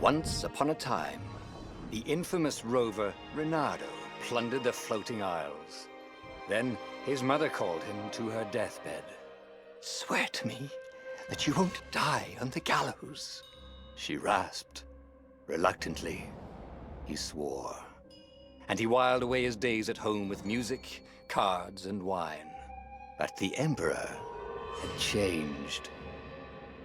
Once upon a time, the infamous rover Reynardo plundered the floating isles. Then his mother called him to her deathbed. "Swear to me that you won't die on the gallows," she rasped. Reluctantly, he swore. And he whiled away his days at home with music, cards, and wine. But the Emperor had changed.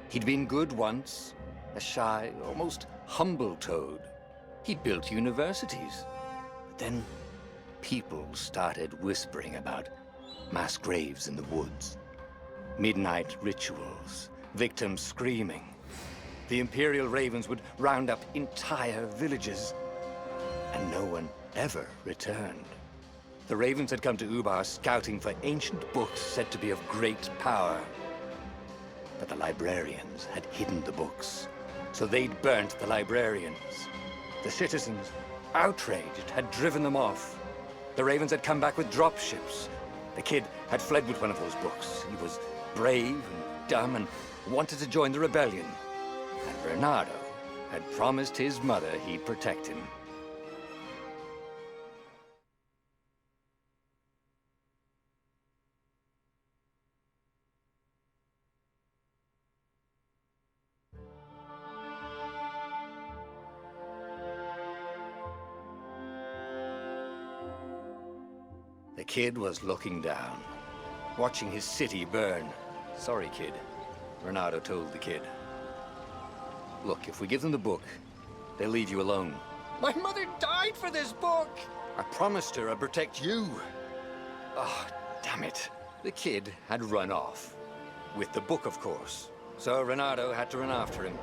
He'd been good once, a shy, almost humble toad. He'd built universities. But then people started whispering about mass graves in the woods, midnight rituals, victims screaming. The Imperial Ravens would round up entire villages, and no one ever returned. The Ravens had come to Ubar scouting for ancient books said to be of great power. But the librarians had hidden the books, so they'd burnt the librarians. The citizens, outraged, had driven them off. The Ravens had come back with dropships. The kid had fled with one of those books. He was brave and dumb and wanted to join the rebellion. And Reynardo had promised his mother he'd protect him. The kid was looking down, watching his city burn. "Sorry, kid," Reynardo told the kid. "Look, if we give them the book, they'll leave you alone." "My mother died for this book!" "I promised her I'd protect you." Oh, damn it. The kid had run off. With the book, of course. So Reynardo had to run after him.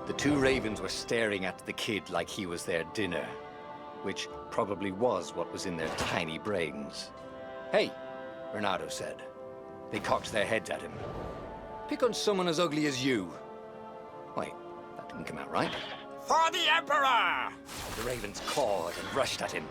The two Ravens were staring at the kid like he was their dinner, which probably was what was in their tiny brains. "Hey," Reynardo said. They cocked their heads at him. "Pick on someone as ugly as you." Wait, that didn't come out right. For the Emperor! The Ravens cawed and rushed at him.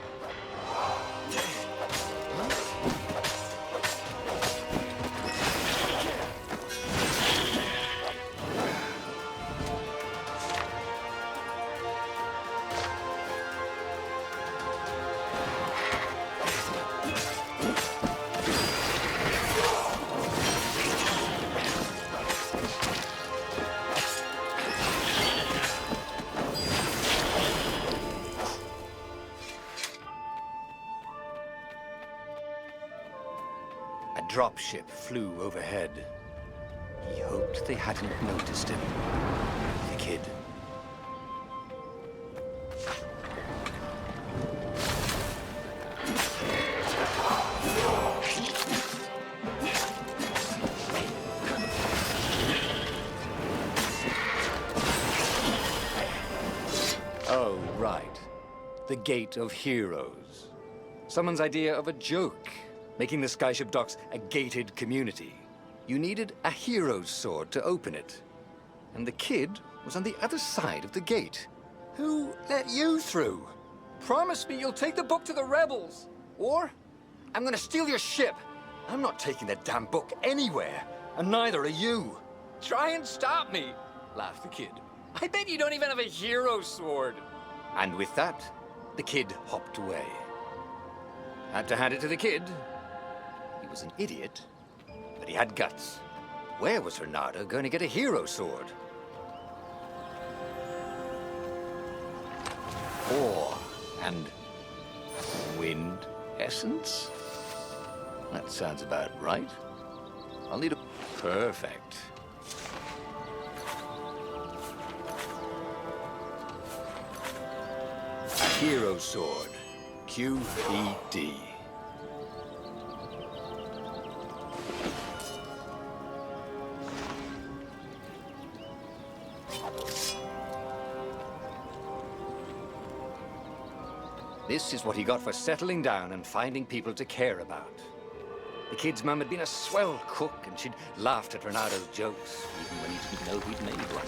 A dropship flew overhead. He hoped they hadn't noticed him. The kid. Oh, right. The Gate of Heroes. Someone's idea of a joke. Making the skyship docks a gated community. You needed a hero's sword to open it. And the kid was on the other side of the gate. Who let you through? Promise me you'll take the book to the rebels. Or I'm gonna steal your ship. I'm not taking that damn book anywhere. And neither are you. Try and stop me, laughed the kid. I bet you don't even have a hero sword. And with that, the kid hopped away. Had to hand it to the kid. He was an idiot, but he had guts. Where was Reynardo going to get a hero sword? Ore and wind essence? That sounds about right. I'll need a... Perfect. A hero sword. QED. This is what he got for settling down and finding people to care about. The kid's mum had been a swell cook, and she'd laughed at Reynardo's jokes, even when he didn't know he'd made one.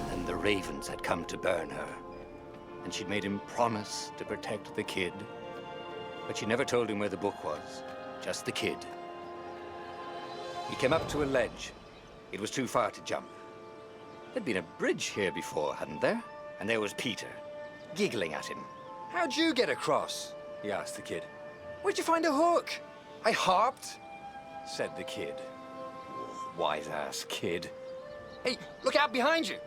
And then the Ravens had come to burn her. And she'd made him promise to protect the kid. But she never told him where the book was, just the kid. He came up to a ledge. It was too far to jump. There'd been a bridge here before, hadn't there? And there was Peter, giggling at him. "How'd you get across?" he asked the kid. "Where'd you find a hook?" "I hopped," said the kid. Wise-ass kid. "Hey, look out behind you!"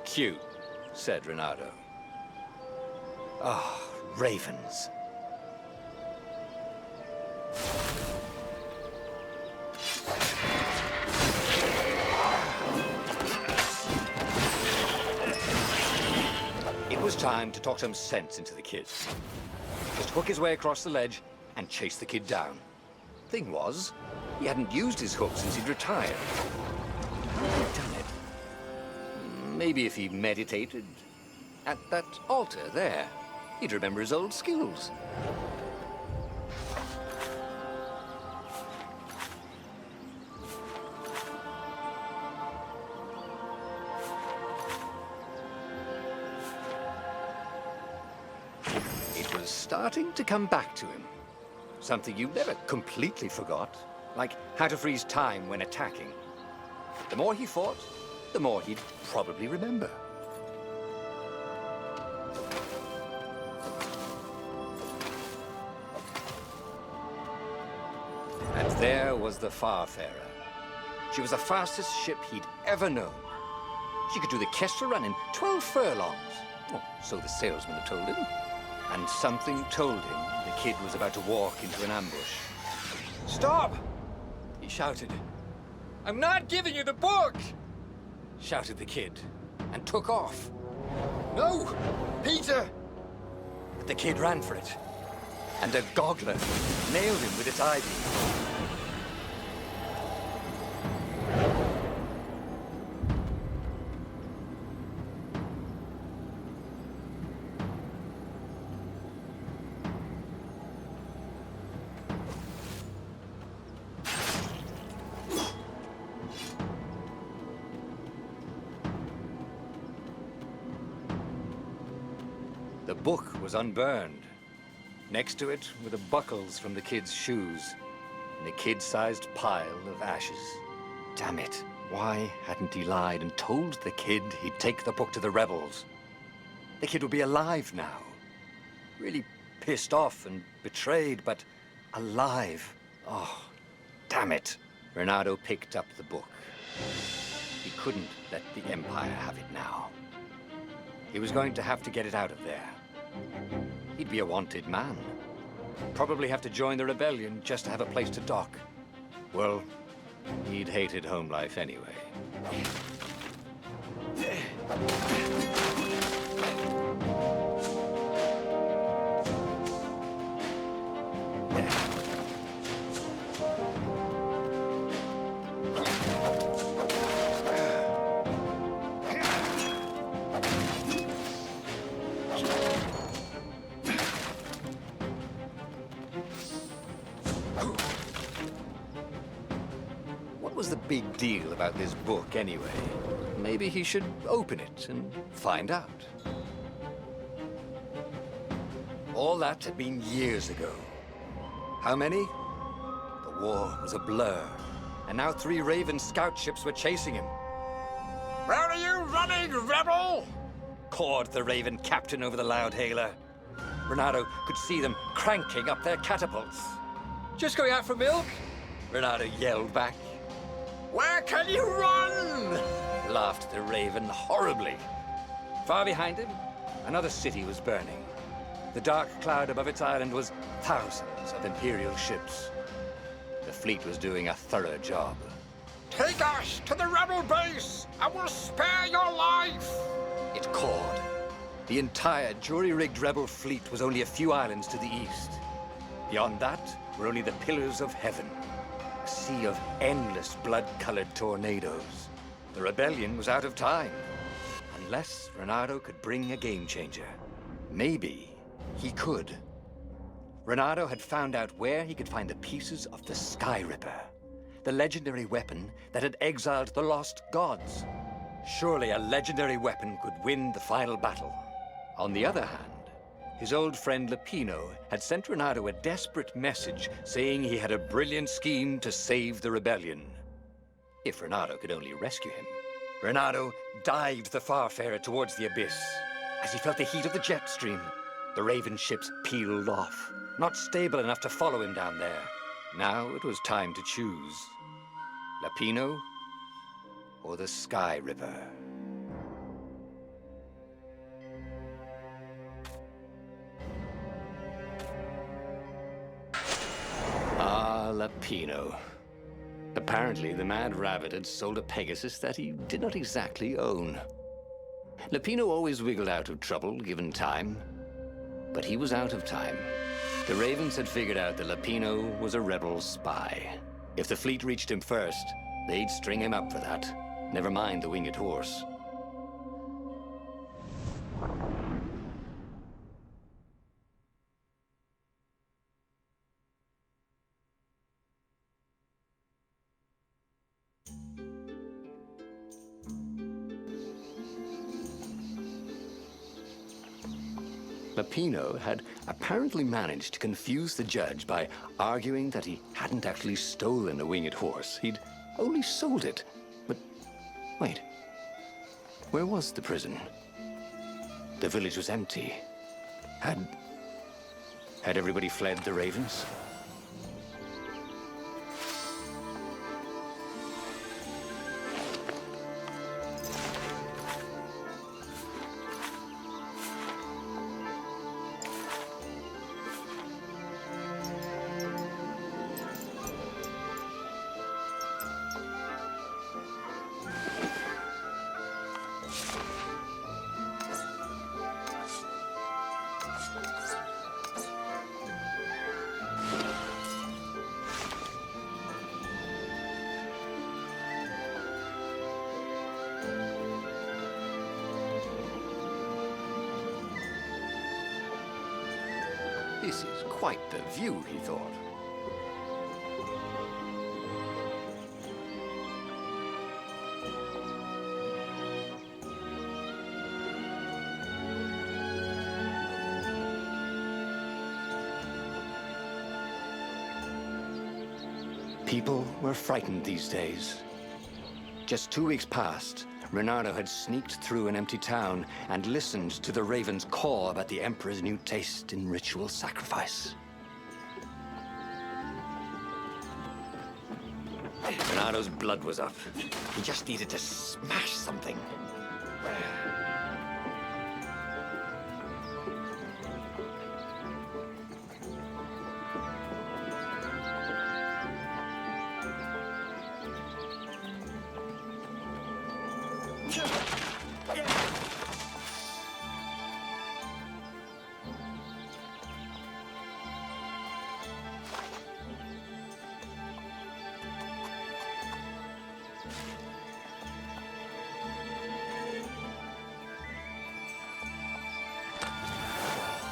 "Cute," said Reynardo. Ah, ravens. It was time to talk some sense into the kid. Just hook his way across the ledge and chase the kid down. Thing was, he hadn't used his hook since he'd retired. How had he done it? Maybe if he meditated at that altar there, he'd remember his old skills. It was starting to come back to him. Something you never completely forgot, like how to freeze time when attacking. The more he fought, the more he'd probably remember. And there was the Farfarer. She was the fastest ship he'd ever known. She could do the Kessel Run in 12 furlongs. Oh, so the salesman had told him. And something told him the kid was about to walk into an ambush. "Stop!" he shouted. "I'm not giving you the book!" shouted the kid, and took off. "No! Peter!" But the kid ran for it, and a goggler nailed him with its ivy. The book was unburned. Next to it were the buckles from the kid's shoes, and a kid-sized pile of ashes. Damn it, why hadn't he lied and told the kid he'd take the book to the rebels? The kid would be alive now. Really pissed off and betrayed, but alive. Oh, damn it. Reynardo picked up the book. He couldn't let the Empire have it now. He was going to have to get it out of there. He'd be a wanted man. Probably have to join the rebellion just to have a place to dock. Well, he'd hated home life anyway. What was the big deal about this book, anyway? Maybe he should open it and find out. All that had been years ago. How many? The war was a blur, and now 3 Raven scout ships were chasing him. Where are you running, rebel? Cawed the Raven captain over the loudhailer. Reynardo could see them cranking up their catapults. "Just going out for milk?" Reynardo yelled back. Where can you run? Laughed the Raven horribly. Far behind him, another city was burning. The dark cloud above its island was thousands of Imperial ships. The fleet was doing a thorough job. Take us to the rebel base, and we'll spare your life. It cawed. The entire jury-rigged rebel fleet was only a few islands to the east. Beyond that were only the pillars of heaven. A sea of endless blood-colored tornadoes. The rebellion was out of time. Unless Reynardo could bring a game-changer. Maybe he could. Reynardo had found out where he could find the pieces of the Sky Ripper, the legendary weapon that had exiled the lost gods. Surely a legendary weapon could win the final battle. On the other hand, his old friend Lapino had sent Reynardo a desperate message saying he had a brilliant scheme to save the rebellion. If Reynardo could only rescue him. Reynardo dived the Farfarer towards the abyss. As he felt the heat of the jet stream, the Raven ships peeled off, not stable enough to follow him down there. Now it was time to choose. Lapino or the Sky River. Ah, Lapino. Apparently, the Mad Rabbit had sold a Pegasus that he did not exactly own. Lapino always wiggled out of trouble, given time. But he was out of time. The Ravens had figured out that Lapino was a rebel spy. If the fleet reached him first, they'd string him up for that. Never mind the winged horse. Lapino had apparently managed to confuse the judge by arguing that he hadn't actually stolen a winged horse. He'd only sold it. But wait, where was the prison? The village was empty. Had everybody fled the Ravens? This is quite the view, he thought. People were frightened these days. Just 2 weeks past, Reynardo had sneaked through an empty town and listened to the Ravens caw about the Emperor's new taste in ritual sacrifice. Reynardo's blood was up. He just needed to smash something.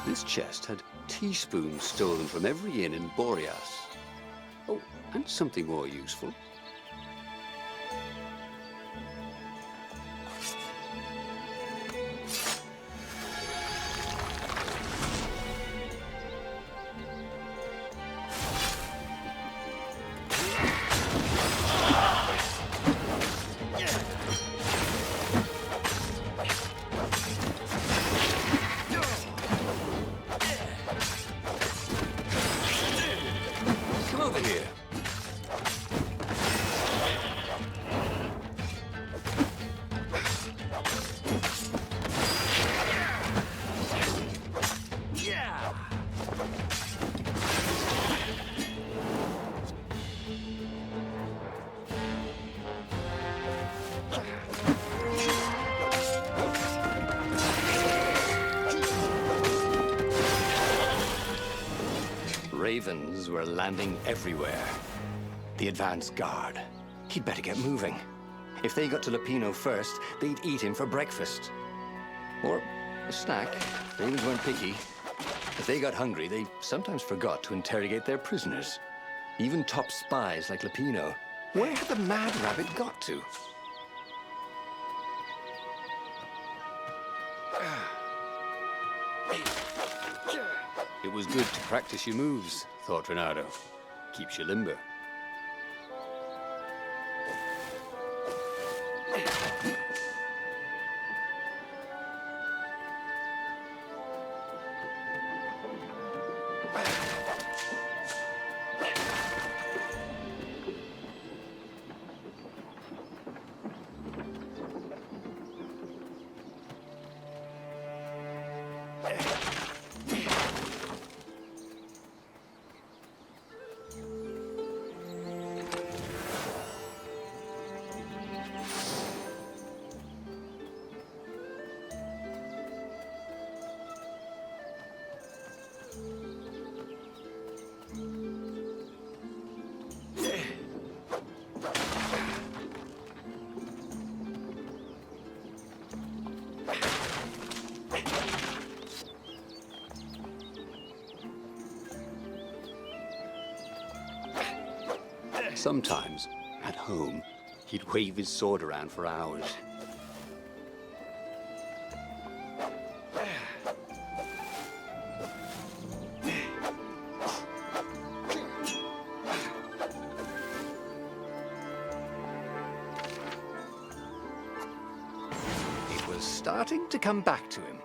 This chest had teaspoons stolen from every inn in Boreas. Oh, and something more useful. Ravens were landing everywhere. The advance guard. He'd better get moving. If they got to Lapino first, they'd eat him for breakfast. Or a snack. Ravens weren't picky. If they got hungry, they sometimes forgot to interrogate their prisoners. Even top spies like Lapino. Where had the Mad Rabbit got to? It was good to practice your moves, thought Reynardo. Keeps you limber. Sometimes, at home, he'd wave his sword around for hours. It was starting to come back to him.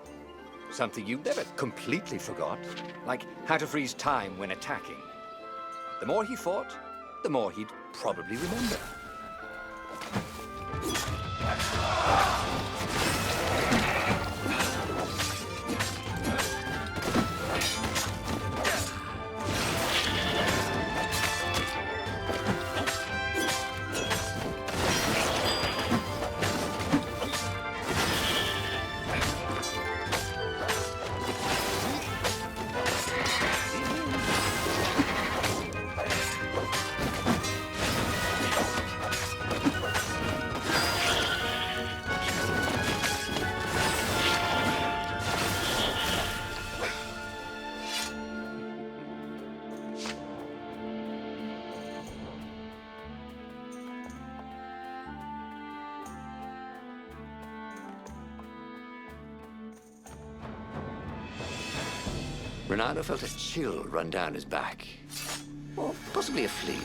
Something you never completely forgot, like how to freeze time when attacking. The more he fought, the more he'd probably remember. Reynardo felt a chill run down his back. Or possibly a flea.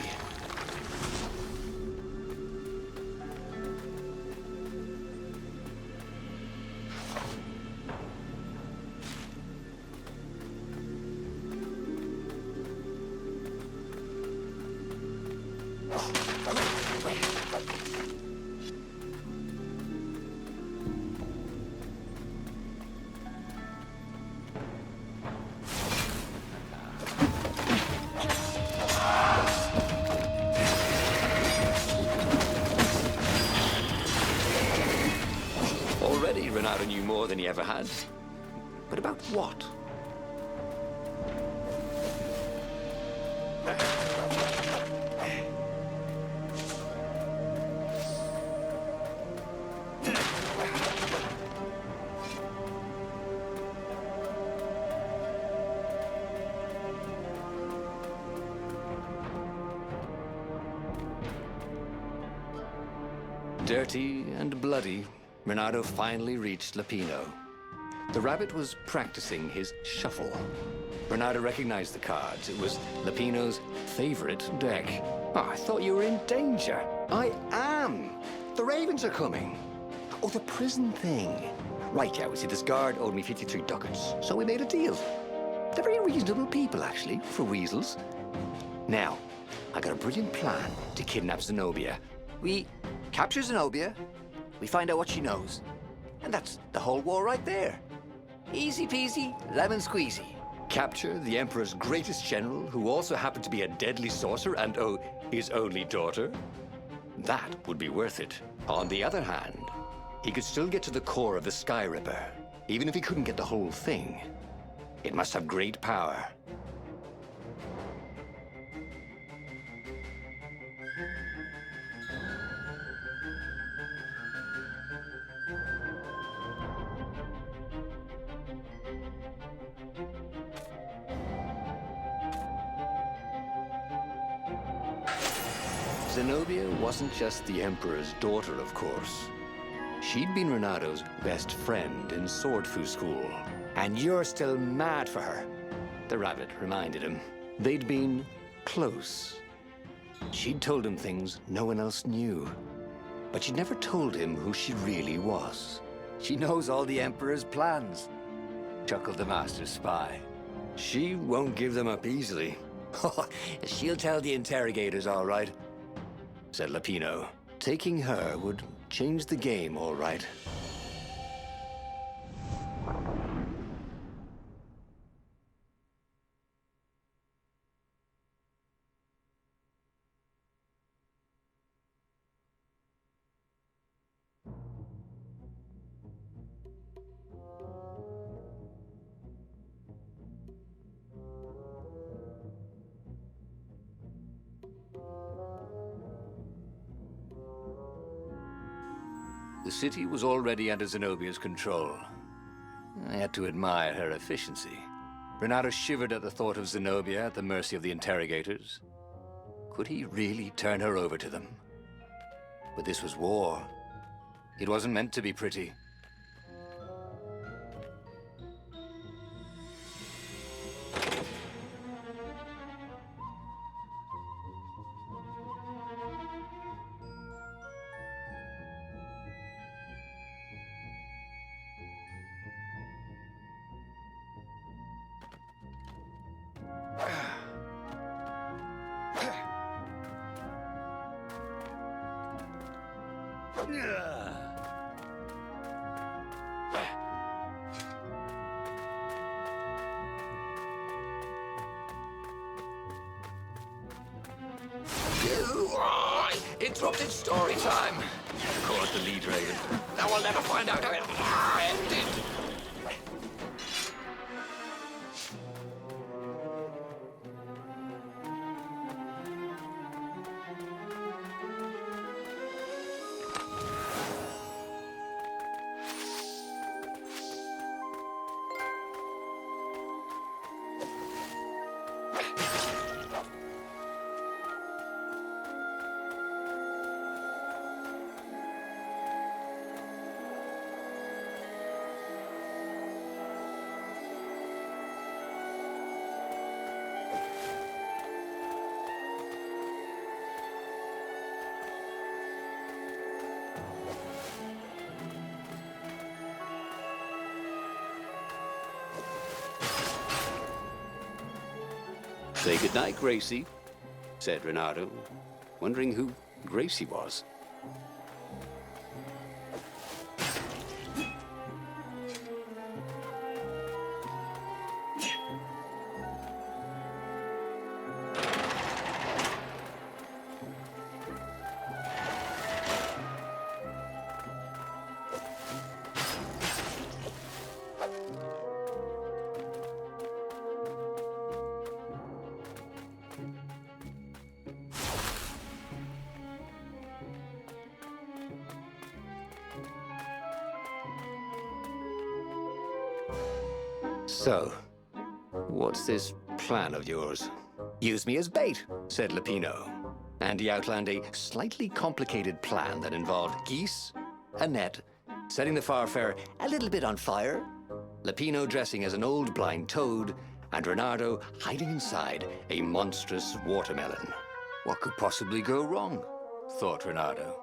Already, Reynardo knew more than he ever had. But about what? Dirty and bloody, Reynardo finally reached Lapino. The rabbit was practicing his shuffle. Reynardo recognized the cards. It was Lapino's favorite deck. Oh, I thought you were in danger. I am. The ravens are coming. Oh, the prison thing. Right, yeah, we see this guard owed me 53 ducats, so we made a deal. They're very reasonable people, actually, for weasels. Now, I got a brilliant plan to kidnap Zenobia. We capture Zenobia, we find out what she knows, and that's the whole war right there. Easy peasy, lemon squeezy. Capture the Emperor's greatest general, who also happened to be a deadly sorcerer and, oh, his only daughter? That would be worth it. On the other hand, he could still get to the core of the Sky Ripper, even if he couldn't get the whole thing. It must have great power. Zenobia wasn't just the Emperor's daughter, of course. She'd been Reynardo's best friend in sword fu school. And you're still mad for her. The rabbit reminded him. They'd been close. She'd told him things no one else knew. But she'd never told him who she really was. She knows all the Emperor's plans, chuckled the master spy. She won't give them up easily. She'll tell the interrogators, all right, said Lapino. Taking her would change the game, all right. The city was already under Zenobia's control. I had to admire her efficiency. Reynardo shivered at the thought of Zenobia at the mercy of the interrogators. Could he really turn her over to them? But this was war. It wasn't meant to be pretty. Interrupted story time. Caught the lead raven. Now we'll never find out how it ended. Say goodnight, Gracie, said Reynardo, wondering who Gracie was. So, what's this plan of yours? Use me as bait, said Lapino. And he outlined a slightly complicated plan that involved geese, a net, setting the Farfarer a little bit on fire, Lapino dressing as an old blind toad, and Reynardo hiding inside a monstrous watermelon. What could possibly go wrong? Thought Reynardo.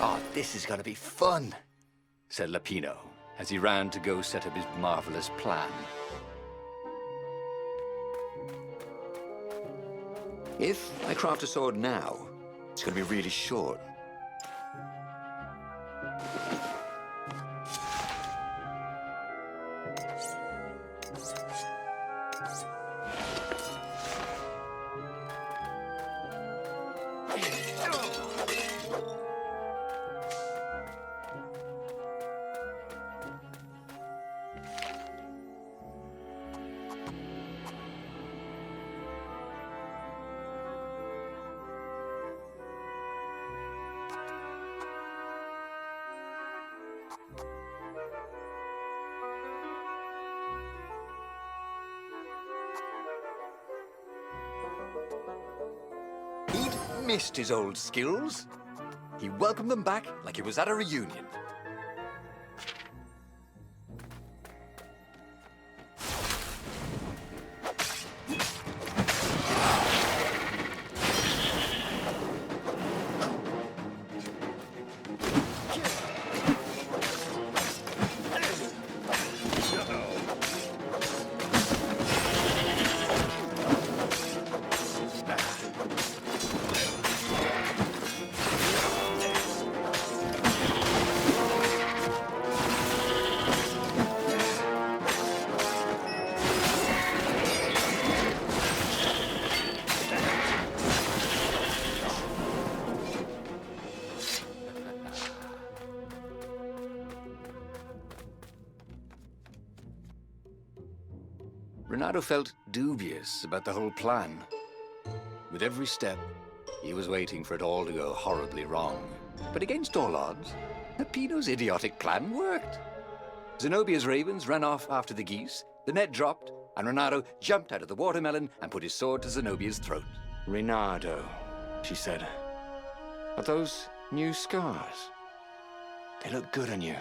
Oh, this is gonna be fun, said Lapino, as he ran to go set up his marvelous plan. If I craft a sword now, it's gonna be really short. missed his old skills. He welcomed them back like he was at a reunion. Reynardo felt dubious about the whole plan. With every step, he was waiting for it all to go horribly wrong. But against all odds, Lapino's idiotic plan worked. Zenobia's ravens ran off after the geese, the net dropped, and Reynardo jumped out of the watermelon and put his sword to Zenobia's throat. Reynardo, she said. Are those new scars? They look good on you.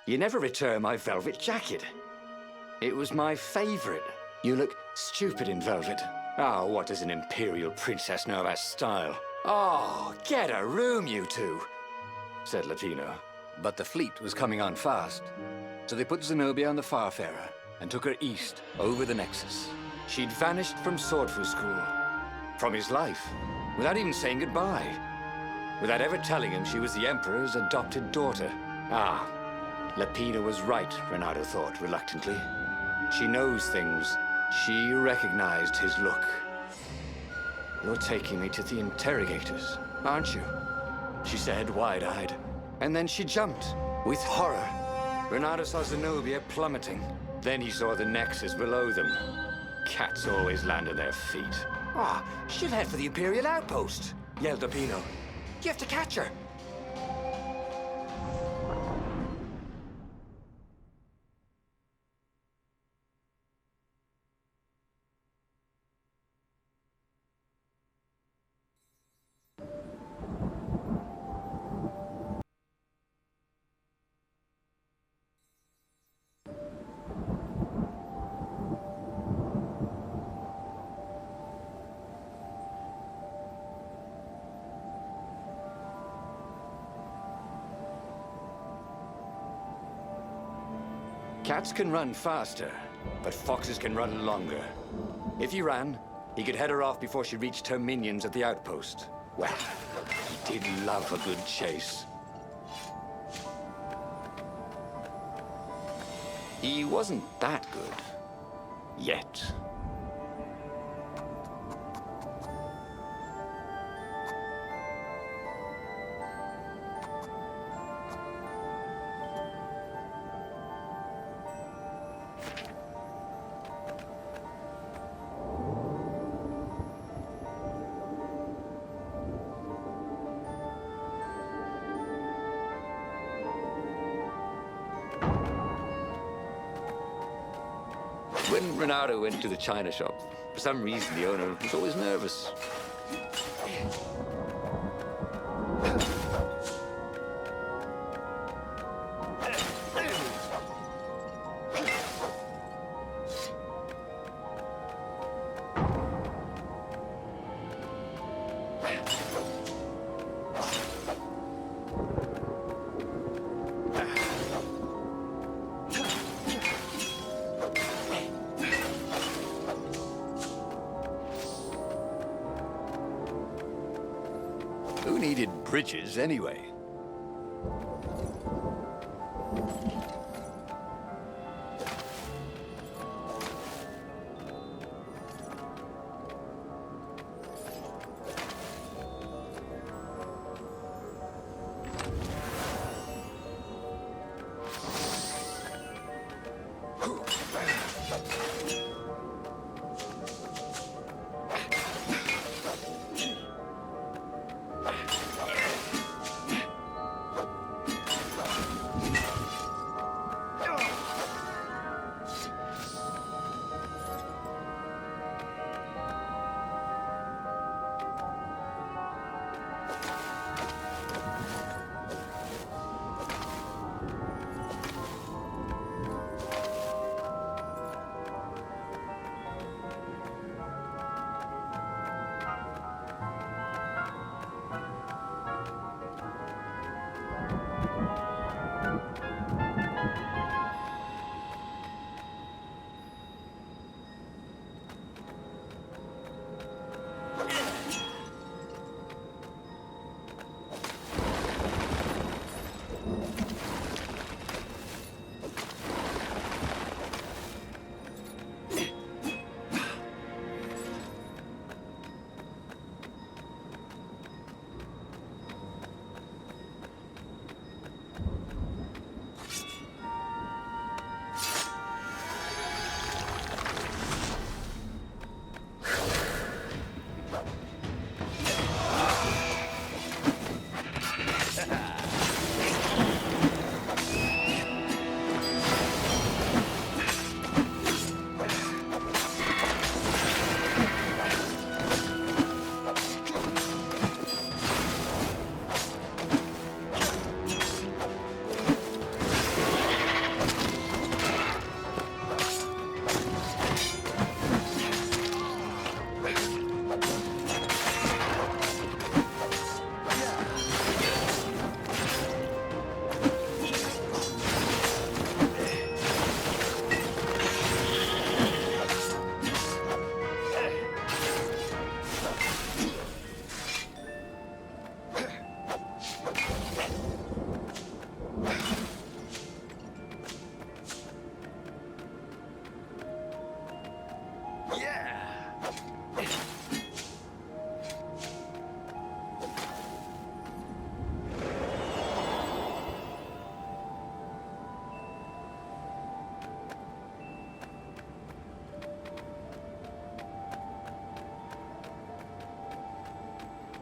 You never return my velvet jacket. It was my favorite. You look stupid in velvet. Ah, what does an imperial princess know about style? Oh, get a room, you two, said Lapino. But the fleet was coming on fast. So they put Zenobia on the Farfarer and took her east, over the Nexus. She'd vanished from Swordfu School, from his life, without even saying goodbye. Without ever telling him she was the Emperor's adopted daughter. Ah, Lapino was right, Reynardo thought reluctantly. She knows things. She recognized his look. You're taking me to the interrogators, aren't you? She said, wide-eyed. And then she jumped, with horror. Reynardo saw Zenobia plummeting. Then he saw the Nexus below them. Cats always land on their feet. Ah, she'll head for the Imperial outpost, yelled Lapino. You have to catch her. Cats can run faster, but foxes can run longer. If he ran, he could head her off before she reached her minions at the outpost. Well, he did love a good chase. He wasn't that good. Yet. When Reynardo went to the china shop, for some reason the owner was always nervous. Who needed bridges anyway?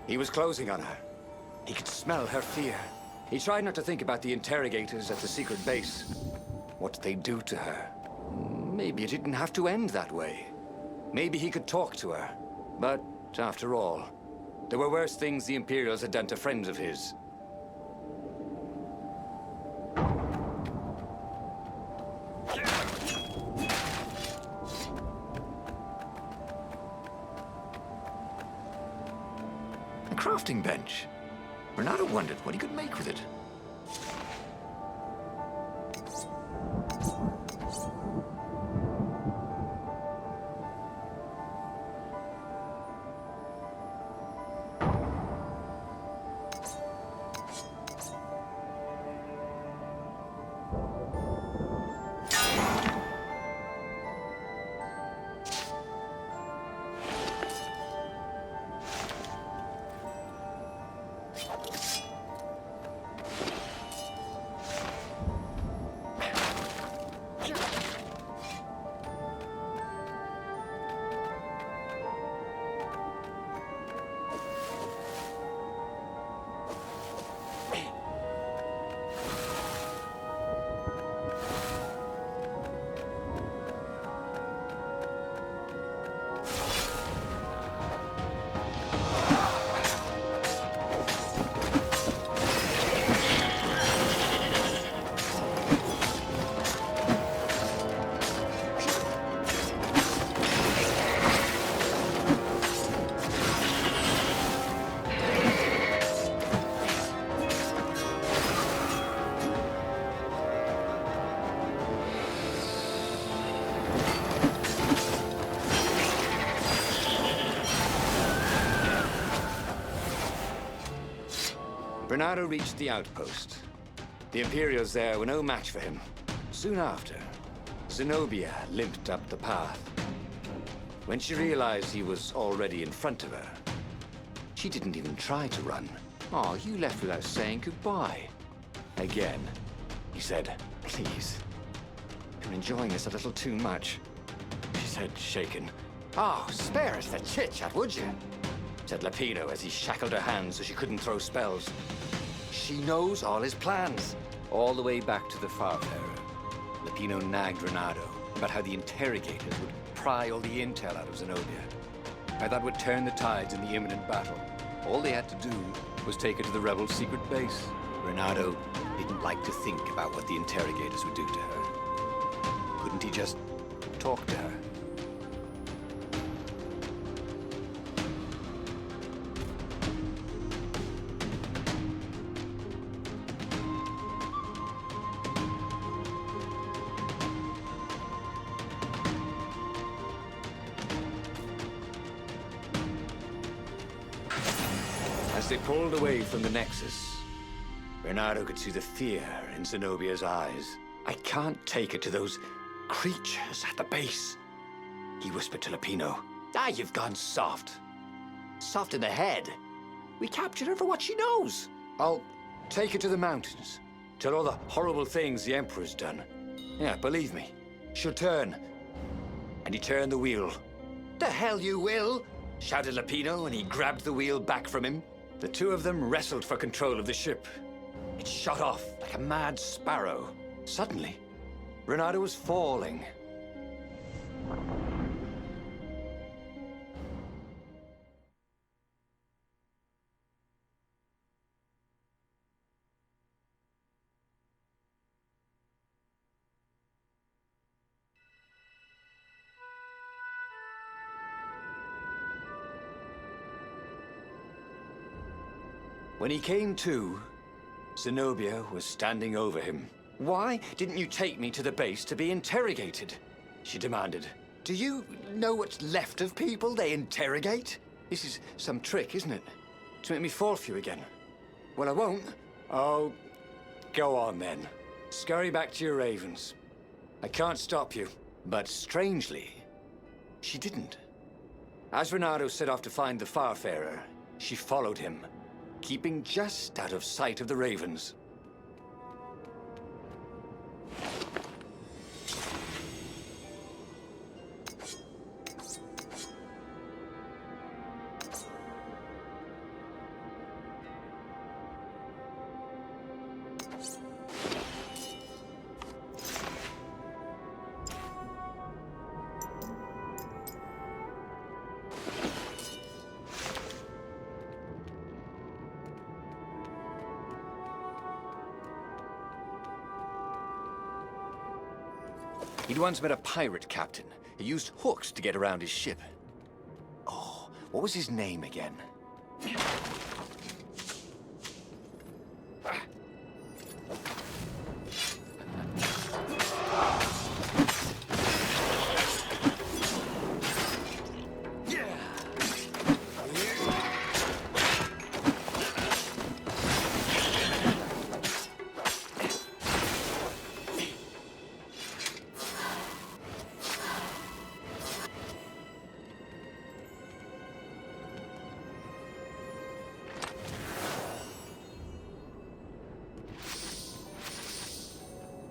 He was closing on her. He could smell her fear. He tried not to think about the interrogators at the secret base. What they'd do to her. Maybe it didn't have to end that way. Maybe he could talk to her. But, after all, there were worse things the Imperials had done to friends of his. A crafting bench. Reynardo wondered what he could make with it. Reynardo reached the outpost. The Imperials there were no match for him. Soon after, Zenobia limped up the path. When she realized he was already in front of her, she didn't even try to run. "Oh, you left without saying goodbye." Again, he said, "Please, you're enjoying this a little too much," she said, shaken. "Oh, spare us the chit-chat, would you?" said Lapino as he shackled her hands so she couldn't throw spells. "She knows all his plans." All the way back to the Farfarer, Lapino nagged Reynardo about how the interrogators would pry all the intel out of Zenobia. How that would turn the tides in the imminent battle. All they had to do was take her to the rebel secret base. Reynardo didn't like to think about what the interrogators would do to her. Couldn't he just talk to her? As they pulled away from the Nexus, Reynardo could see the fear in Zenobia's eyes. "I can't take her to those creatures at the base," he whispered to Lapino. "Ah, you've gone soft. Soft in the head. We captured her for what she knows. I'll take her to the mountains. Tell all the horrible things the Emperor's done. Yeah, believe me, she'll turn." And he turned the wheel. "The hell you will!" shouted Lapino, and he grabbed the wheel back from him. The two of them wrestled for control of the ship. It shot off like a mad sparrow. Suddenly, Reynardo was falling. When he came to, Zenobia was standing over him. "Why didn't you take me to the base to be interrogated?" she demanded. "Do you know what's left of people they interrogate? This is some trick, isn't it? To make me fall for you again. Well, I won't." "Oh, go on then. Scurry back to your ravens. I can't stop you." But strangely, she didn't. As Reynardo set off to find the Farfarer, she followed him, keeping just out of sight of the ravens. He'd once met a pirate captain who used hooks to get around his ship. Oh, what was his name again?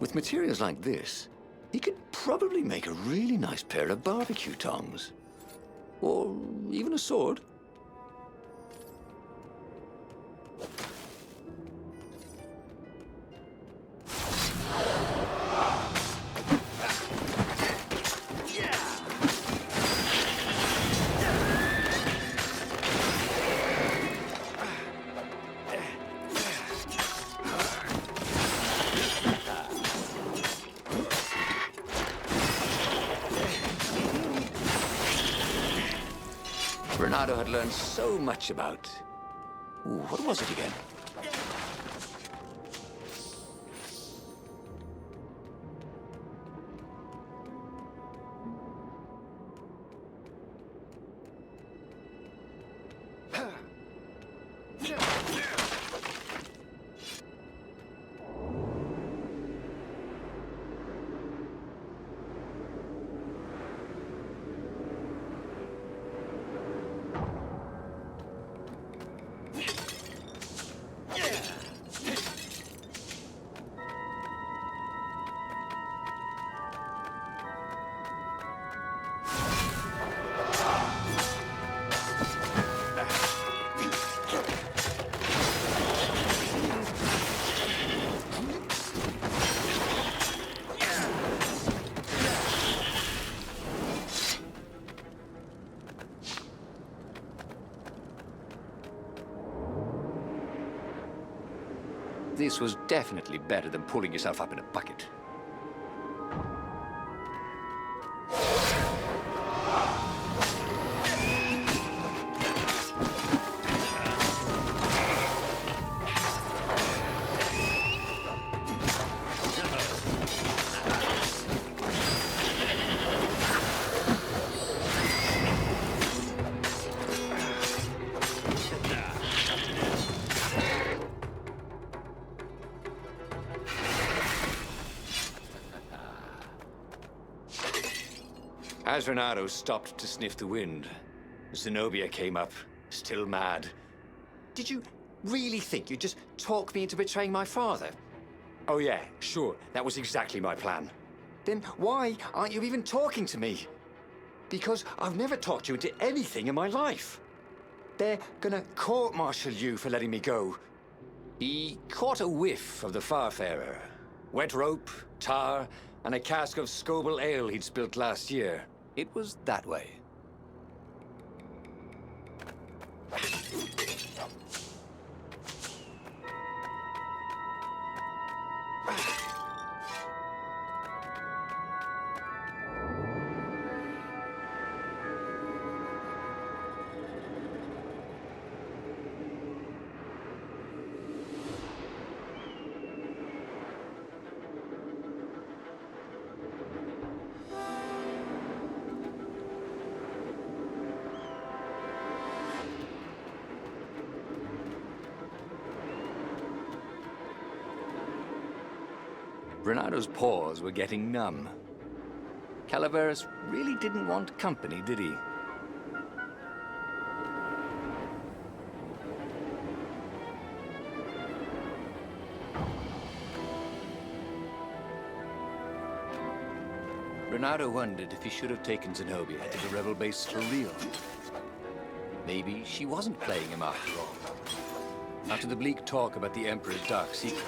With materials like this, he could probably make a really nice pair of barbecue tongs. Or even a sword. Reynardo had learned so much about... Ooh, what was it again? This was definitely better than pulling yourself up in a bucket. As Reynardo stopped to sniff the wind, Zenobia came up, still mad. Did you really think you'd just talk me into betraying my father? Oh yeah, sure, that was exactly my plan. Then why aren't you even talking to me? Because I've never talked you into anything in my life. They're gonna court-martial you for letting me go. He caught a whiff of the Farfarer. Wet rope, tar, and a cask of Scoble ale he'd spilt last year. It was that way. Reynardo's paws were getting numb. Calaveras really didn't want company, did he? Reynardo wondered if he should have taken Zenobia to the rebel base for real. Maybe she wasn't playing him after all. After the bleak talk about the Emperor's dark secret,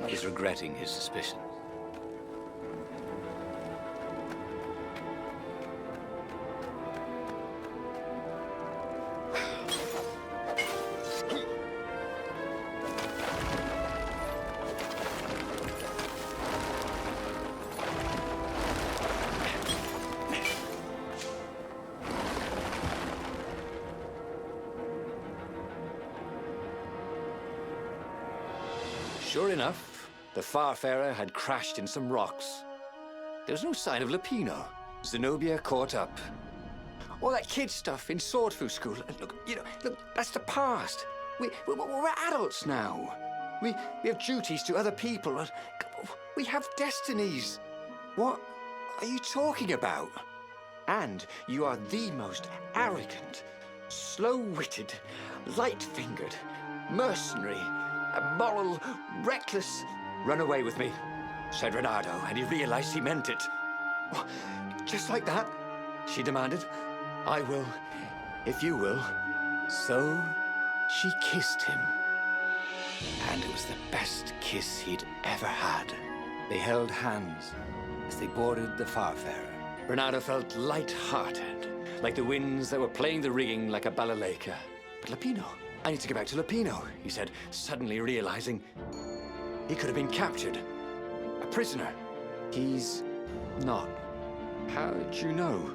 he was regretting his suspicions. Sure enough, the Farfarer had crashed in some rocks. There was no sign of Lapino. Zenobia caught up. All that kid stuff in Swordfu School. Look, that's the past. We're adults now. We have duties to other people. And we have destinies. What are you talking about? And you are the most arrogant, slow-witted, light-fingered, mercenary, immoral, reckless... Run away with me, said Reynardo, and he realized he meant it. What? Just like that? She demanded. I will, if you will. So she kissed him. And it was the best kiss he'd ever had. They held hands as they boarded the Farfarer. Reynardo felt light-hearted, like the winds that were playing the rigging like a balalaika. But Lapino, I need to get back to Lapino, he said, suddenly realizing he could have been captured. A prisoner. He's not. How'd you know?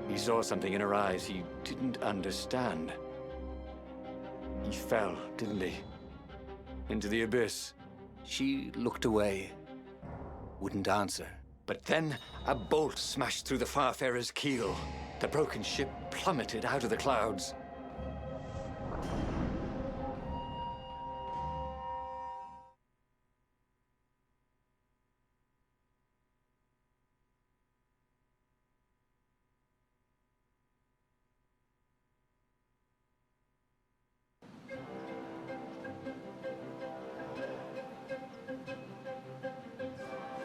He saw something in her eyes he didn't understand. He fell, didn't he? Into the abyss. She looked away, wouldn't answer. But then a bolt smashed through the Farfarer's keel. The broken ship plummeted out of the clouds.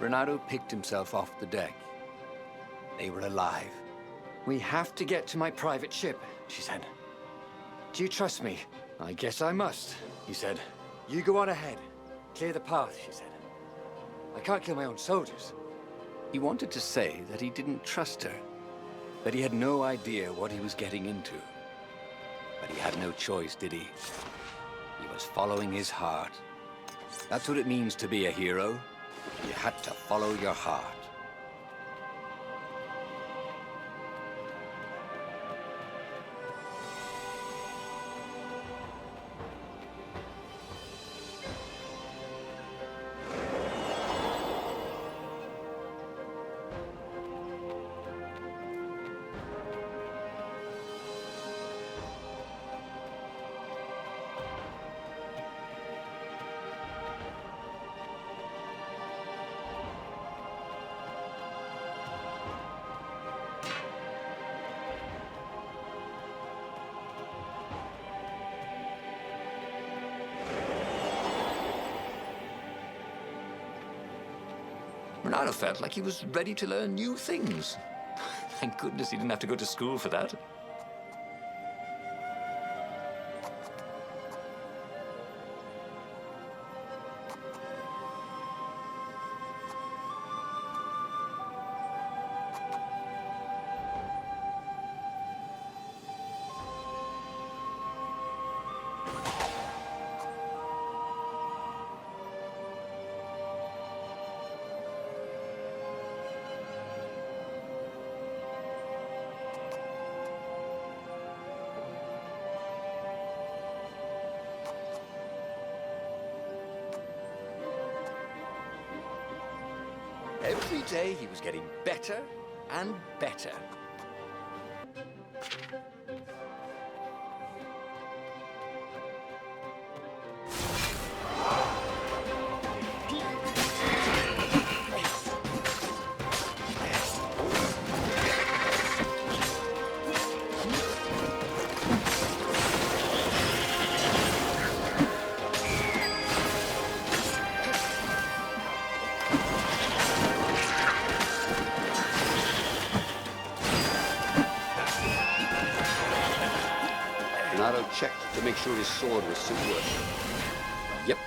Reynardo picked himself off the deck. They were alive. We have to get to my private ship, she said. Do you trust me? I guess I must, he said. You go on ahead. Clear the path, she said. I can't kill my own soldiers. He wanted to say that he didn't trust her, that he had no idea what he was getting into. But he had no choice, did he? He was following his heart. That's what it means to be a hero. You had to follow your heart. Reynardo felt like he was ready to learn new things. Thank goodness he didn't have to go to school for that. Every day he was getting better and better. Reynardo checked to make sure his sword was secure. Yep.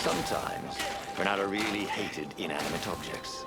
Sometimes, Reynardo really hated inanimate objects.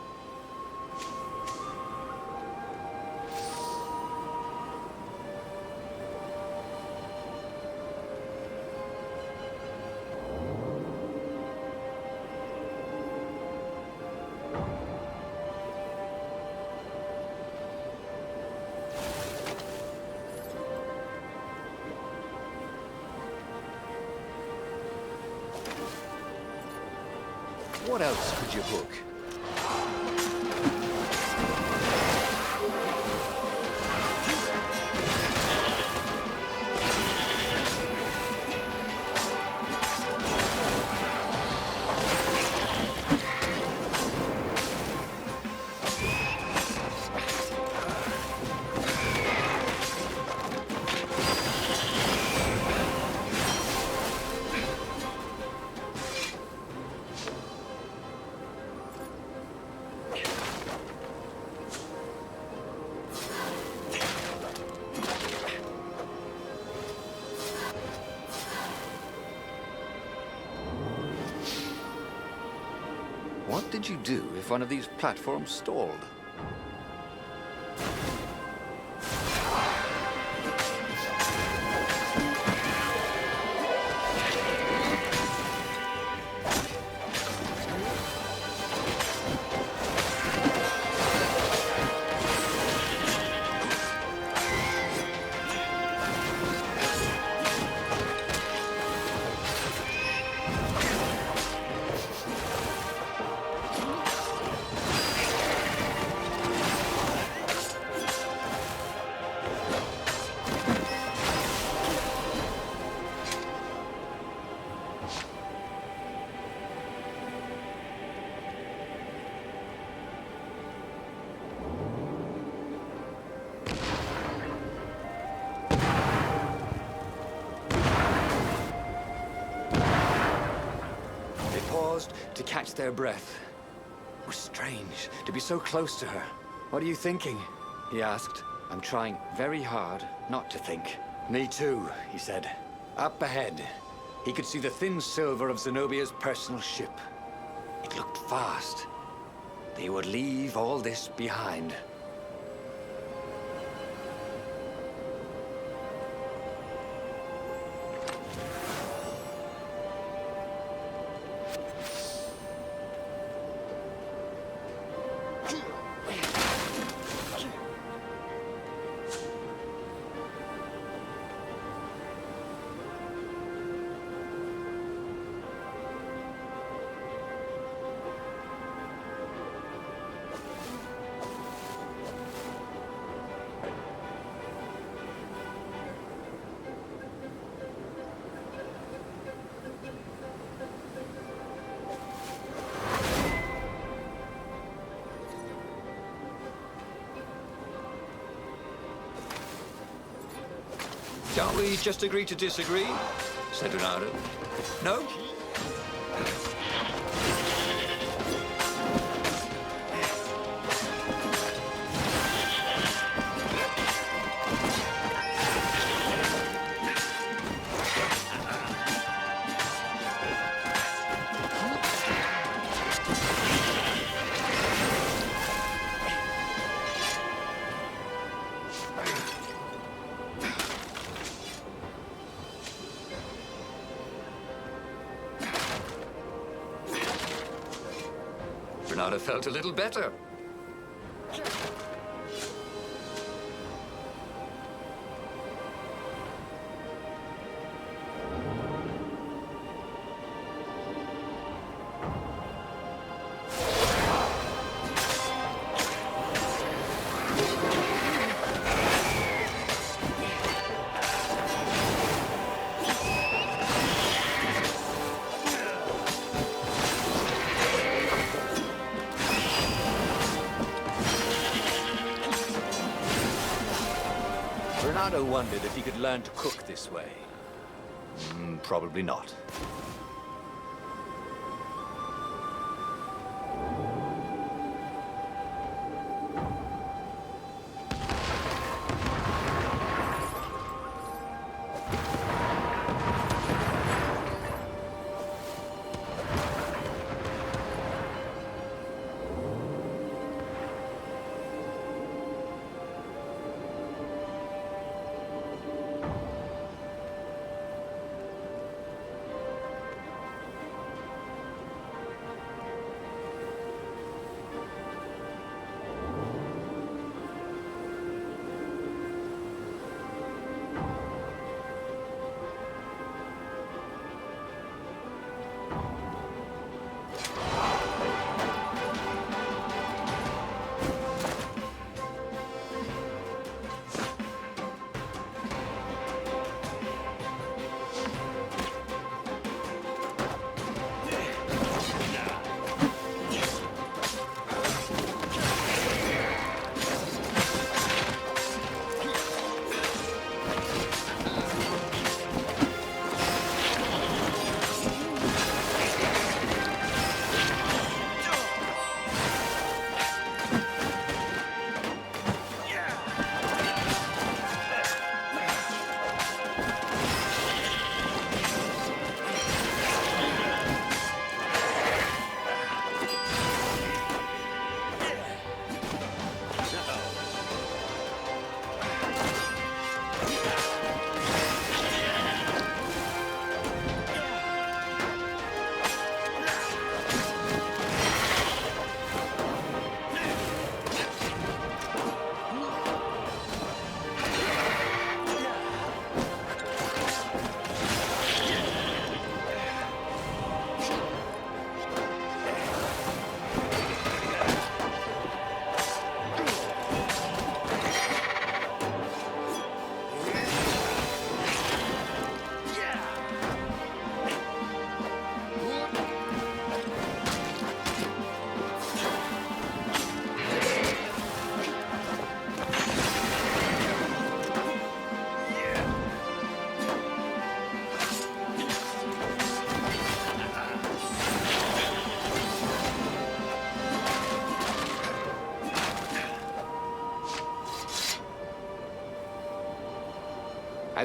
What else could you hook? What did you do if one of these platforms stalled? To catch their breath. It was strange to be so close to her. What are you thinking? He asked. I'm trying very hard not to think. Me too, he said. Up ahead, he could see the thin silver of Zenobia's personal ship. It looked fast. They would leave all this behind. Can't we just agree to disagree? Said Reynardo. No? Reynardo felt a little better. Reynardo wondered if he could learn to cook this way. Probably not.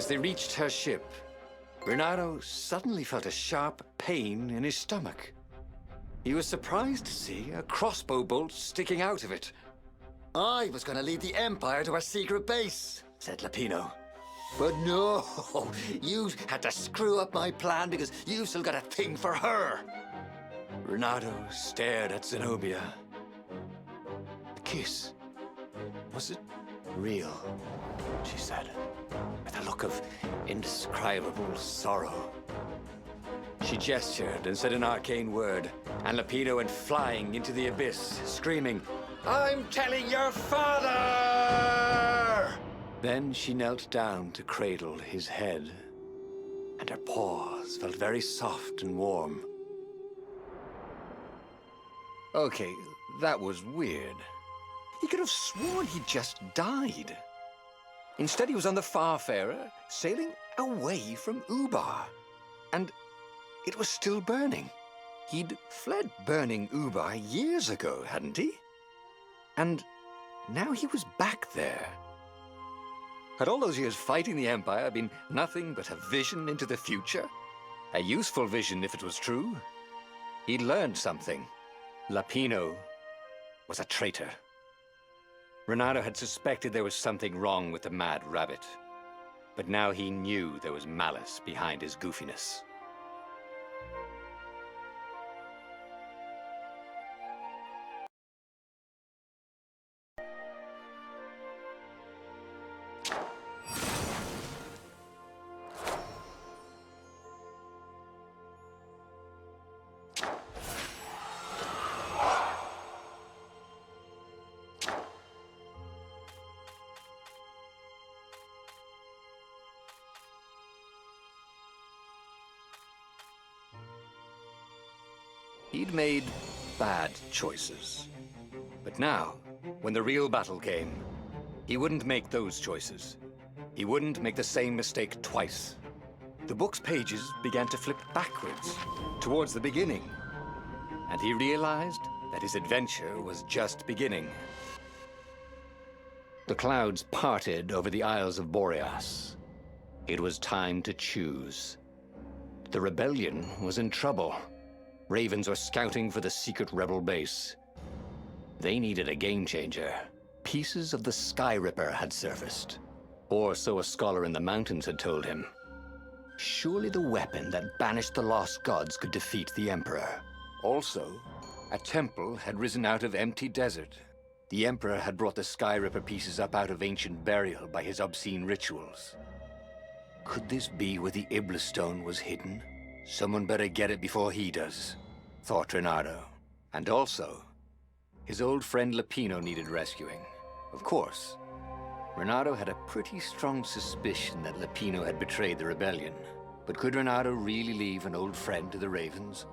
As they reached her ship, Reynardo suddenly felt a sharp pain in his stomach. He was surprised to see a crossbow bolt sticking out of it. "I was going to lead the Empire to our secret base," said Lapino. "But no, you had to screw up my plan because you've still got a thing for her." Reynardo stared at Zenobia. The kiss. Was it real? She said, with a look of indescribable sorrow. She gestured and said an arcane word, and Lapino went flying into the abyss, screaming, "I'm telling your father!" Then she knelt down to cradle his head, and her paws felt very soft and warm. Okay, that was weird. He could have sworn he just died. Instead, he was on the Farfarer, sailing away from Ubar. And it was still burning. He'd fled burning Ubar years ago, hadn't he? And now he was back there. Had all those years fighting the Empire been nothing but a vision into the future? A useful vision if it was true. He'd learned something. Lapino was a traitor. Reynardo had suspected there was something wrong with the Mad Rabbit. But now he knew there was malice behind his goofiness. He'd made bad choices. But now, when the real battle came, he wouldn't make those choices. He wouldn't make the same mistake twice. The book's pages began to flip backwards, towards the beginning. And he realized that his adventure was just beginning. The clouds parted over the Isles of Boreas. It was time to choose. The rebellion was in trouble. Ravens were scouting for the secret rebel base. They needed a game changer. Pieces of the Sky Ripper had surfaced. Or so a scholar in the mountains had told him. Surely the weapon that banished the lost gods could defeat the Emperor. Also, a temple had risen out of empty desert. The Emperor had brought the Sky Ripper pieces up out of ancient burial by his obscene rituals. Could this be where the Iblis stone was hidden? Someone better get it before he does, thought Reynardo. And also, his old friend Lapino needed rescuing. Of course, Reynardo had a pretty strong suspicion that Lapino had betrayed the rebellion. But could Reynardo really leave an old friend to the Ravens?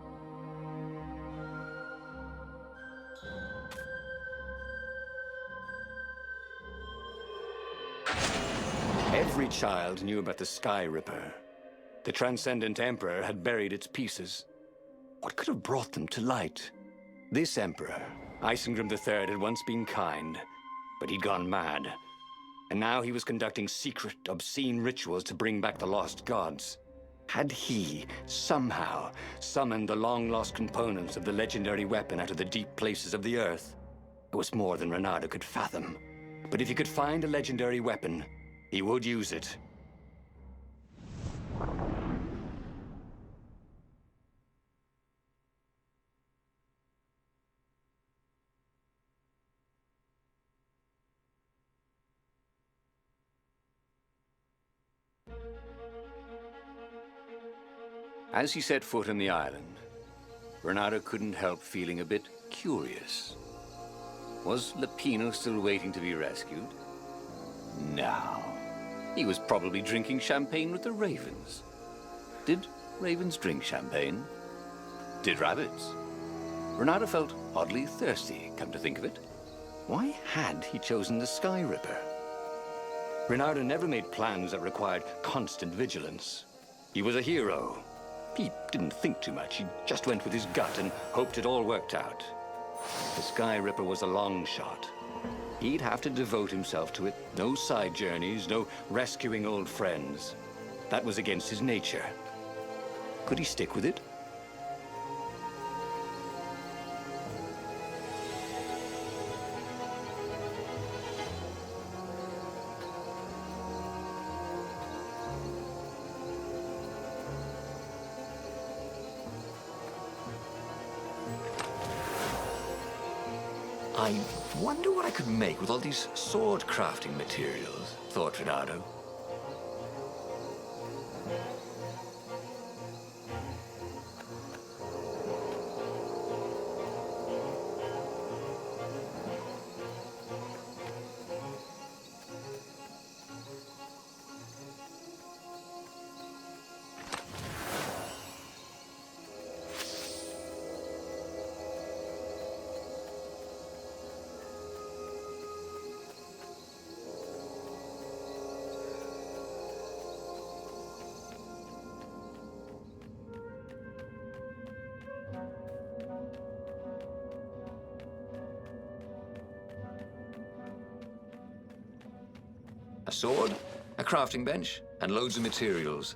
Every child knew about the Sky Ripper. The Transcendent Emperor had buried its pieces. What could have brought them to light? This Emperor, Isengrim III, had once been kind, but he'd gone mad. And now he was conducting secret, obscene rituals to bring back the lost gods. Had he, somehow, summoned the long-lost components of the legendary weapon out of the deep places of the earth? It was more than Reynardo could fathom. But if he could find a legendary weapon, he would use it. As he set foot on the island, Reynardo couldn't help feeling a bit curious. Was Lapino still waiting to be rescued? No. He was probably drinking champagne with the ravens. Did ravens drink champagne? Did rabbits? Reynardo felt oddly thirsty, come to think of it. Why had he chosen the Sky Ripper? Reynardo never made plans that required constant vigilance. He was a hero. He didn't think too much. He just went with his gut and hoped it all worked out. The Sky Ripper was a long shot. he'd have to devote himself to it. No side journeys, no rescuing old friends. That was against his nature. Could he stick with it? I wonder what I could make with all these sword crafting materials, thought Reynardo. A sword, a crafting bench, and loads of materials.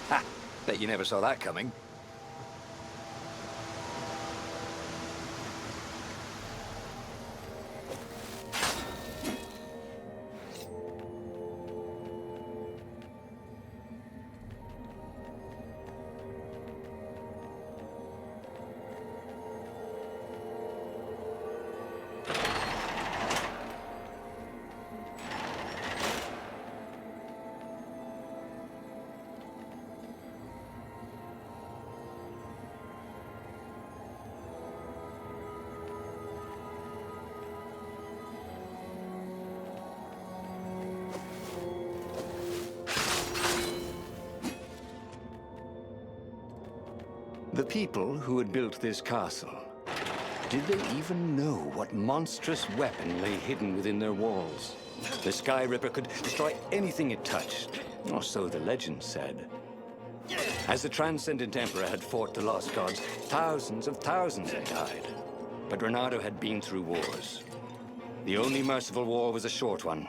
Ha! Bet you never saw that coming. The people who had built this castle, did they even know what monstrous weapon lay hidden within their walls? The Sky Ripper could destroy anything it touched, or so the legend said. As the Transcendent Emperor had fought the Lost Gods, thousands of thousands had died. But Reynardo had been through wars. The only merciful war was a short one.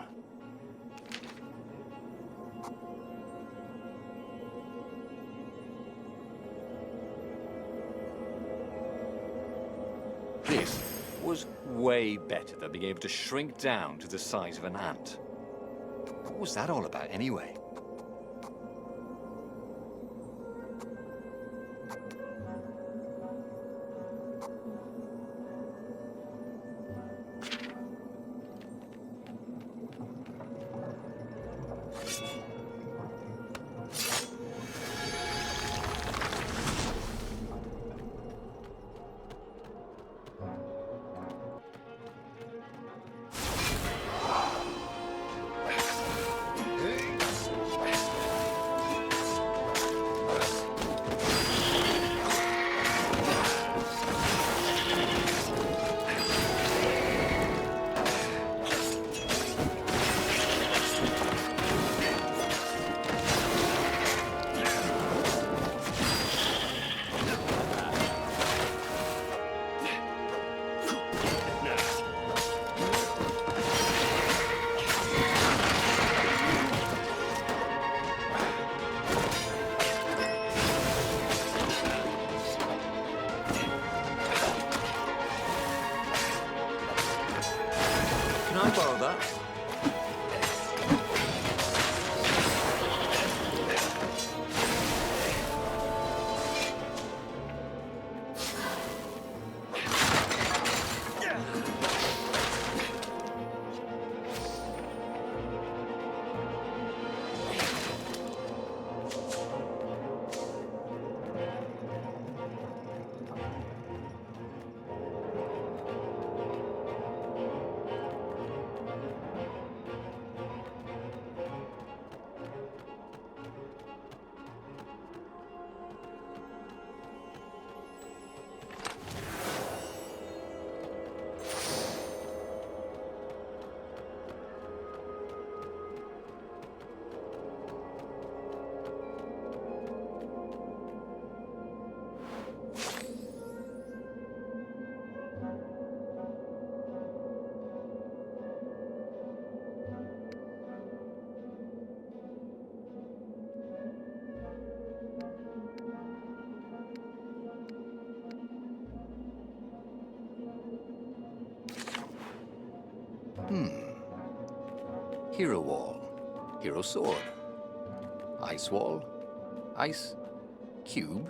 This was way better than being able to shrink down to the size of an ant. What was that all about, anyway? Hero wall, hero sword. Ice wall, ice cube.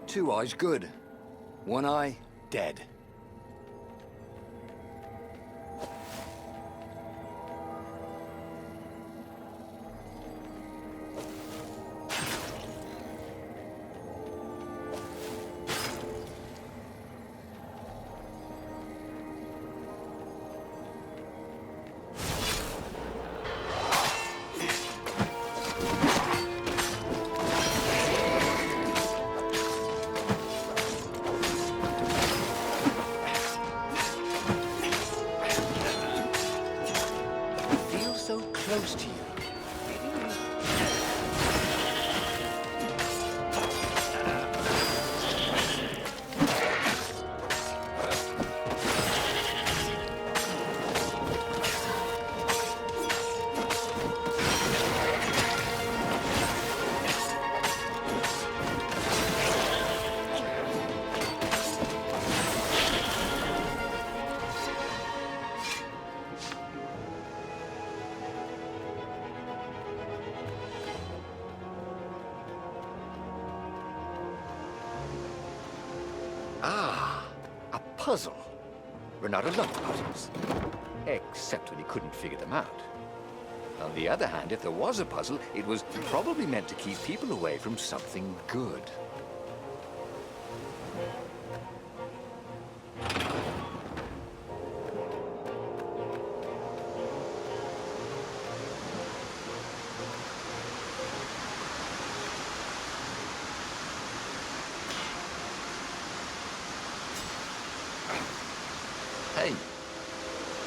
Two eyes, good. One eye, dead. Close to you. Ah, a puzzle. Reynardo loved puzzles, except when he couldn't figure them out. On the other hand, if there was a puzzle, it was probably meant to keep people away from something good.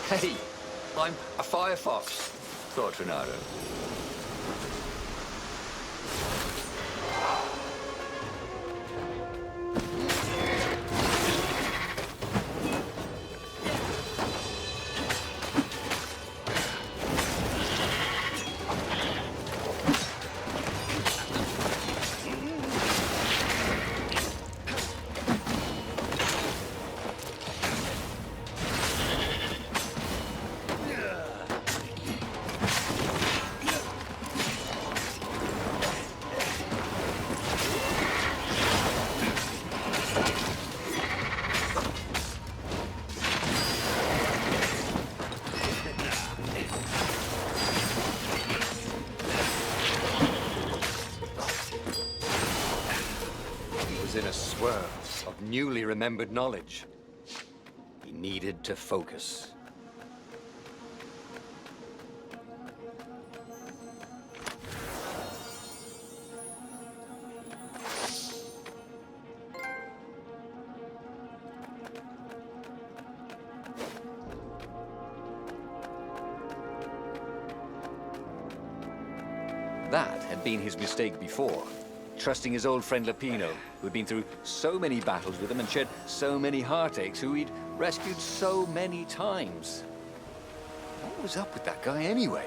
Hey, I'm a firefox, thought Reynardo. In a swirl of newly remembered knowledge. He needed to focus. That had been his mistake before. Trusting his old friend Lapino, who had been through so many battles with him and shed so many heartaches, who he'd rescued so many times. What was up with that guy anyway?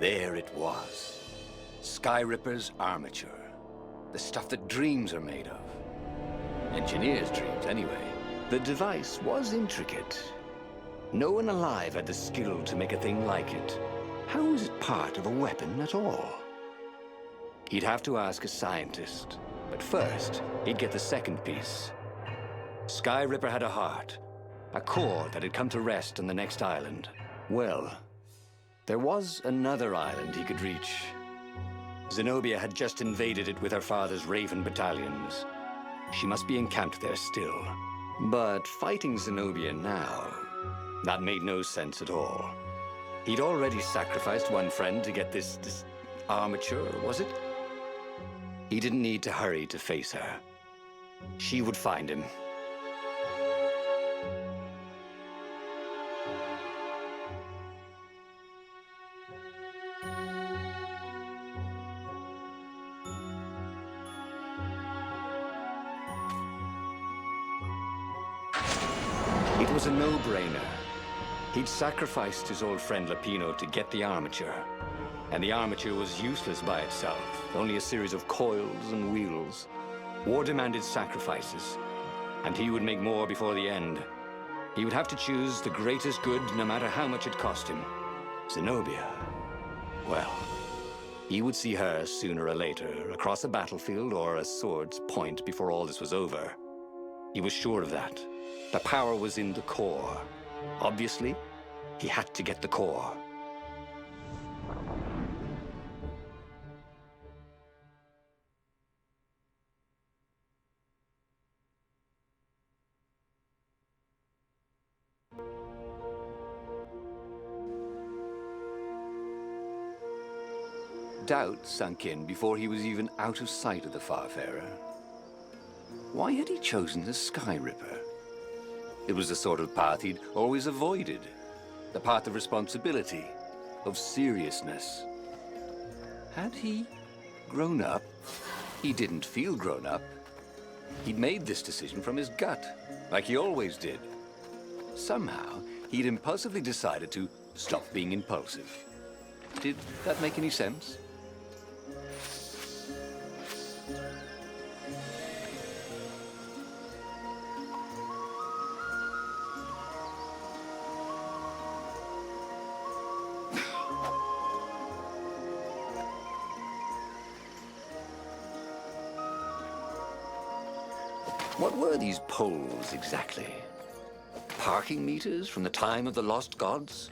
There it was. Skyripper's armature. The stuff that dreams are made of. Engineers' dreams, anyway. The device was intricate. No one alive had the skill to make a thing like it. How was it part of a weapon at all? He'd have to ask a scientist. But first, he'd get the second piece. Skyripper had a heart. A core that had come to rest on the next island. Well, there was another island he could reach. Zenobia had just invaded it with her father's Raven battalions. She must be encamped there still. But fighting Zenobia now, that made no sense at all. He'd already sacrificed one friend to get this armature, was it? He didn't need to hurry to face her. She would find him. It was a no-brainer. He'd sacrificed his old friend Lapino to get the armature. And the armature was useless by itself, only a series of coils and wheels. War demanded sacrifices, and he would make more before the end. He would have to choose the greatest good, no matter how much it cost him. Zenobia. Well, he would see her sooner or later, across a battlefield or a sword's point before all this was over. He was sure of that. The power was in the core. Obviously, he had to get the core. Doubt sunk in before he was even out of sight of the Farfarer. Why had he chosen the Skyripper? It was the sort of path he'd always avoided. The path of responsibility, of seriousness. Had he grown up? He didn't feel grown up. He'd made this decision from his gut, like he always did. Somehow, he'd impulsively decided to stop being impulsive. Did that make any sense? What were these poles exactly? Parking meters from the time of the lost gods?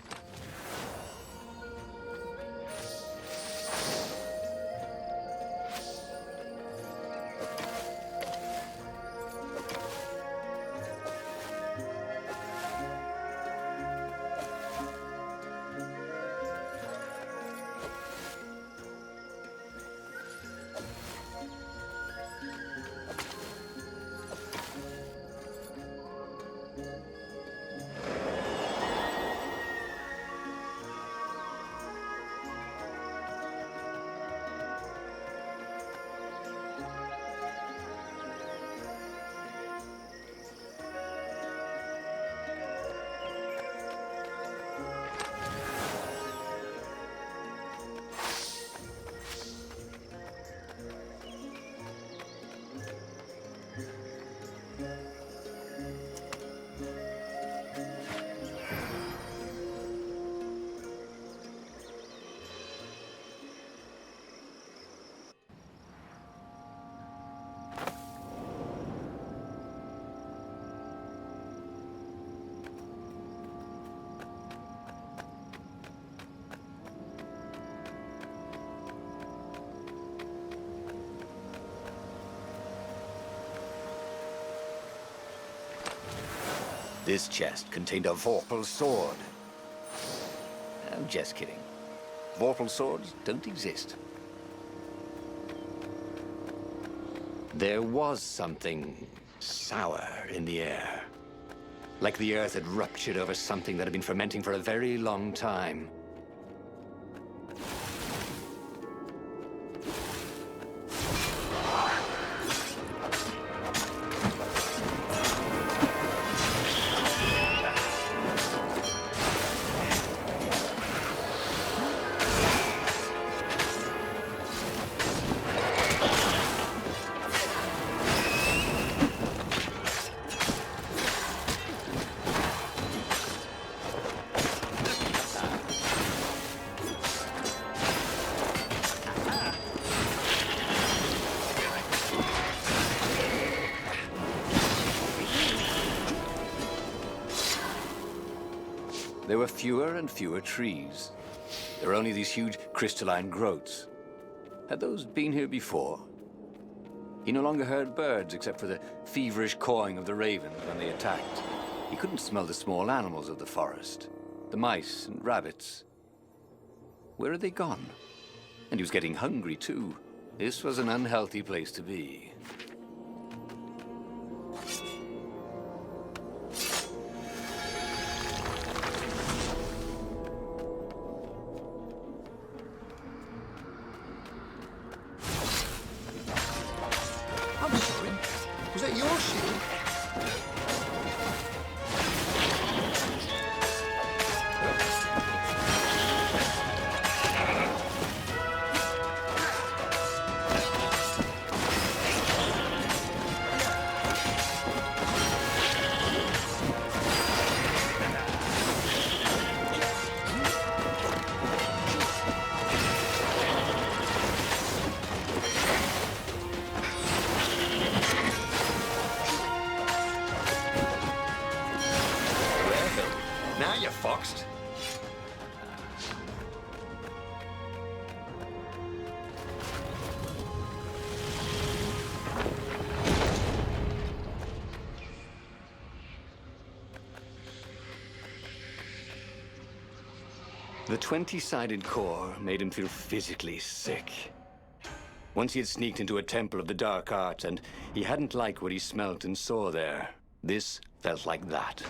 This chest contained a Vorpal sword. I'm just kidding. Vorpal swords don't exist. There was something sour in the air. Like the earth had ruptured over something that had been fermenting for a very long time. There were fewer and fewer trees. There were only these huge crystalline growths. Had those been here before? He no longer heard birds except for the feverish cawing of the ravens when they attacked. He couldn't smell the small animals of the forest, the mice and rabbits. Where had they gone? And he was getting hungry, too. This was an unhealthy place to be. I'm sorry. Was that your shield? Now you're foxed. The 20-sided core made him feel physically sick. Once he had sneaked into a temple of the dark art, and he hadn't liked what he smelt and saw there. This felt like that.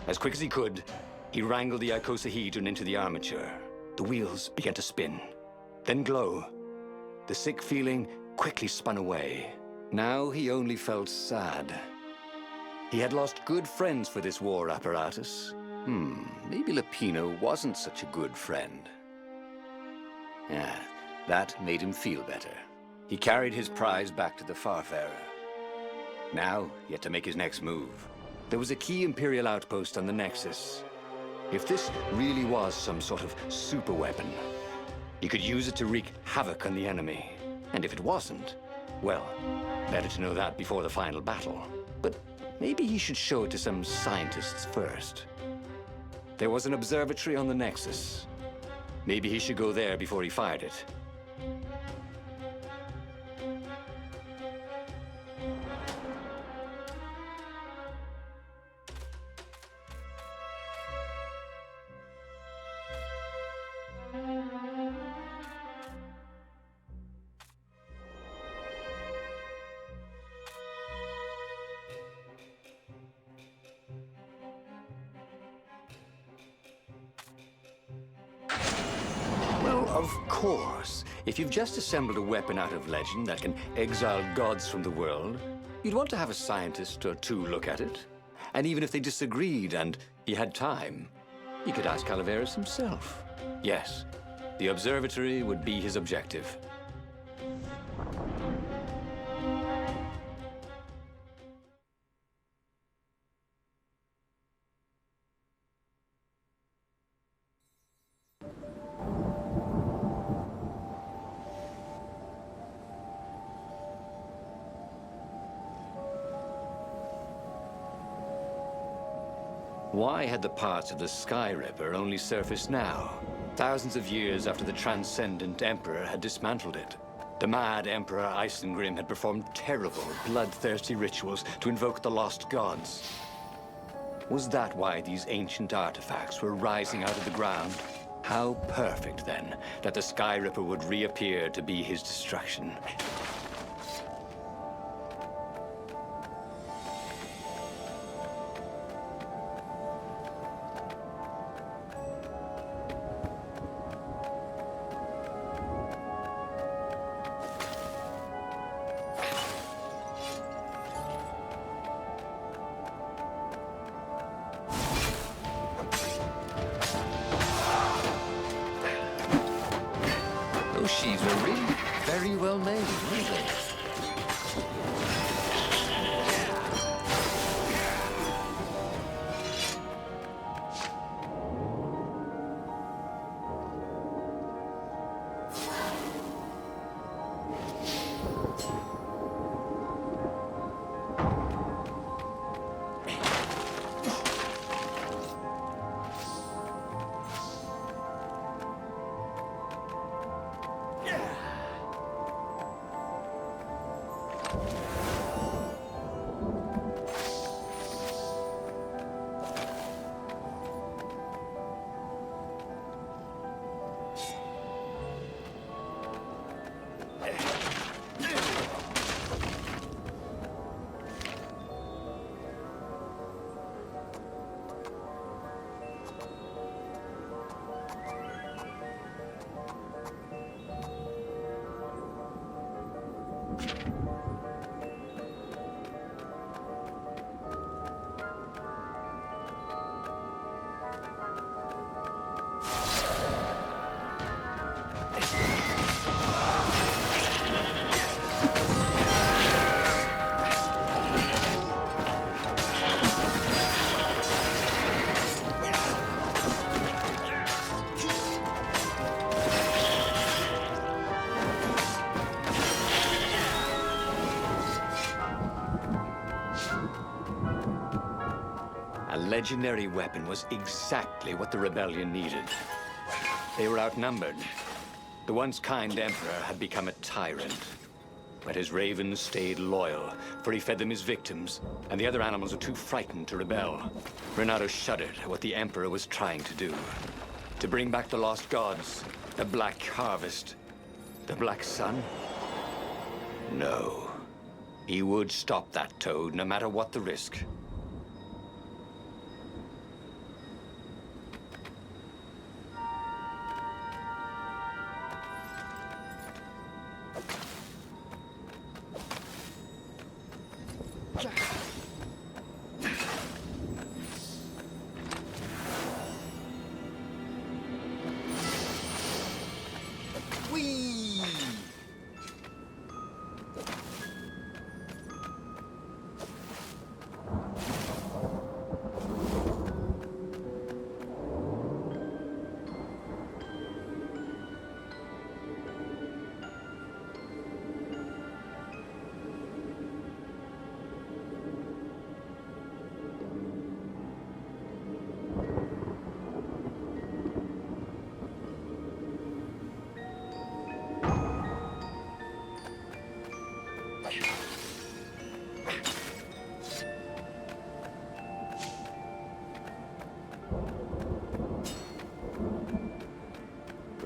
As quick as he could, he wrangled the icosahedron into the armature. The wheels began to spin, then glow. The sick feeling quickly spun away. Now he only felt sad. He had lost good friends for this war apparatus. Maybe Lapino wasn't such a good friend. Yeah, that made him feel better. He carried his prize back to the Farfarer. Now, he had to make his next move. There was a key Imperial outpost on the Nexus. If this really was some sort of super weapon, he could use it to wreak havoc on the enemy. And if it wasn't, well, better to know that before the final battle. But maybe he should show it to some scientists first. There was an observatory on the Nexus. Maybe he should go there before he fired it. Of course. If you've just assembled a weapon out of legend that can exile gods from the world, you'd want to have a scientist or two look at it. And even if they disagreed and he had time, he could ask Calaveras himself. Yes, the observatory would be his objective. Why had the parts of the Sky Ripper only surfaced now, thousands of years after the Transcendent Emperor had dismantled it? The mad Emperor Isengrim had performed terrible, bloodthirsty rituals to invoke the lost gods. Was that why these ancient artifacts were rising out of the ground? How perfect, then, that the Sky Ripper would reappear to be his destruction. Those sheaves were really very well made, weren't they? A legendary weapon was exactly what the rebellion needed. They were outnumbered. The once kind emperor had become a tyrant. But his ravens stayed loyal, for he fed them his victims, and the other animals were too frightened to rebel. Reynardo shuddered at what the emperor was trying to do. To bring back the lost gods, the Black Harvest, the Black Sun? No. He would stop that toad, no matter what the risk.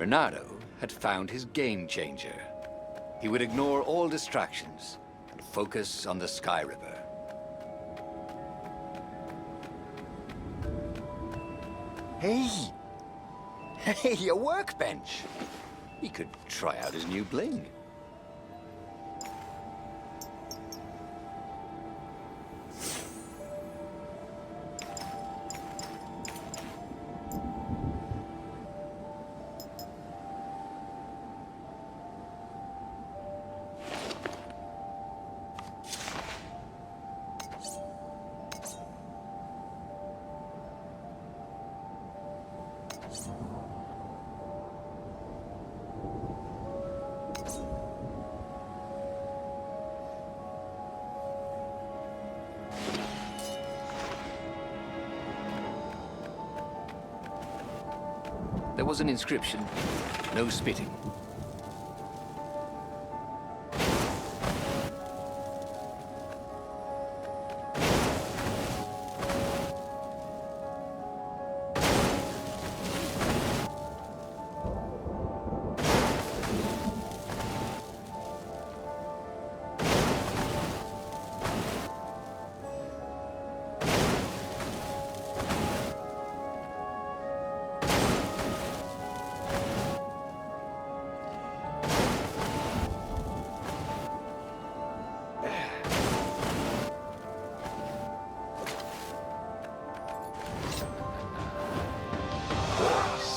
Reynardo had found his game changer. He would ignore all distractions and focus on the Sky River. Hey! Hey, a workbench! He could try out his new bling. There was an inscription, no spitting.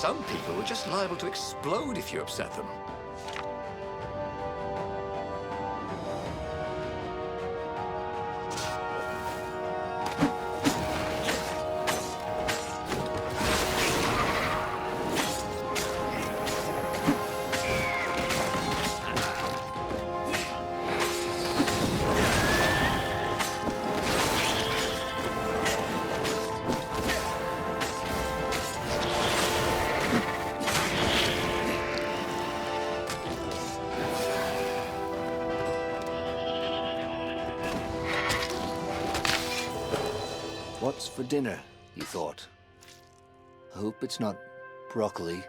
Some people are just liable to explode if you upset them. What's for dinner, you thought? Hope it's not broccoli.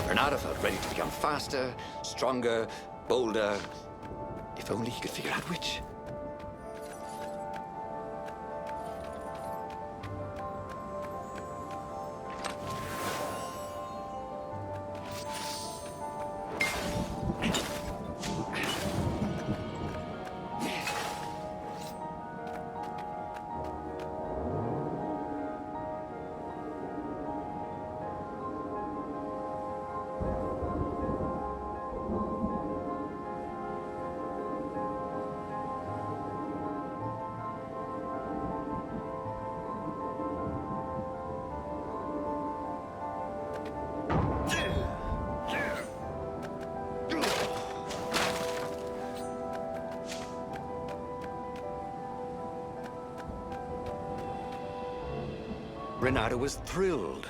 Reynardo felt ready to become faster, stronger, bolder. If only he could figure out which. Reynardo was thrilled.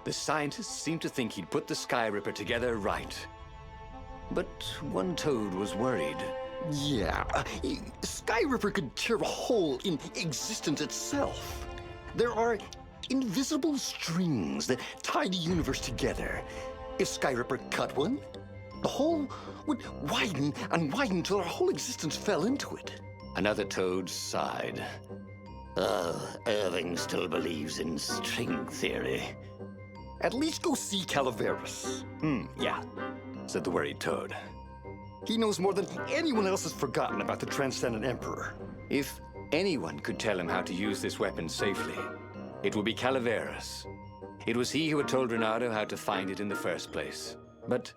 The scientists seemed to think he'd put the Sky Ripper together right. But one toad was worried. Yeah, Sky Ripper could tear a hole in existence itself. There are invisible strings that tie the universe together. If Sky Ripper cut one, the hole would widen and widen till our whole existence fell into it. Another toad sighed. Irving still believes in string theory. At least go see Calaveras. Yeah, said the worried toad. He knows more than anyone else has forgotten about the Transcendent Emperor. If anyone could tell him how to use this weapon safely, it would be Calaveras. It was he who had told Reynardo how to find it in the first place. But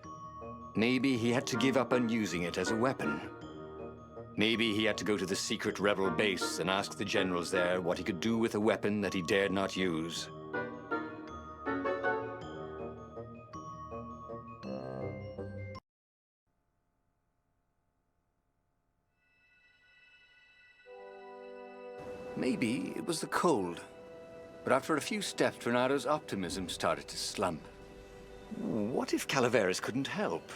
maybe he had to give up on using it as a weapon. Maybe he had to go to the secret rebel base and ask the generals there what he could do with a weapon that he dared not use. Maybe it was the cold. But after a few steps, Reynardo's optimism started to slump. What if Calaveras couldn't help?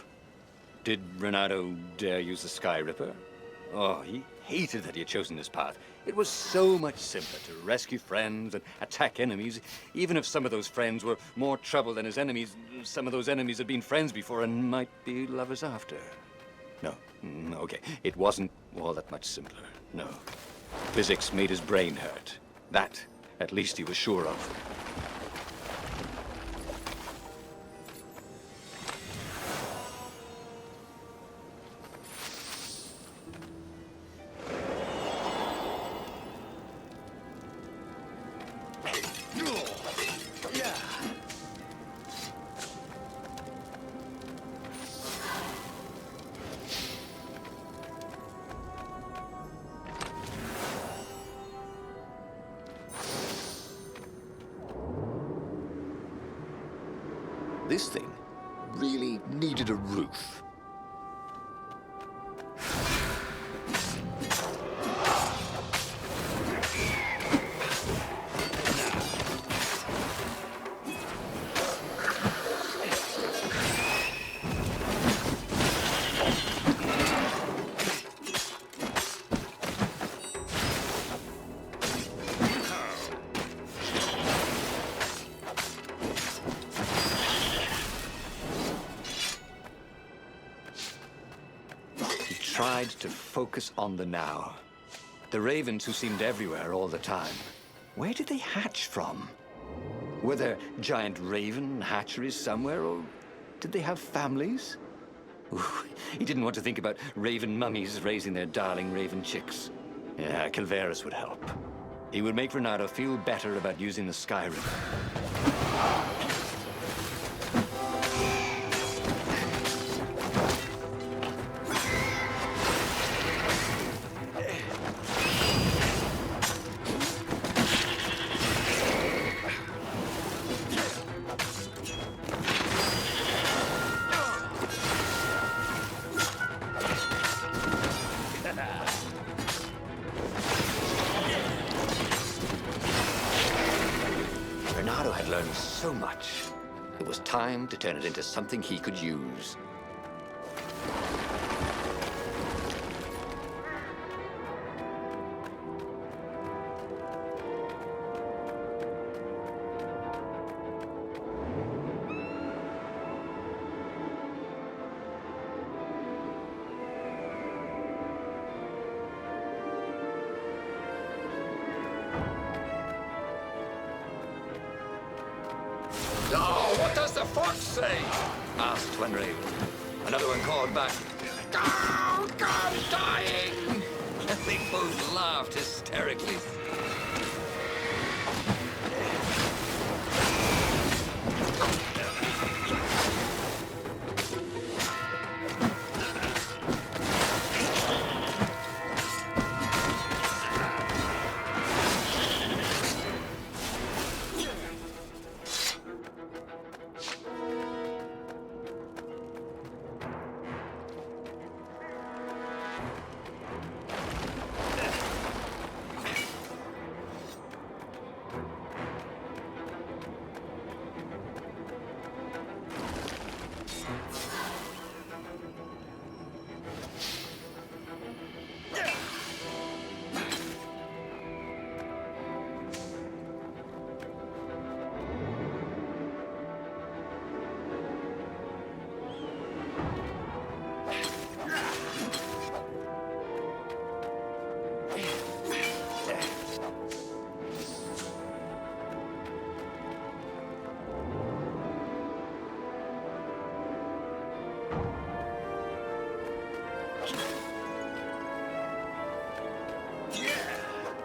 Did Reynardo dare use the Sky Ripper? Oh, he hated that he had chosen this path. It was so much simpler to rescue friends and attack enemies. Even if some of those friends were more trouble than his enemies, some of those enemies had been friends before and might be lovers after. No, okay, it wasn't all that much simpler, no. Physics made his brain hurt. That, at least, he was sure of. This thing really needed a roof. Tried to focus on the now. The ravens who seemed everywhere all the time. Where did they hatch from? Were there giant raven hatcheries somewhere, or did they have families? Ooh, he didn't want to think about raven mummies raising their darling raven chicks. Yeah, Calveras would help. He would make Reynardo feel better about using the Sky River. Reynardo had learned so much. It was time to turn it into something he could use. Oh, what does the fox say? Asked one raven. Another one called back, "Go, go, I'm dying!" They both laughed hysterically.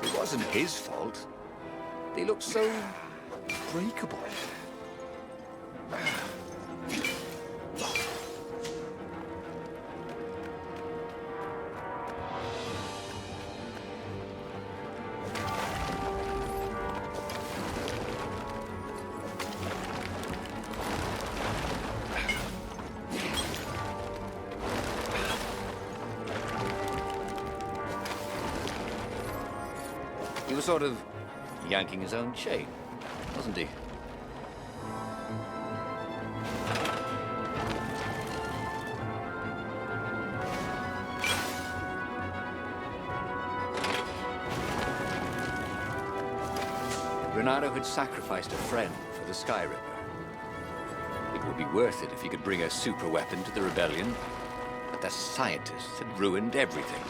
It wasn't his fault. They looked so breakable. He was sort of yanking his own chain, wasn't he? Reynardo had sacrificed a friend for the Sky River. It would be worth it if he could bring a super weapon to the rebellion, but the scientists had ruined everything.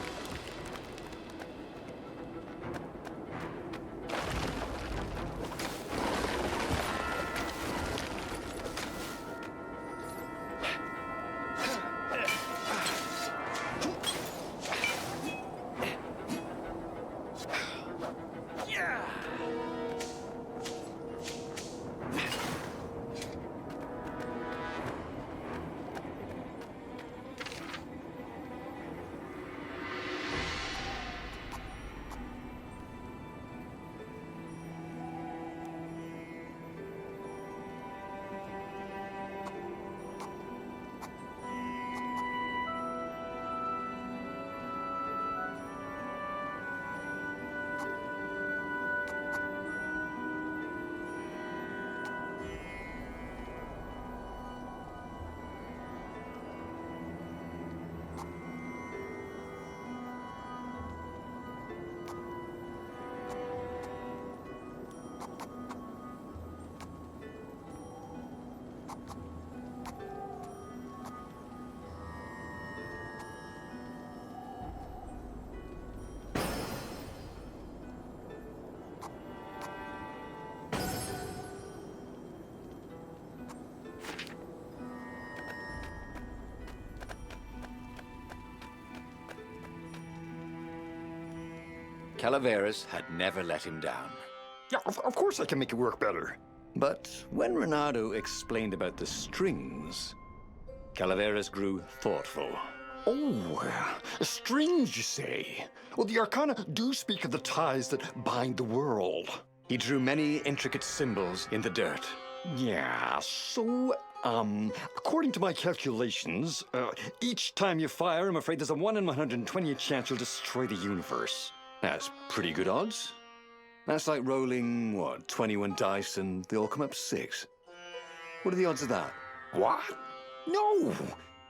Calaveras had never let him down. Yeah, of course I can make it work better. But when Reynardo explained about the strings, Calaveras grew thoughtful. Oh, strings, you say? Well, the Arcana do speak of the ties that bind the world. He drew many intricate symbols in the dirt. Yeah, so, according to my calculations, each time you fire, I'm afraid there's a 1 in 128 chance you'll destroy the universe. That's pretty good odds. That's like rolling, what, 21 dice and they all come up 6. What are the odds of that? What? No!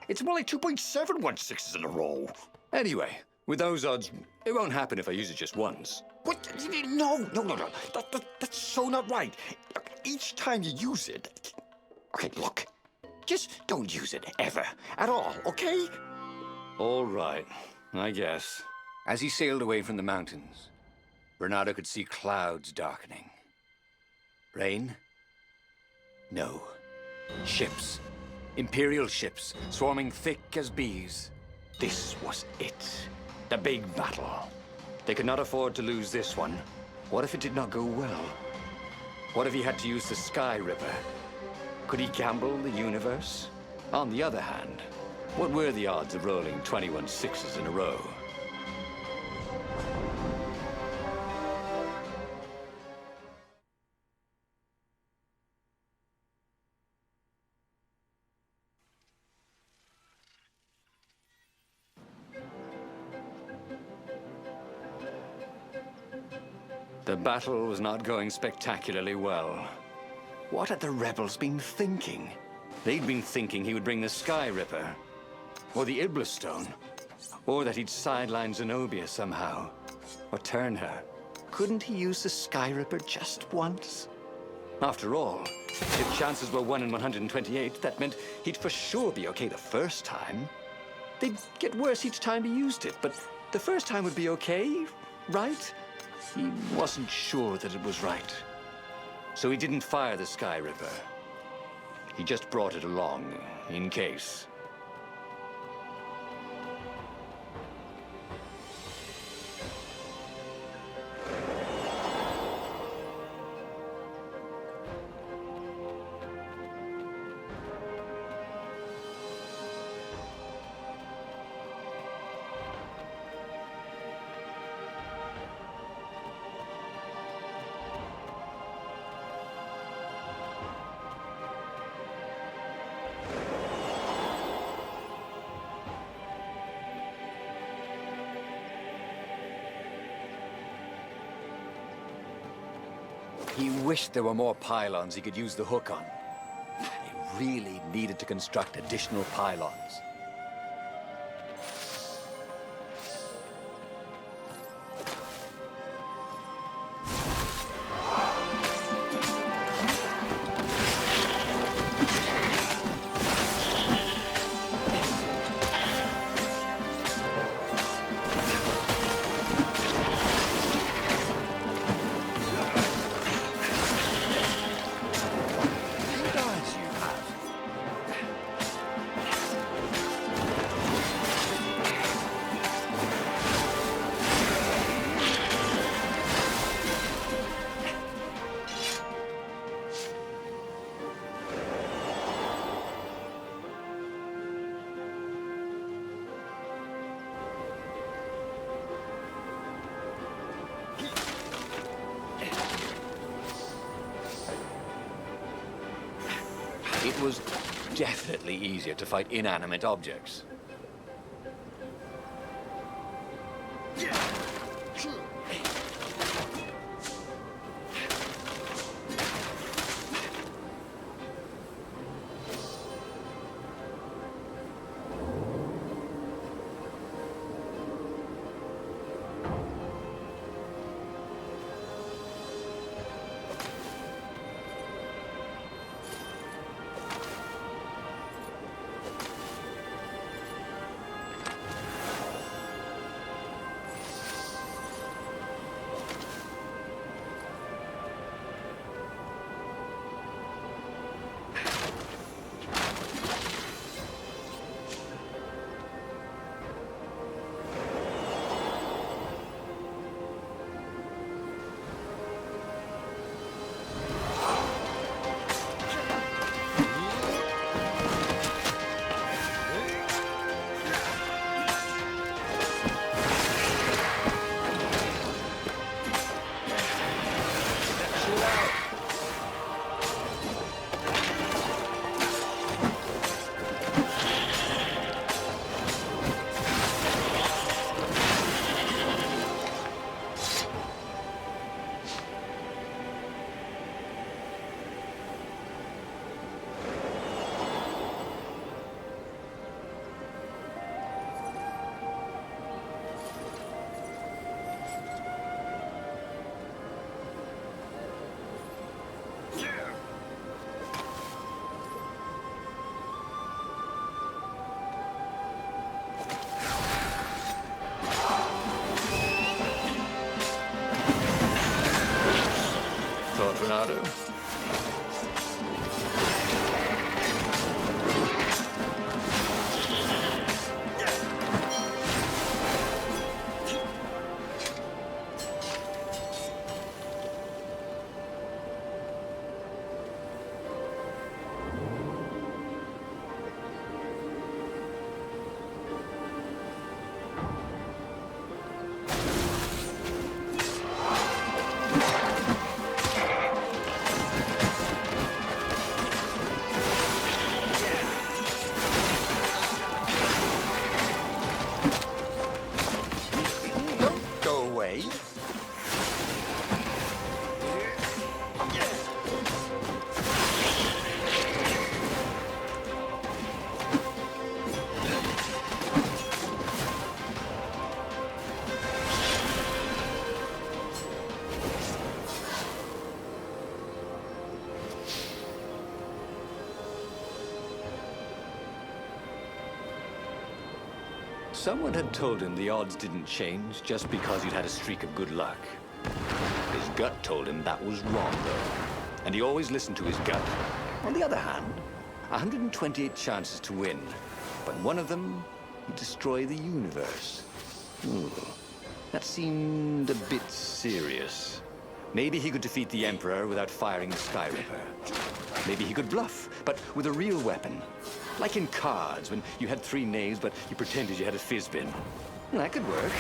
It's more like 2.716s in a row. Anyway, with those odds, it won't happen if I use it just once. What? No. That's so not right. Each time you use it... Okay, look. Just don't use it ever. At all, okay? All right, I guess. As he sailed away from the mountains, Reynardo could see clouds darkening. Rain? No. Ships. Imperial ships, swarming thick as bees. This was it. The big battle. They could not afford to lose this one. What if it did not go well? What if he had to use the Sky Ripper? Could he gamble the universe? On the other hand, what were the odds of rolling 21 6s in a row? The battle was not going spectacularly well. What had the rebels been thinking? They'd been thinking he would bring the Sky Ripper, or the Iblis Stone, or that he'd sideline Zenobia somehow, or turn her. Couldn't he use the Sky Ripper just once? After all, if chances were 1 in 128, that meant he'd for sure be okay the first time. They'd get worse each time he used it, but the first time would be okay, right? He wasn't sure that it was right. So he didn't fire the Sky Ripper. He just brought it along, in case. He wished there were more pylons he could use the hook on. He really needed to construct additional pylons. It was definitely easier to fight inanimate objects. yourself, Reynardo. Someone had told him the odds didn't change just because you'd had a streak of good luck. His gut told him that was wrong, though. And he always listened to his gut. On the other hand, 128 chances to win, but one of them would destroy the universe. That seemed a bit serious. Maybe he could defeat the Emperor without firing the Sky Ripper. Maybe he could bluff, but with a real weapon. Like in cards, when you had 3 knaves, but you pretended you had a fizbin. That could work.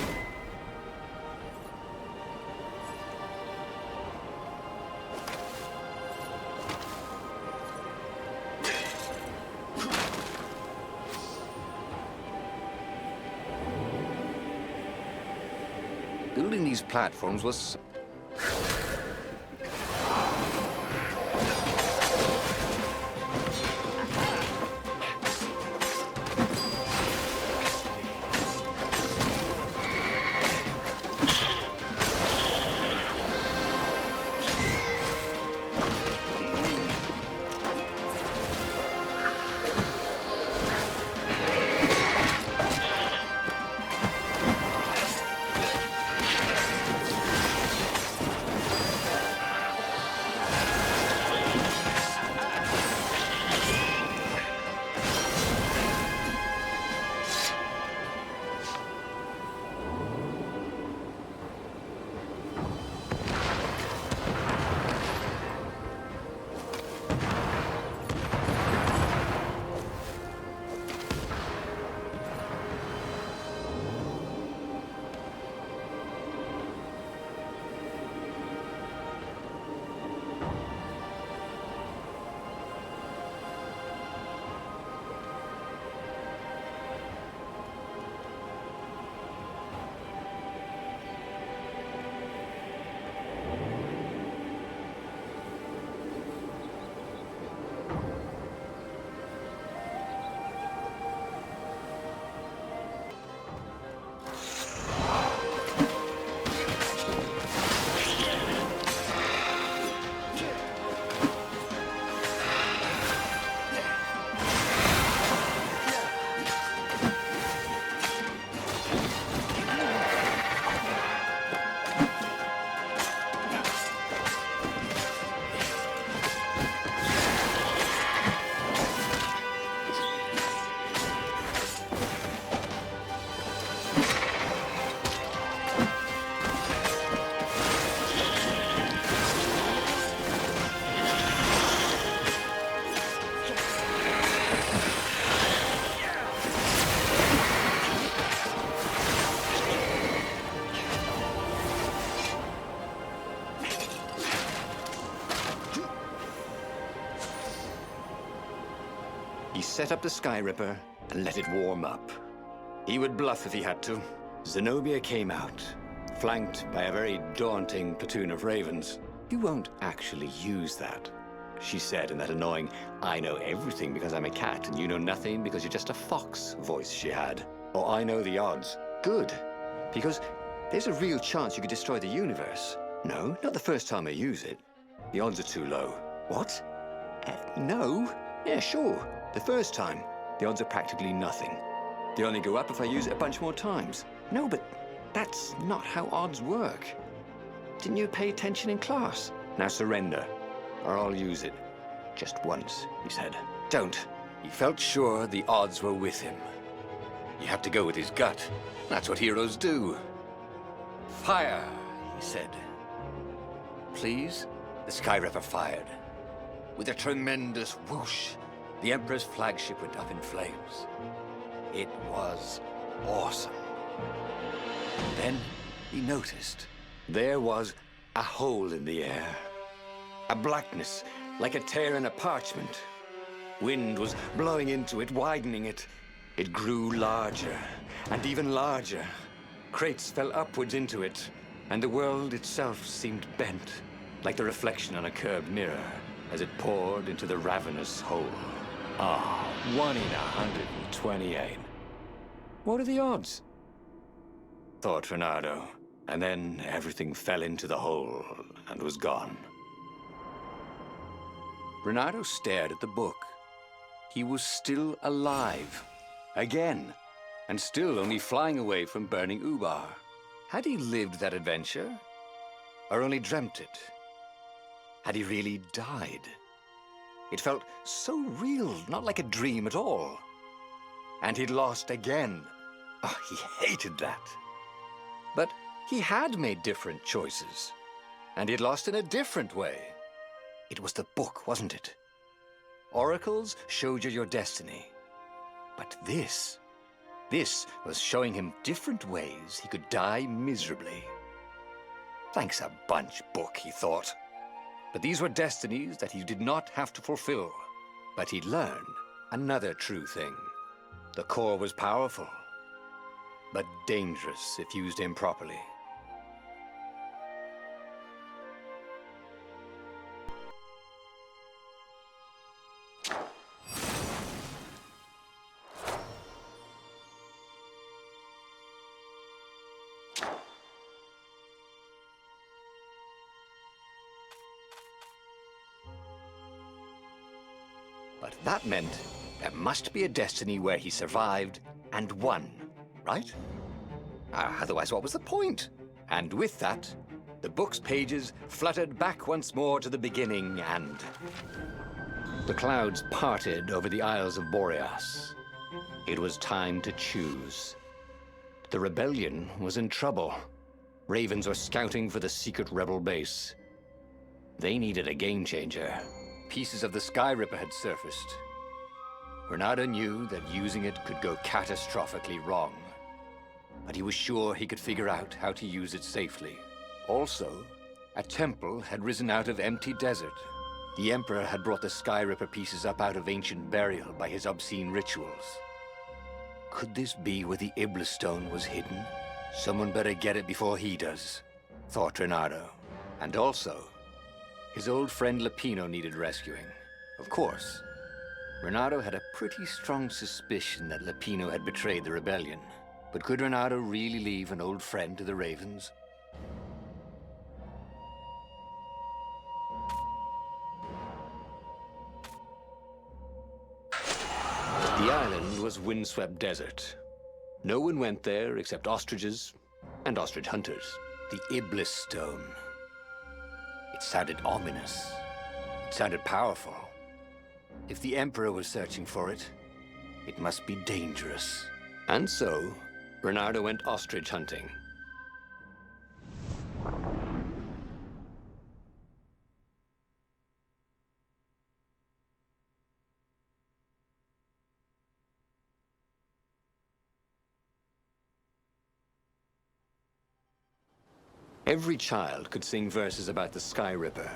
Building these platforms was... He set up the Sky Ripper and let it warm up. He would bluff if he had to. Zenobia came out, flanked by a very daunting platoon of ravens. You won't actually use that, she said in that annoying, I know everything because I'm a cat and you know nothing because you're just a fox voice she had. Or I know the odds. Good, because there's a real chance you could destroy the universe. No, not the first time I use it. The odds are too low. What? No? Yeah, sure. The first time, the odds are practically nothing. They only go up if I use it a bunch more times. No, but that's not how odds work. Didn't you pay attention in class? Now surrender, or I'll use it. Just once, he said. Don't. He felt sure the odds were with him. You have to go with his gut. That's what heroes do. Fire, he said. Please? The Sky Ripper fired. With a tremendous whoosh, the Emperor's flagship went up in flames. It was awesome. Then he noticed there was a hole in the air. A blackness, like a tear in a parchment. Wind was blowing into it, widening it. It grew larger, and even larger. Crates fell upwards into it, and the world itself seemed bent, like the reflection on a curved mirror, as it poured into the ravenous hole. Ah, 1 in 128. What are the odds? Thought Reynardo, and then everything fell into the hole and was gone. Reynardo stared at the book. He was still alive. Again. And still only flying away from burning Ubar. Had he lived that adventure? Or only dreamt it? Had he really died? It felt so real, not like a dream at all. And he'd lost again. Oh, he hated that. But he had made different choices. And he'd lost in a different way. It was the book, wasn't it? Oracles showed you your destiny. But this was showing him different ways he could die miserably. Thanks a bunch, book, he thought. But these were destinies that he did not have to fulfill. But he'd learn another true thing. The core was powerful, but dangerous if used improperly. But that meant there must be a destiny where he survived and won, right? Otherwise, what was the point? And with that, the book's pages fluttered back once more to the beginning, and the clouds parted over the Isles of Boreas. It was time to choose. The rebellion was in trouble. Ravens were scouting for the secret rebel base. They needed a game changer. Pieces of the Sky Ripper had surfaced. Reynardo knew that using it could go catastrophically wrong, but he was sure he could figure out how to use it safely. Also, a temple had risen out of empty desert. The Emperor had brought the Sky Ripper pieces up out of ancient burial by his obscene rituals. Could this be where the Iblis stone was hidden? Someone better get it before he does, thought Reynardo. And also, his old friend Lapino needed rescuing. Of course, Reynardo had a pretty strong suspicion that Lapino had betrayed the rebellion. But could Reynardo really leave an old friend to the Ravens? The island was windswept desert. No one went there except ostriches and ostrich hunters. The Iblis stone. It sounded ominous. It sounded powerful. If the Emperor was searching for it, it must be dangerous. And so, Reynardo went ostrich hunting. Every child could sing verses about the Sky Ripper,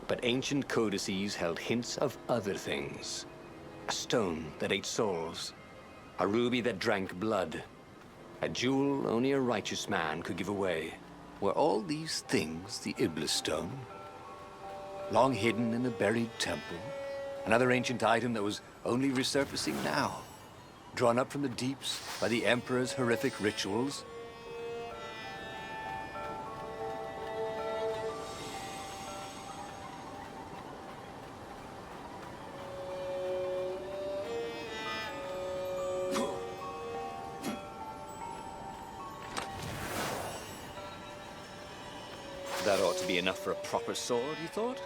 but ancient codices held hints of other things. A stone that ate souls, a ruby that drank blood, a jewel only a righteous man could give away. Were all these things the Iblis stone? Long hidden in a buried temple? Another ancient item that was only resurfacing now? Drawn up from the deeps by the Emperor's horrific rituals? That ought to be enough for a proper sword, you thought?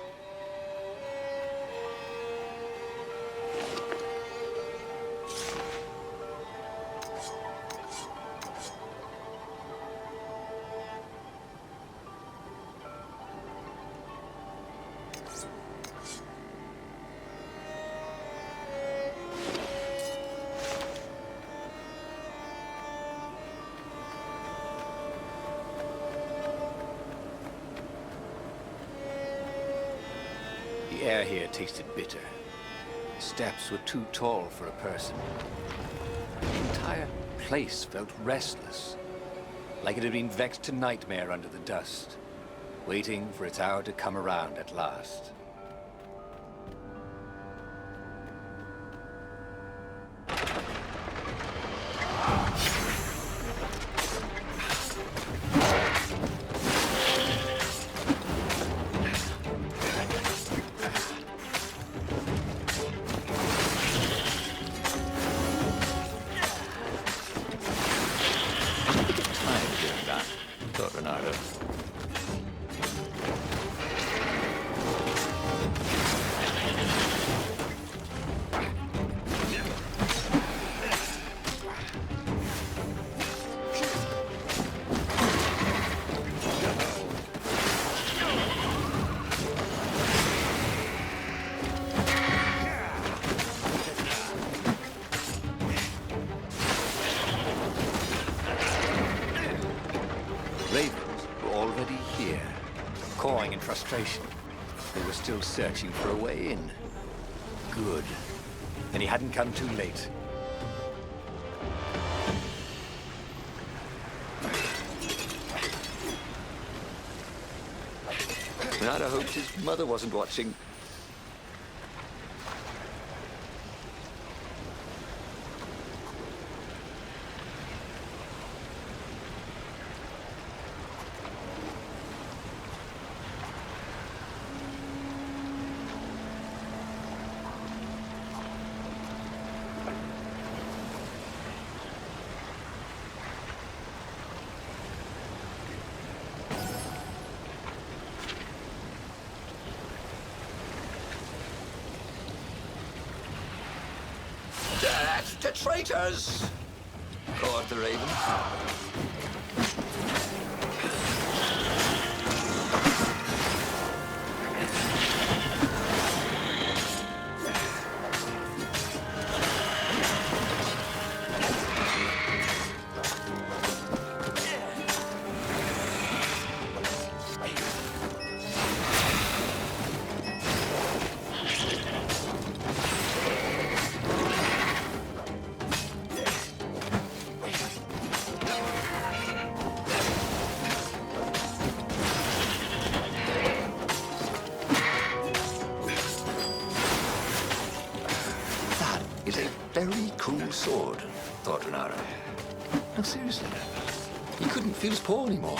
The air here tasted bitter. The steps were too tall for a person. The entire place felt restless, like it had been vexed to nightmare under the dust, waiting for its hour to come around at last. Reynardo. Ravens were already here, cawing in frustration. They were still searching for a way in. Good. And he hadn't come too late. Reynardo hoped his mother wasn't watching. Death to traitors! Roared the raven. Very cool sword, thought Reynardo. No, seriously, he couldn't feel his paw anymore.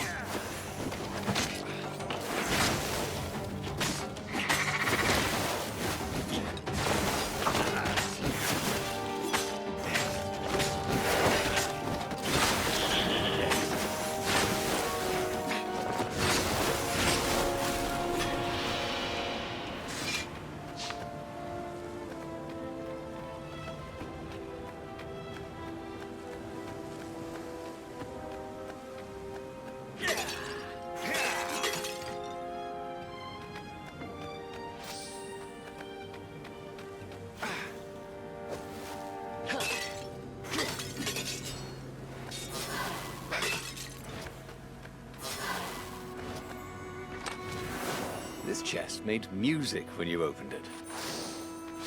This chest made music when you opened it.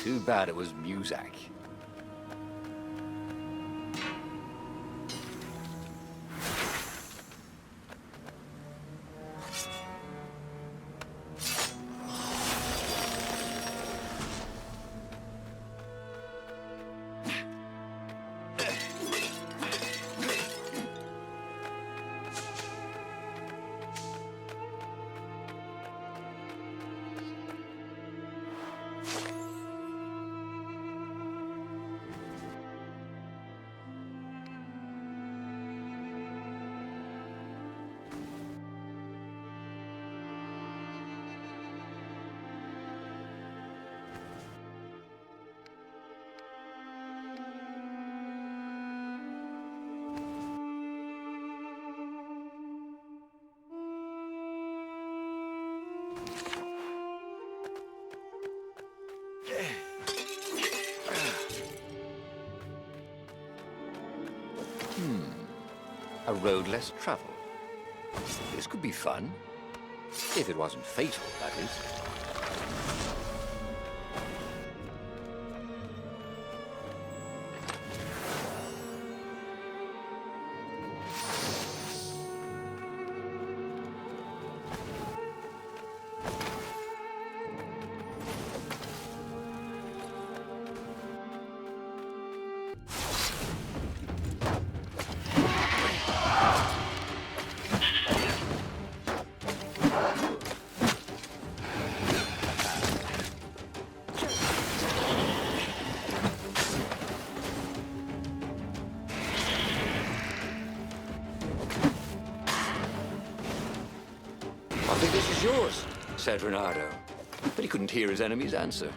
Too bad it was Muzak. road less traveled. This could be fun. If it wasn't fatal, that is. I think this is yours, said Reynardo. But he couldn't hear his enemy's answer.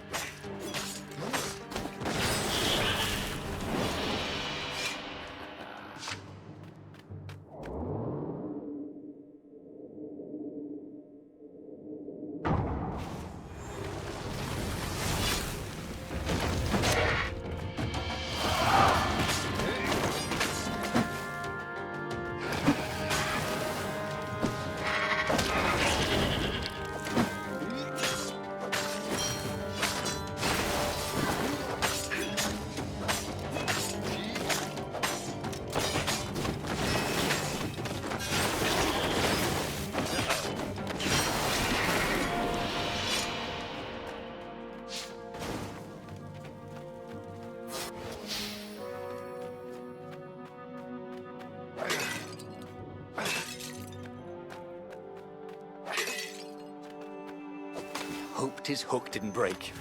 Hoped his hook didn't break.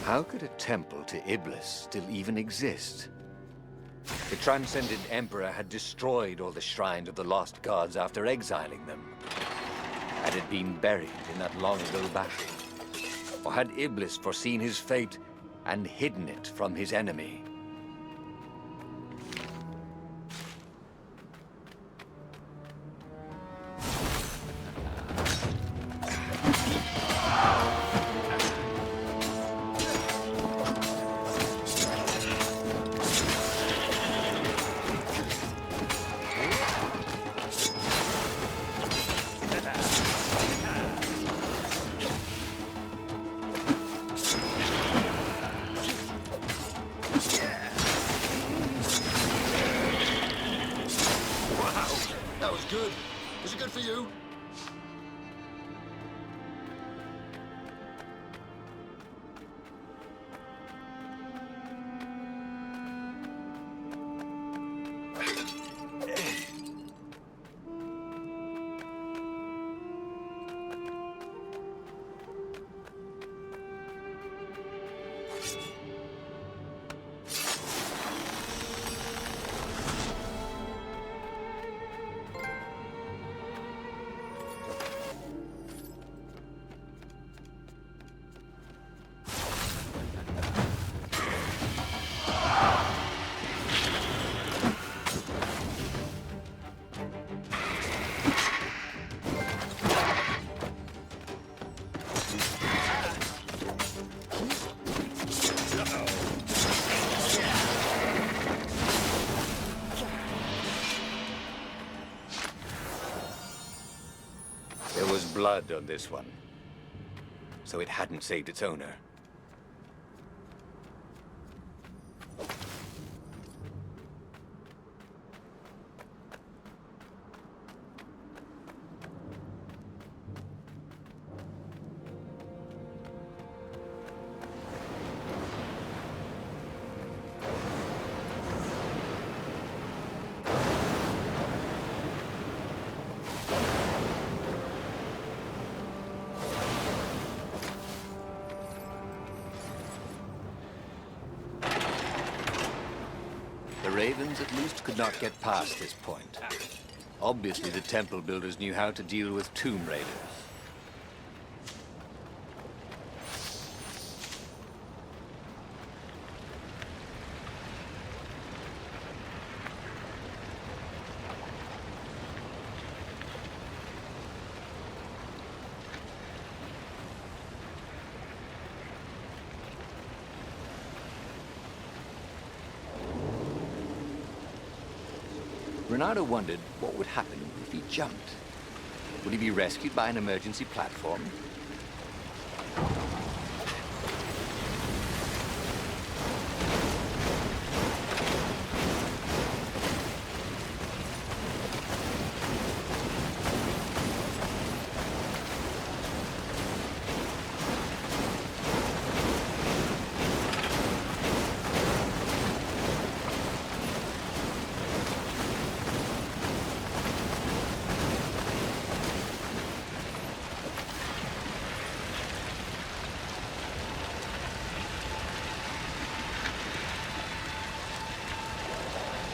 How could a temple to Iblis still even exist? The Transcendent Emperor had destroyed all the shrines of the lost gods after exiling them. Had it been buried in that long-ago battle? Or had Iblis foreseen his fate and hidden it from his enemy? That was good. Was it good for you? There was blood on this one, so it hadn't saved its owner. Romans at least could not get past this point. Obviously, the temple builders knew how to deal with tomb raiders. Reynardo wondered what would happen if he jumped. Would he be rescued by an emergency platform?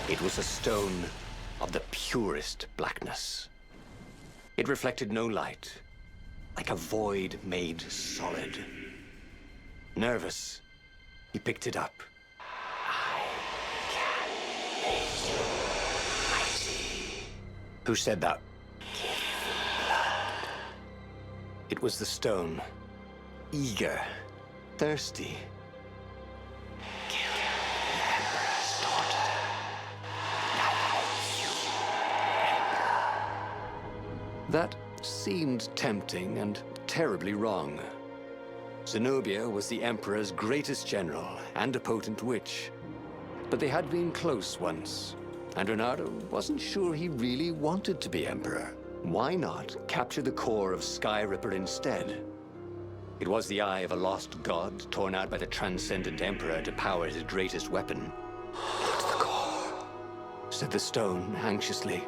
It was a stone of the purest blackness. It reflected no light, like a void made solid. Nervous, he picked it up. I can make you mighty. Who said that? Give me blood. It was the stone, eager, thirsty. That seemed tempting and terribly wrong. Zenobia was the Emperor's greatest general and a potent witch. But they had been close once, and Reynardo wasn't sure he really wanted to be Emperor. Why not capture the core of Sky Ripper instead? It was the eye of a lost god torn out by the transcendent Emperor to power his greatest weapon. "Not the core," said the stone anxiously.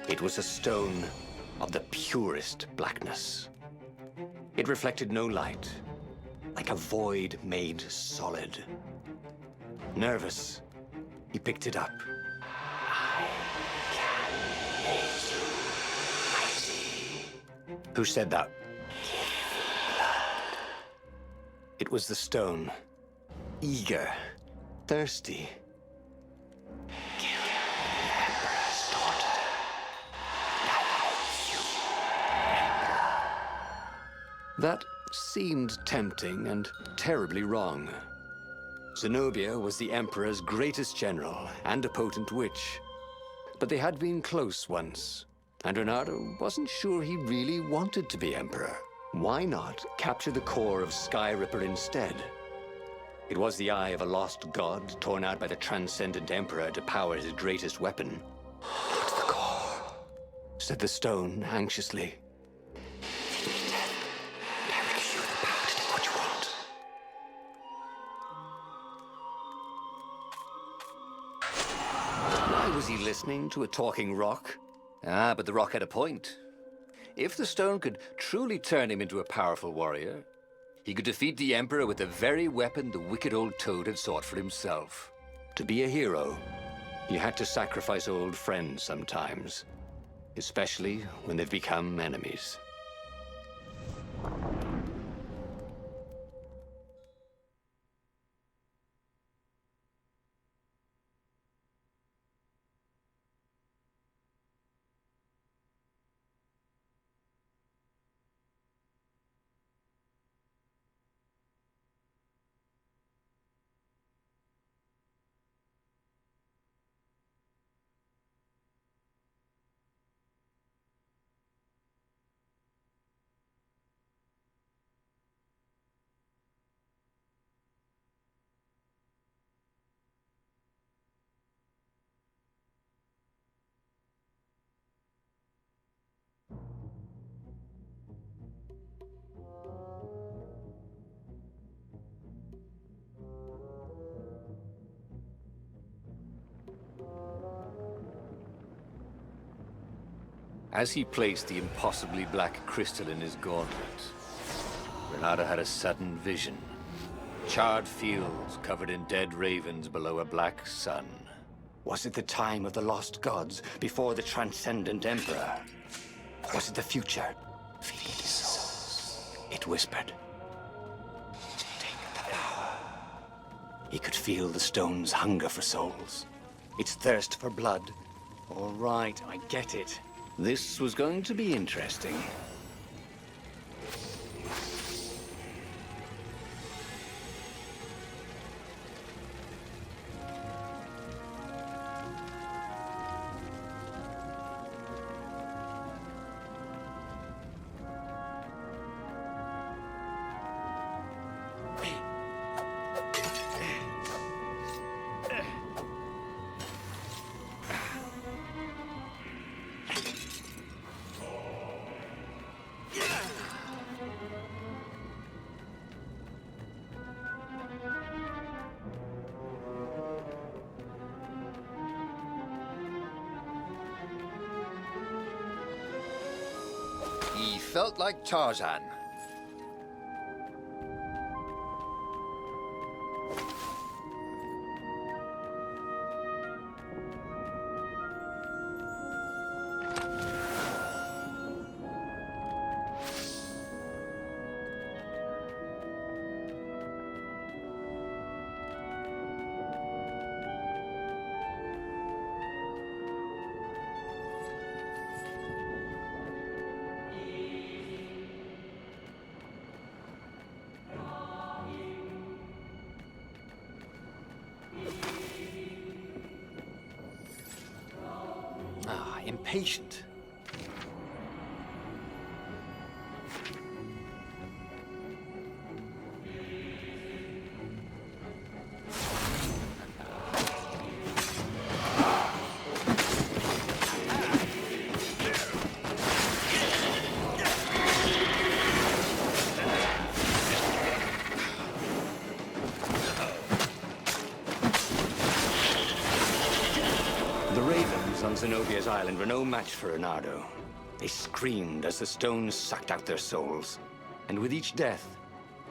It was a stone of the purest blackness. It reflected no light, like a void made solid. Nervous, he picked it up. I can make you mighty. Who said that? Give me blood. It was the stone, eager, thirsty. That seemed tempting and terribly wrong. Zenobia was the Emperor's greatest general and a potent witch. But they had been close once, and Reynardo wasn't sure he really wanted to be Emperor. Why not capture the core of Sky Ripper instead? It was the eye of a lost god torn out by the transcendent Emperor to power his greatest weapon. "Not the core," said the stone anxiously. Was he listening to a talking rock? Ah, but the rock had a point. If the stone could truly turn him into a powerful warrior, he could defeat the Emperor with the very weapon the wicked old toad had sought for himself. To be a hero, you had to sacrifice old friends sometimes, especially when they've become enemies. As he placed the impossibly black crystal in his gauntlet, Reynardo had a sudden vision. Charred fields covered in dead ravens below a black sun. Was it the time of the lost gods before the transcendent emperor? Was it the future? Feed souls, it whispered. Take the power. He could feel the stone's hunger for souls. Its thirst for blood. All right, I get it. This was going to be interesting. He felt like Tarzan. Impatient. The ravens on Zenobia's island were no match for Reynardo. They screamed as the stones sucked out their souls. And with each death,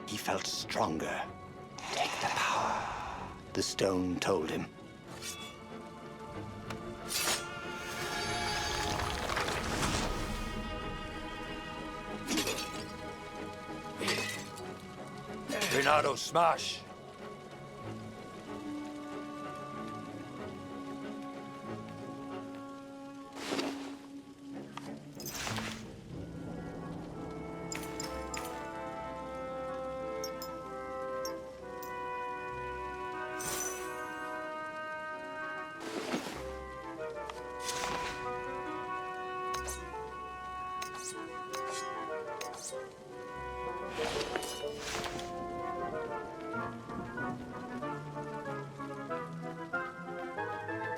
he felt stronger. Take the power, the stone told him. Reynardo, smash!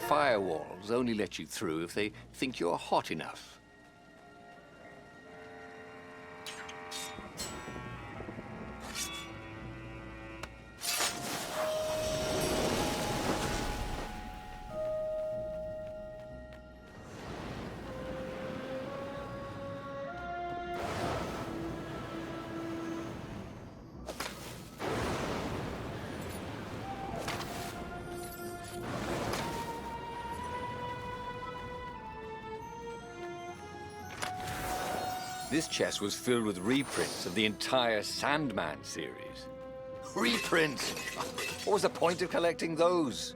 Firewalls only let you through if they think you're hot enough. This chest was filled with reprints of the entire Sandman series. Reprints! What was the point of collecting those?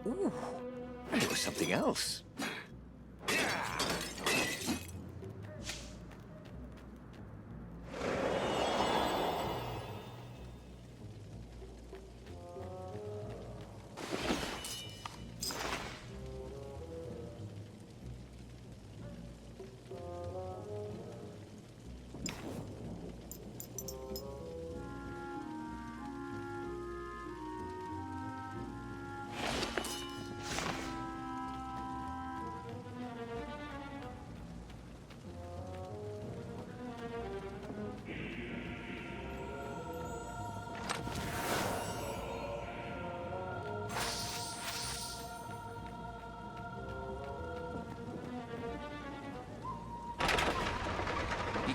Ooh, and there was something else.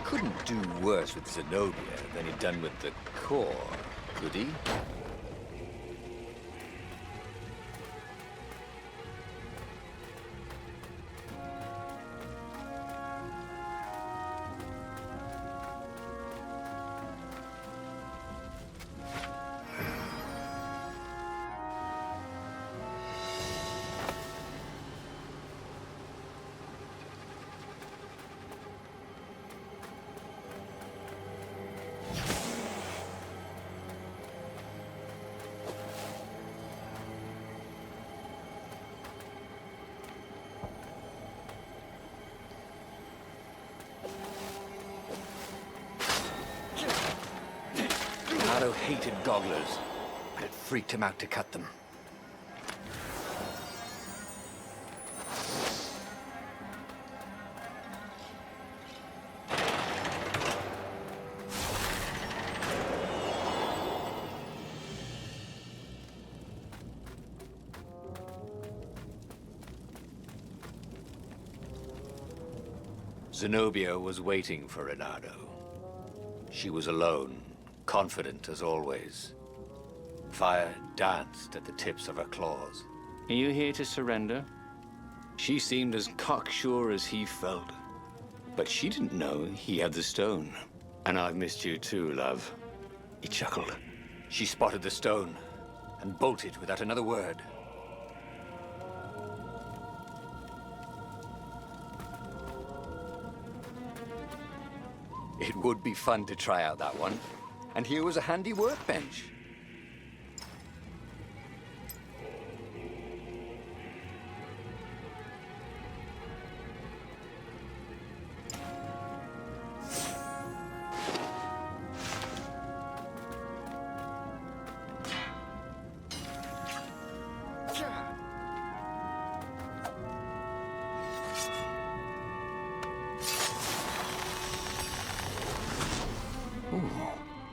couldn't do worse with Zenobia than he'd done with the core, could he? Reynardo hated gogglers, but it freaked him out to cut them. Zenobia was waiting for Reynardo. She was alone, confident as always. Fire danced at the tips of her claws. Are you here to surrender? She seemed as cocksure as he felt. But she didn't know he had the stone. And I've missed you too, love. He chuckled. She spotted the stone and bolted without another word. It would be fun to try out that one. And here was a handy workbench.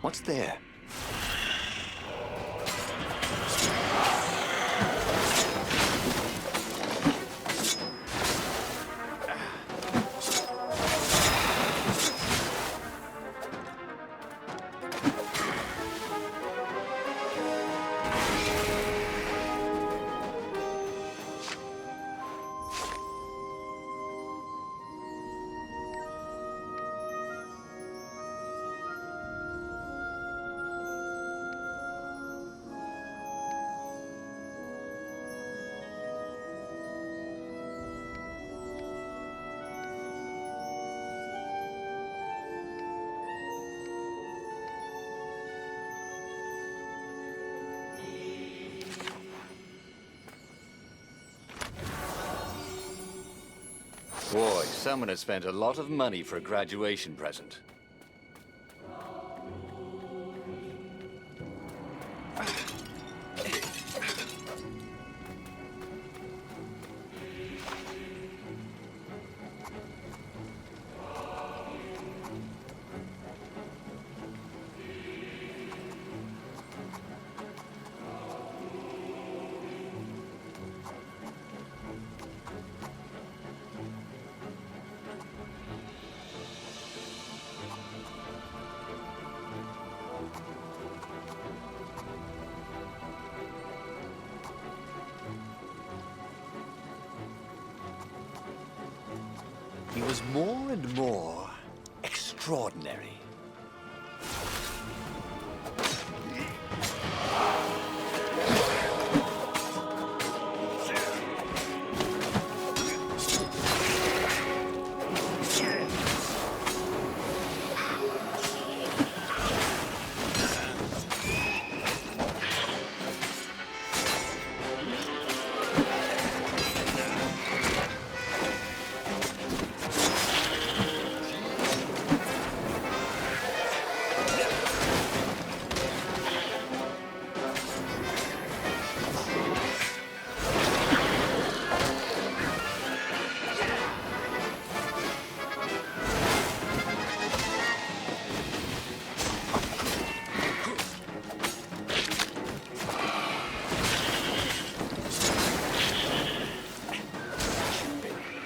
What's there? Boy, someone has spent a lot of money for a graduation present. He was more and more extraordinary.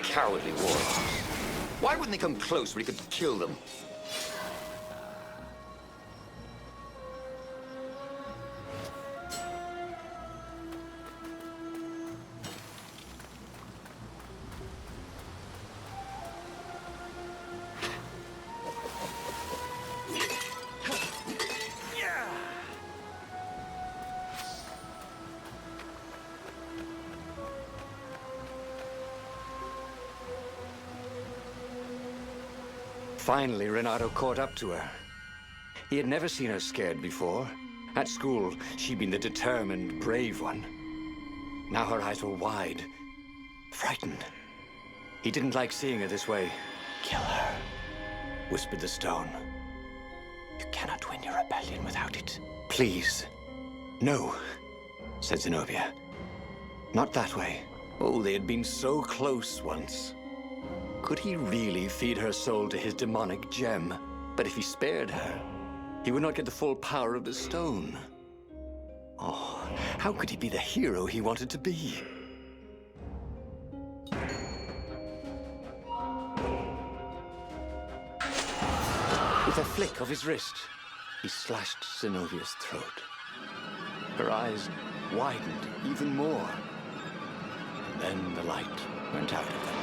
Cowardly warlocks. Why wouldn't they come close where he could kill them? Finally, Reynardo caught up to her. He had never seen her scared before. At school, she'd been the determined, brave one. Now her eyes were wide, frightened. He didn't like seeing her this way. "Kill her," whispered the stone. "You cannot win your rebellion without it." "Please." "No," said Zenobia. "Not that way." Oh, they had been so close once. Could he really feed her soul to his demonic gem? But if he spared her, he would not get the full power of the stone. Oh, how could he be the hero he wanted to be? With a flick of his wrist, he slashed Zenobia's throat. Her eyes widened even more. Then the light went out of them.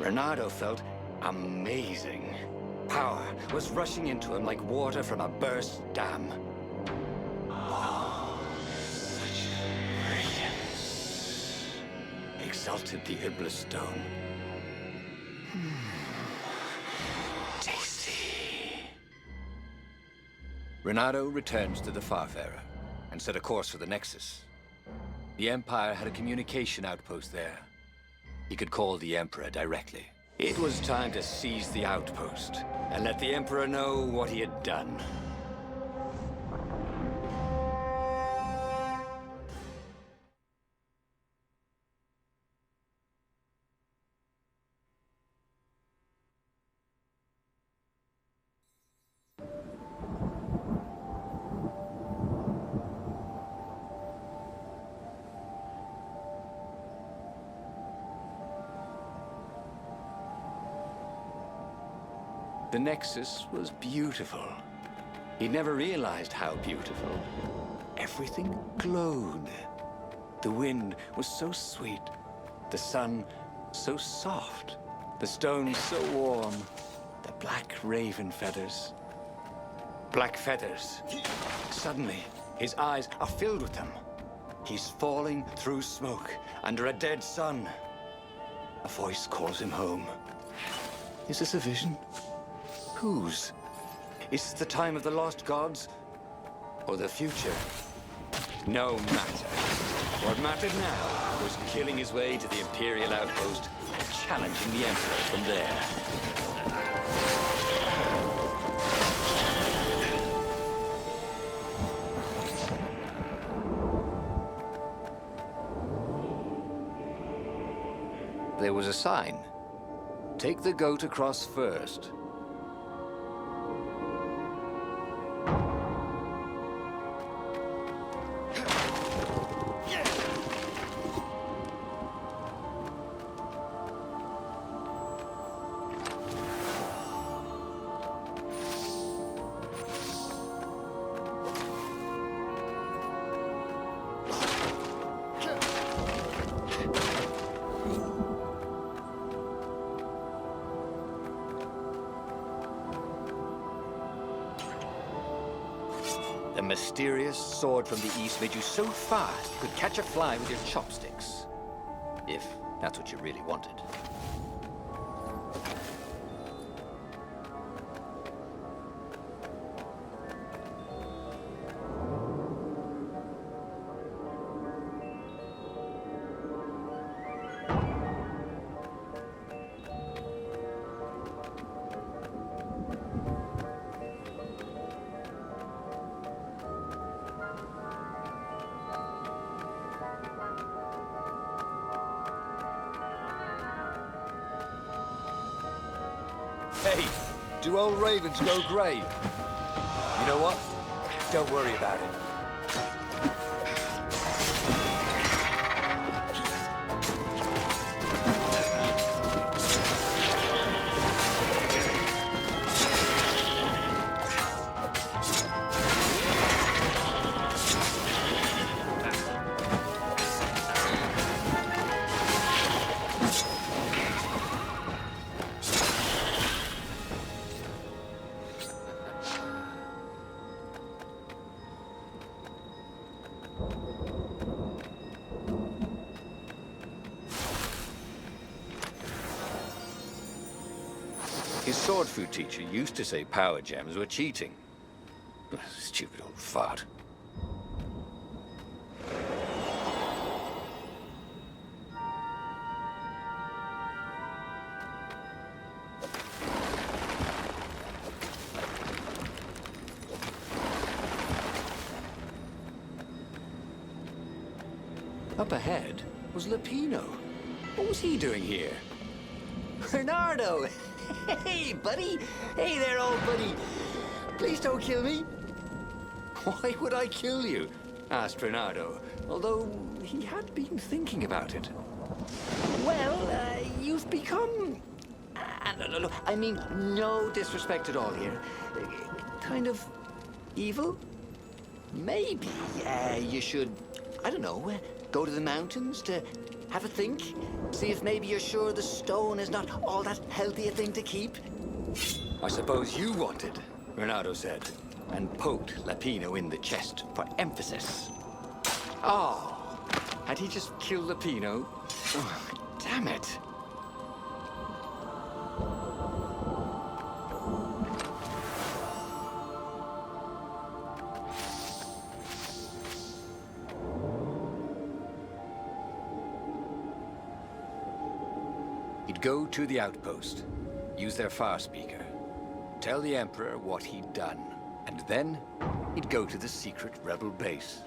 Reynardo felt amazing. Power was rushing into him like water from a burst dam. Oh, such brilliance, exulted the Iblis stone. Tasty. Reynardo returned to the Farfarer and set a course for the Nexus. The Empire had a communication outpost there. He could call the Emperor directly. It was time to seize the outpost and let the Emperor know what he had done. The Nexus was beautiful. He'd never realized how beautiful. Everything glowed. The wind was so sweet. The sun so soft. The stones so warm. The black raven feathers. Black feathers. Suddenly, his eyes are filled with them. He's falling through smoke under a dead sun. A voice calls him home. Is this a vision? Whose? Is this the time of the lost gods? Or the future? No matter. What mattered now was killing his way to the Imperial outpost and challenging the Emperor from there. There was a sign. Take the goat across first. The mysterious sword from the east made you so fast you could catch a fly with your chopsticks. If that's what you really wanted. Hey, do old ravens go grey? You know what? Don't worry about it. His sword fu teacher used to say power gems were cheating. Stupid old fart. Up ahead was Lapino. What was he doing here? Reynardo! Hey, buddy! Hey there, old buddy! Please don't kill me! Why would I kill you? Asked Reynardo, although he had been thinking about it. Well, you've become... no, I mean, no disrespect at all here. Kind of evil? Maybe you should, I don't know, go to the mountains to have a think? See if maybe you're sure the stone is not all that healthy a thing to keep? I suppose you wanted, Reynardo said, and poked Lapino in the chest for emphasis. Oh, had he just killed Lapino? Oh, damn it. He'd go to the outpost, use their far speaker, tell the Emperor what he'd done, and then he'd go to the secret rebel base.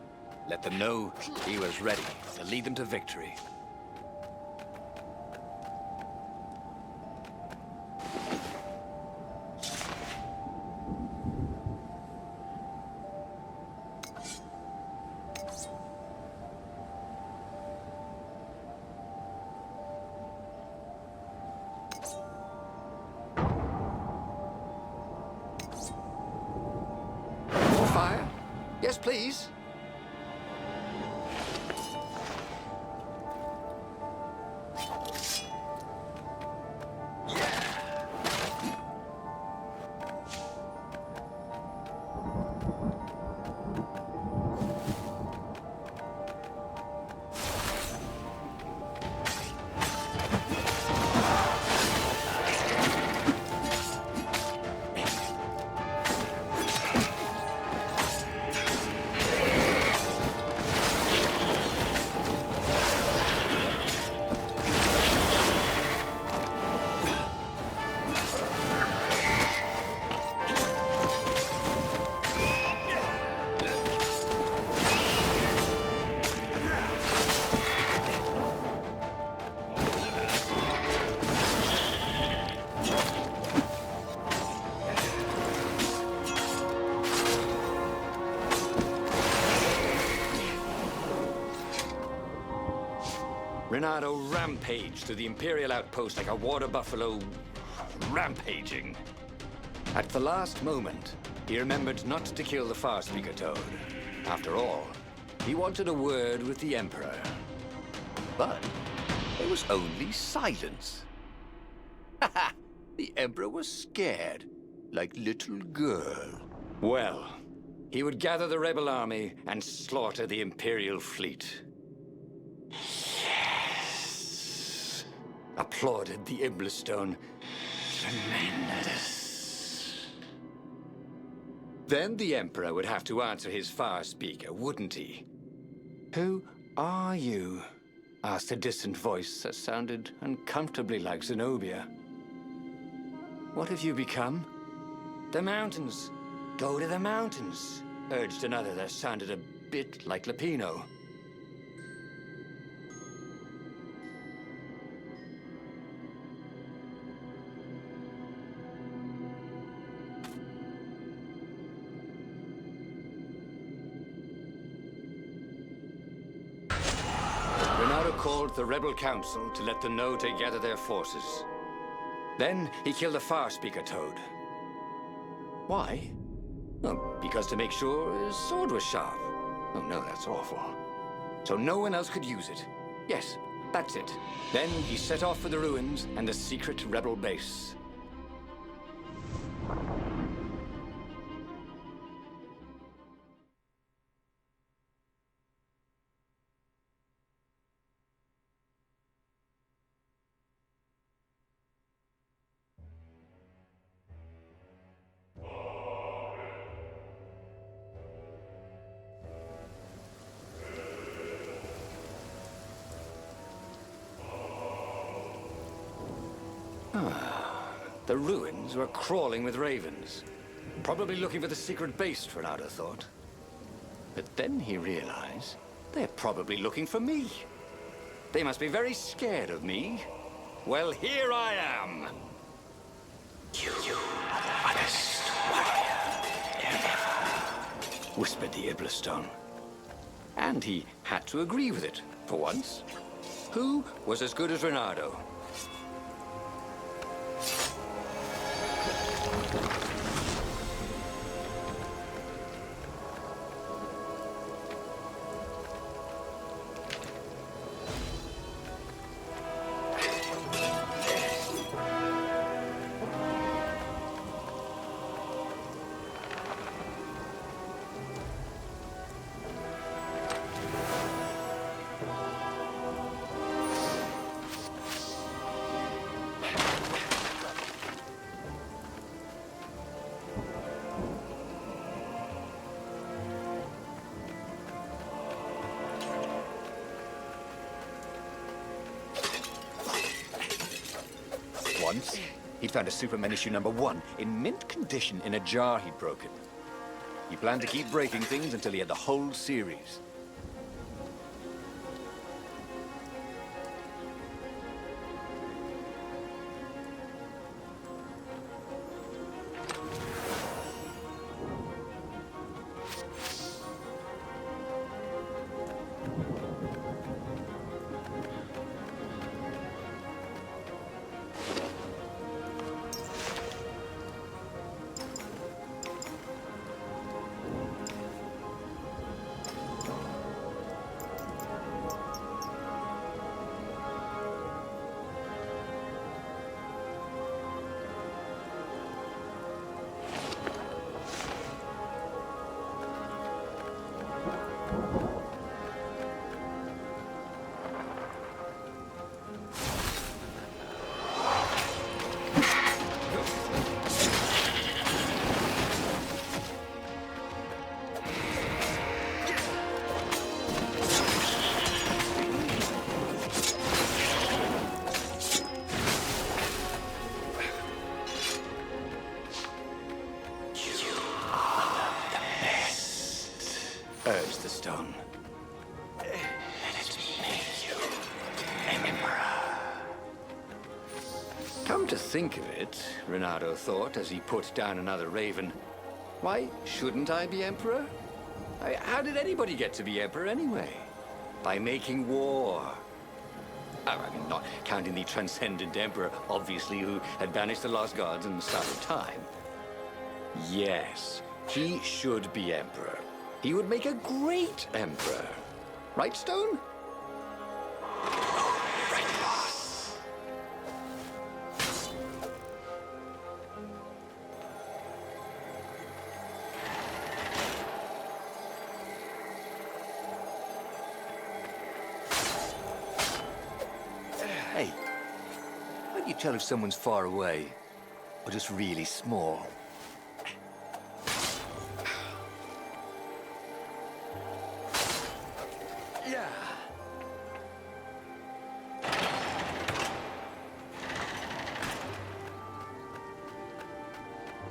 Let them know he was ready to lead them to victory. More fire? Yes, please. Reynardo rampaged through the Imperial outpost like a water buffalo rampaging. At the last moment, he remembered not to kill the far speaker toad. After all, he wanted a word with the Emperor. But there was only silence. The Emperor was scared, like little girl. Well, he would gather the rebel army and slaughter the Imperial fleet. Yes! Applauded the Iblistone. Tremendous. Then the Emperor would have to answer his far speaker, wouldn't he? Who are you? Asked a distant voice that sounded uncomfortably like Zenobia. What have you become? The mountains. Go to the mountains, urged another that sounded a bit like Lapino. Reynardo called the rebel council to let them know to gather their forces. Then he killed the far speaker toad. Why? Well, because to make sure his sword was sharp. Oh no, that's awful. So no one else could use it. Yes, that's it. Then he set off for the ruins and the secret rebel base. The ruins were crawling with ravens. Probably looking for the secret base, Reynardo thought. But then he realized they're probably looking for me. They must be very scared of me. Well, here I am. You are the hottest warrior ever, whispered the Iblastone. And he had to agree with it, for once. Who was as good as Reynardo? Once, he found a Superman issue #1 in mint condition in a jar he'd broken. He planned to keep breaking things until he had the whole series. Urged the stone. Let it make you an emperor. Come to think of it, Reynardo thought as he put down another raven, why shouldn't I be emperor? How did anybody get to be emperor anyway? By making war. I mean, not counting the transcendent emperor, obviously, who had banished the lost gods and started time. Yes, he should be emperor. He would make a great emperor. Right, Stone? Right, boss. Hey, how do you tell if someone's far away or just really small?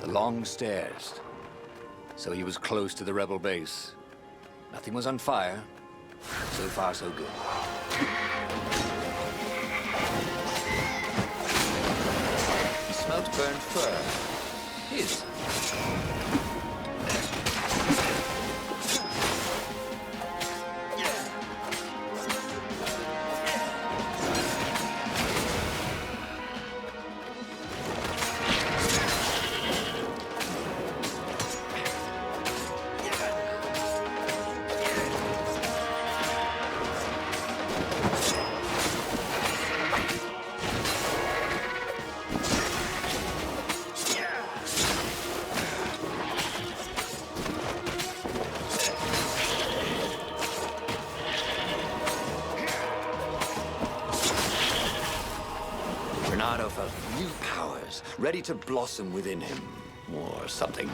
Long stairs. So he was close to the rebel base. Nothing was on fire. So far, so good. He smelled burned fur. His. Reynardo felt new powers ready to blossom within him, or something.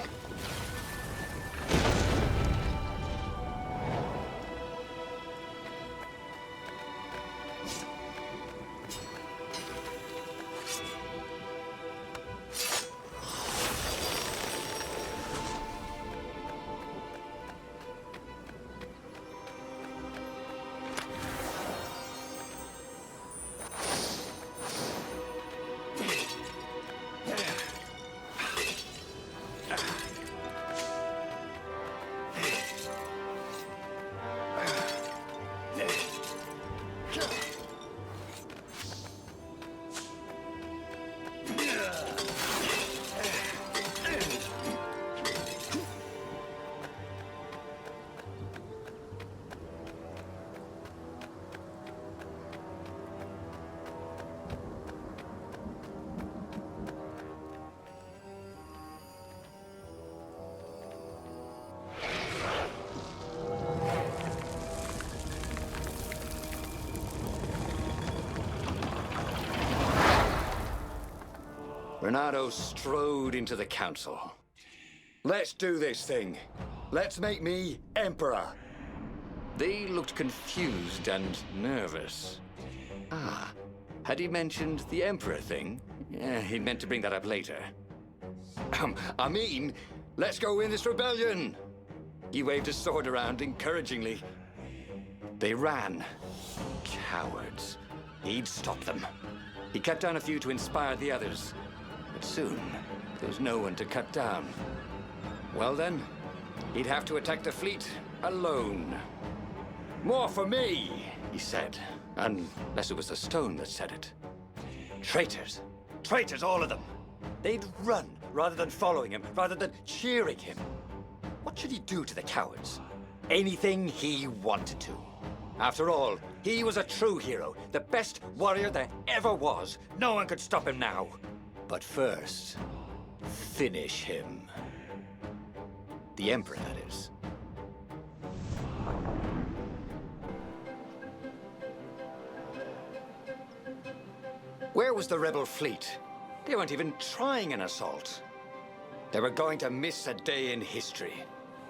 Reynardo strode into the council. Let's do this thing. Let's make me emperor. They looked confused and nervous. Ah, had he mentioned the emperor thing? Yeah, he'd meant to bring that up later. I mean, let's go win this rebellion. He waved his sword around encouragingly. They ran. Cowards. He'd stop them. He cut down a few to inspire the others. But soon, there was no one to cut down. Well then, he'd have to attack the fleet alone. More for me, he said. Unless it was the stone that said it. Traitors. Traitors, all of them. They'd run rather than following him, rather than cheering him. What should he do to the cowards? Anything he wanted to. After all, he was a true hero, the best warrior there ever was. No one could stop him now. But first, finish him. The Emperor, that is. Where was the rebel fleet? They weren't even trying an assault. They were going to miss a day in history.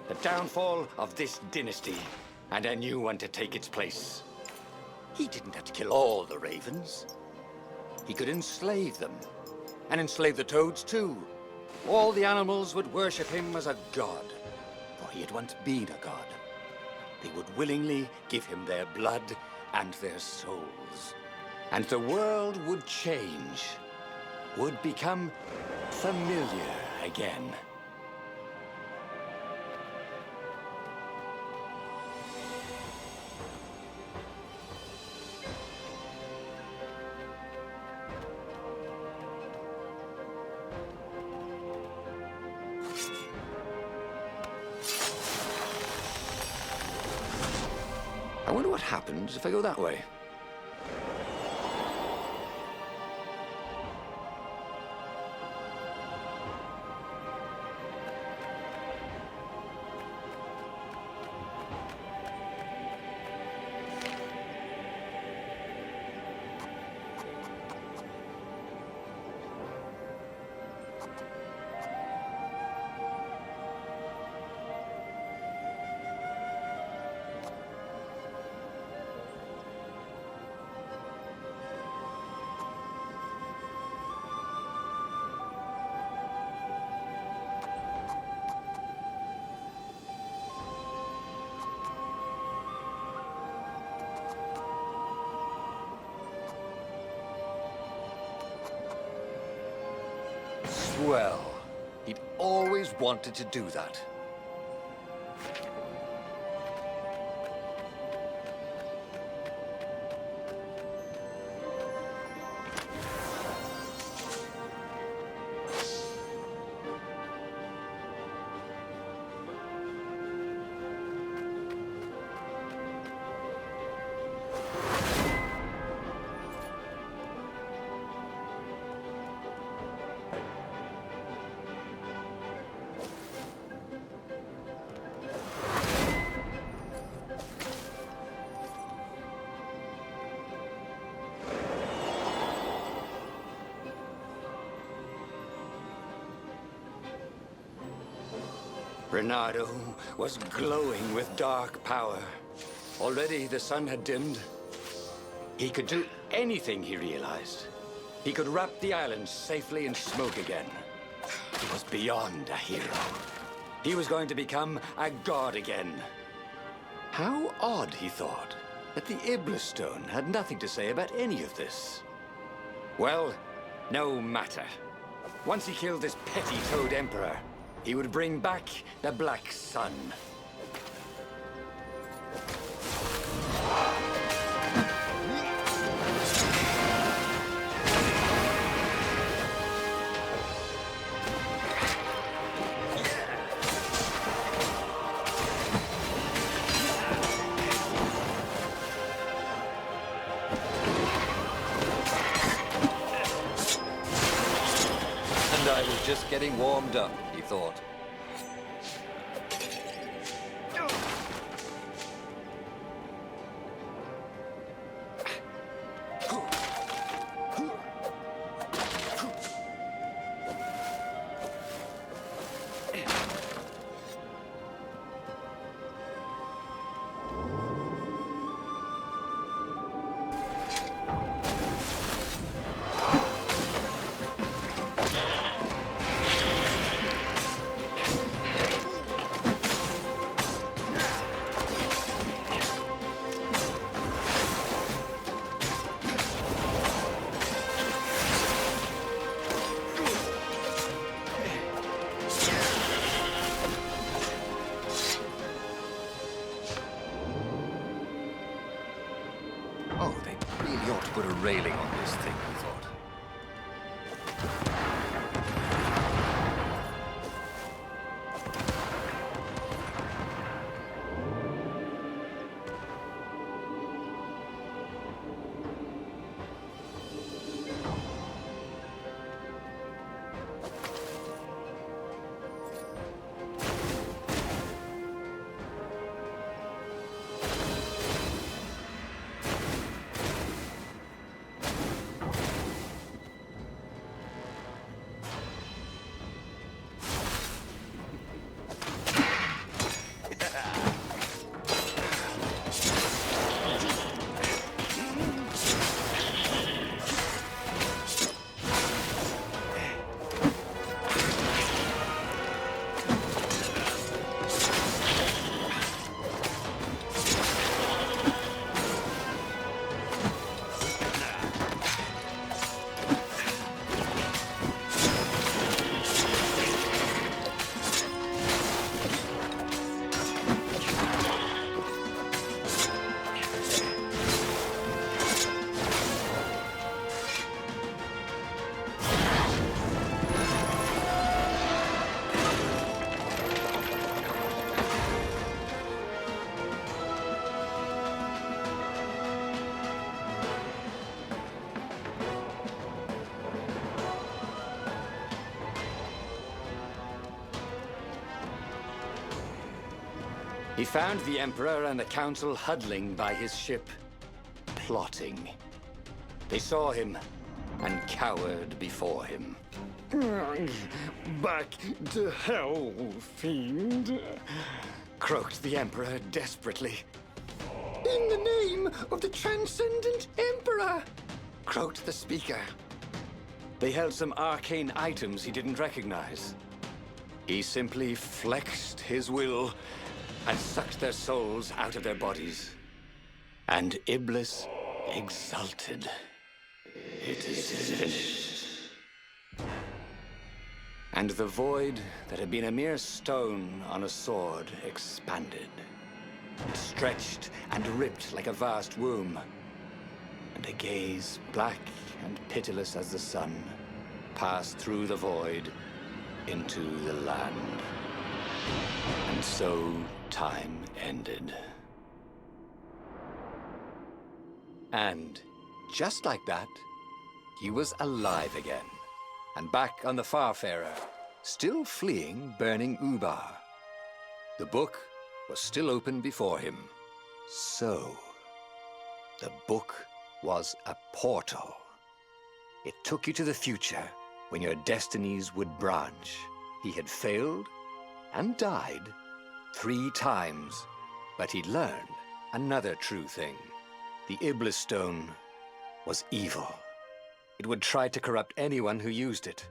The downfall of this dynasty, and a new one to take its place. He didn't have to kill all the ravens. He could enslave them, and enslave the toads too. All the animals would worship him as a god, for he had once been a god. They would willingly give him their blood and their souls. And the world would change, would become familiar again. I wonder what happens if I go that way. Well, he'd always wanted to do that. Reynardo was glowing with dark power. Already the sun had dimmed. He could do anything, he realized. He could wrap the island safely in smoke again. He was beyond a hero. He was going to become a god again. How odd, he thought, that the Iblis Stone had nothing to say about any of this. Well, no matter. Once he killed this petty Toad Emperor, he would bring back the Black Sun. And I was just getting warmed up, he thought. Really ought to put a railing on this thing, he thought. He found the Emperor and the Council huddling by his ship, plotting. They saw him and cowered before him. Back to hell, fiend. Croaked the Emperor desperately. In the name of the Transcendent Emperor! Croaked the Speaker. They held some arcane items he didn't recognize. He simply flexed his will and sucked their souls out of their bodies. And Iblis exulted. It is finished. And the void that had been a mere stone on a sword expanded. It stretched and ripped like a vast womb. And a gaze, black and pitiless as the sun, passed through the void into the land. And so time ended. And just like that, he was alive again, and back on the Farfarer, still fleeing burning Ubar. The book was still open before him. So, the book was a portal. It took you to the future, when your destinies would branch. He had failed and died 3 times, but he'd learned another true thing. The Iblis Stone was evil. It would try to corrupt anyone who used it.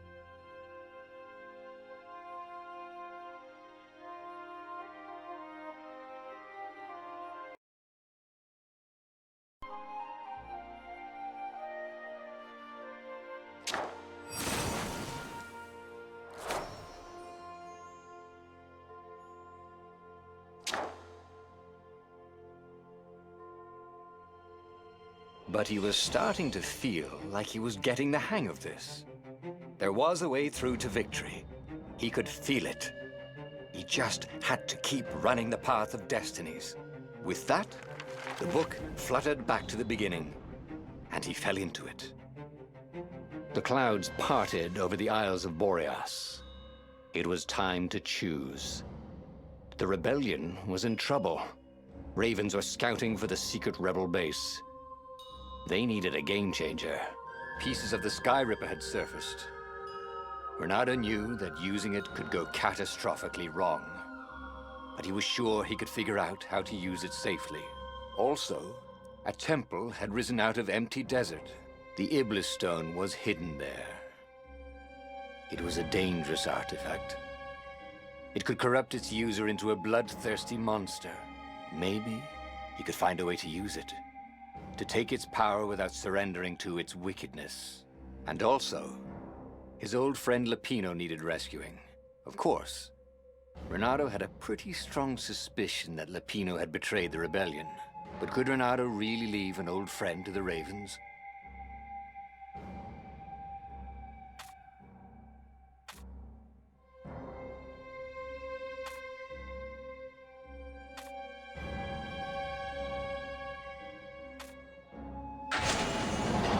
But he was starting to feel like he was getting the hang of this. There was a way through to victory. He could feel it. He just had to keep running the path of Destinies. With that, the book fluttered back to the beginning, and he fell into it. The clouds parted over the Isles of Boreas. It was time to choose. The rebellion was in trouble. Ravens were scouting for the secret rebel base. They needed a game changer. Pieces of the Sky Ripper had surfaced. Reynardo knew that using it could go catastrophically wrong, but he was sure he could figure out how to use it safely. Also, a temple had risen out of empty desert. The Iblis Stone was hidden there. It was a dangerous artifact. It could corrupt its user into a bloodthirsty monster. Maybe he could find a way to use it, to take its power without surrendering to its wickedness. And also, his old friend Lapino needed rescuing. Of course, Reynardo had a pretty strong suspicion that Lapino had betrayed the rebellion. But could Reynardo really leave an old friend to the Ravens?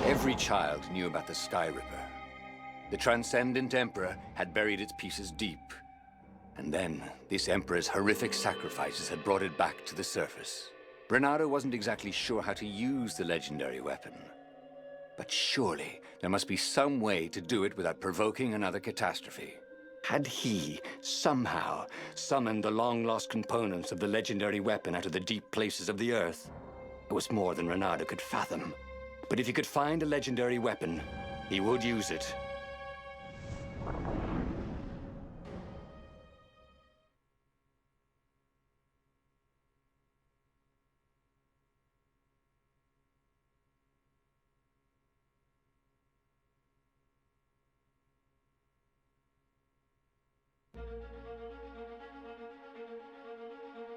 Every child knew about the Sky Ripper. The Transcendent Emperor had buried its pieces deep. And then, this Emperor's horrific sacrifices had brought it back to the surface. Reynardo wasn't exactly sure how to use the legendary weapon. But surely, there must be some way to do it without provoking another catastrophe. Had he, somehow, summoned the long-lost components of the legendary weapon out of the deep places of the Earth? It was more than Reynardo could fathom. But if he could find a legendary weapon, he would use it.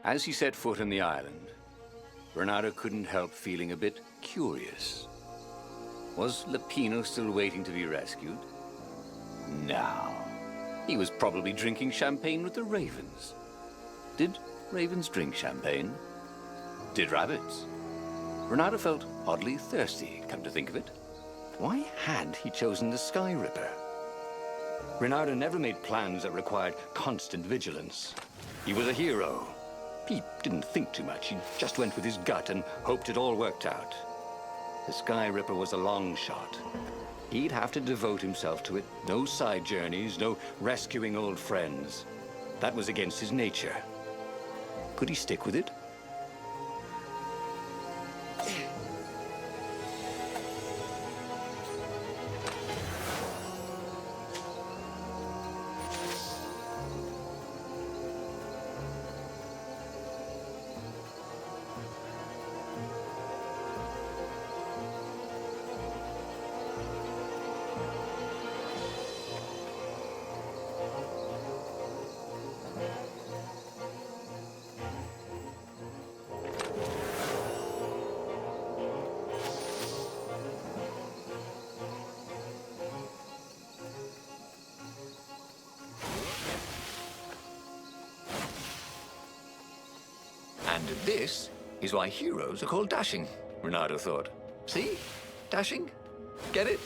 As he set foot on the island, Reynardo couldn't help feeling a bit curious. Was Lapino still waiting to be rescued? No. He was probably drinking champagne with the ravens. Did ravens drink champagne? Did rabbits? Reynardo felt oddly thirsty, come to think of it. Why had he chosen the Sky Ripper? Reynardo never made plans that required constant vigilance. He was a hero. He didn't think too much. He just went with his gut and hoped it all worked out. The Sky Ripper was a long shot. He'd have to devote himself to it. No side journeys, no rescuing old friends. That was against his nature. Could he stick with it? And this is why heroes are called dashing, Reynardo thought. See? Dashing? Get it?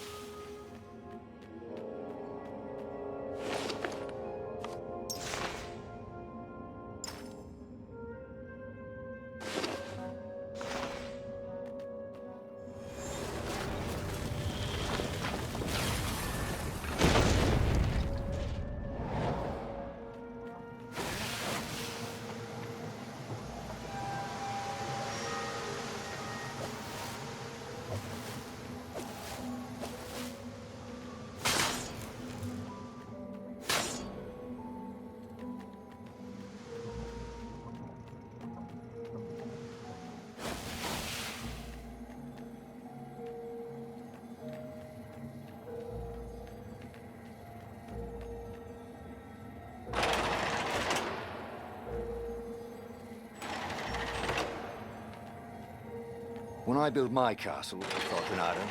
When I build my castle, thought Reynardo,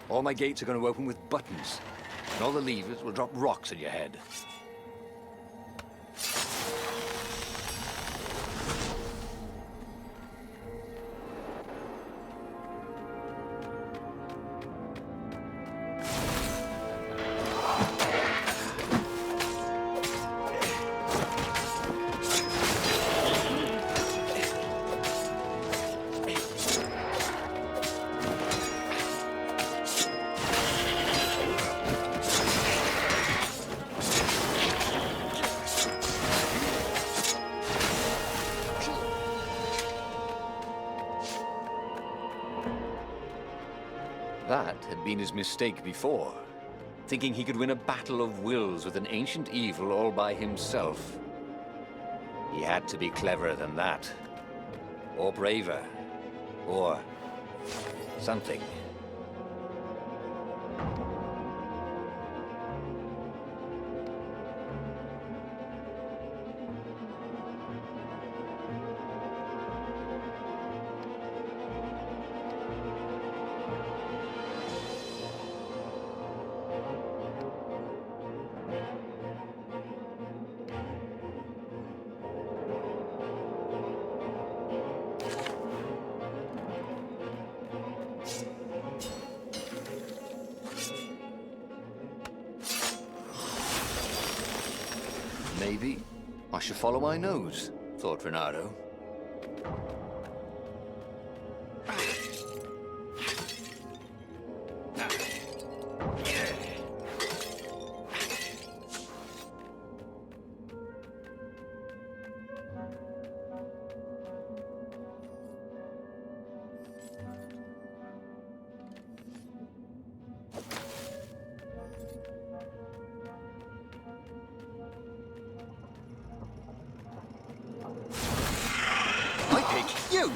all my gates are going to open with buttons, and all the levers will drop rocks at your head. That had been his mistake before, thinking he could win a battle of wills with an ancient evil all by himself. He had to be cleverer than that, or braver, or something. Maybe I should follow my nose, thought Reynardo. I pick you!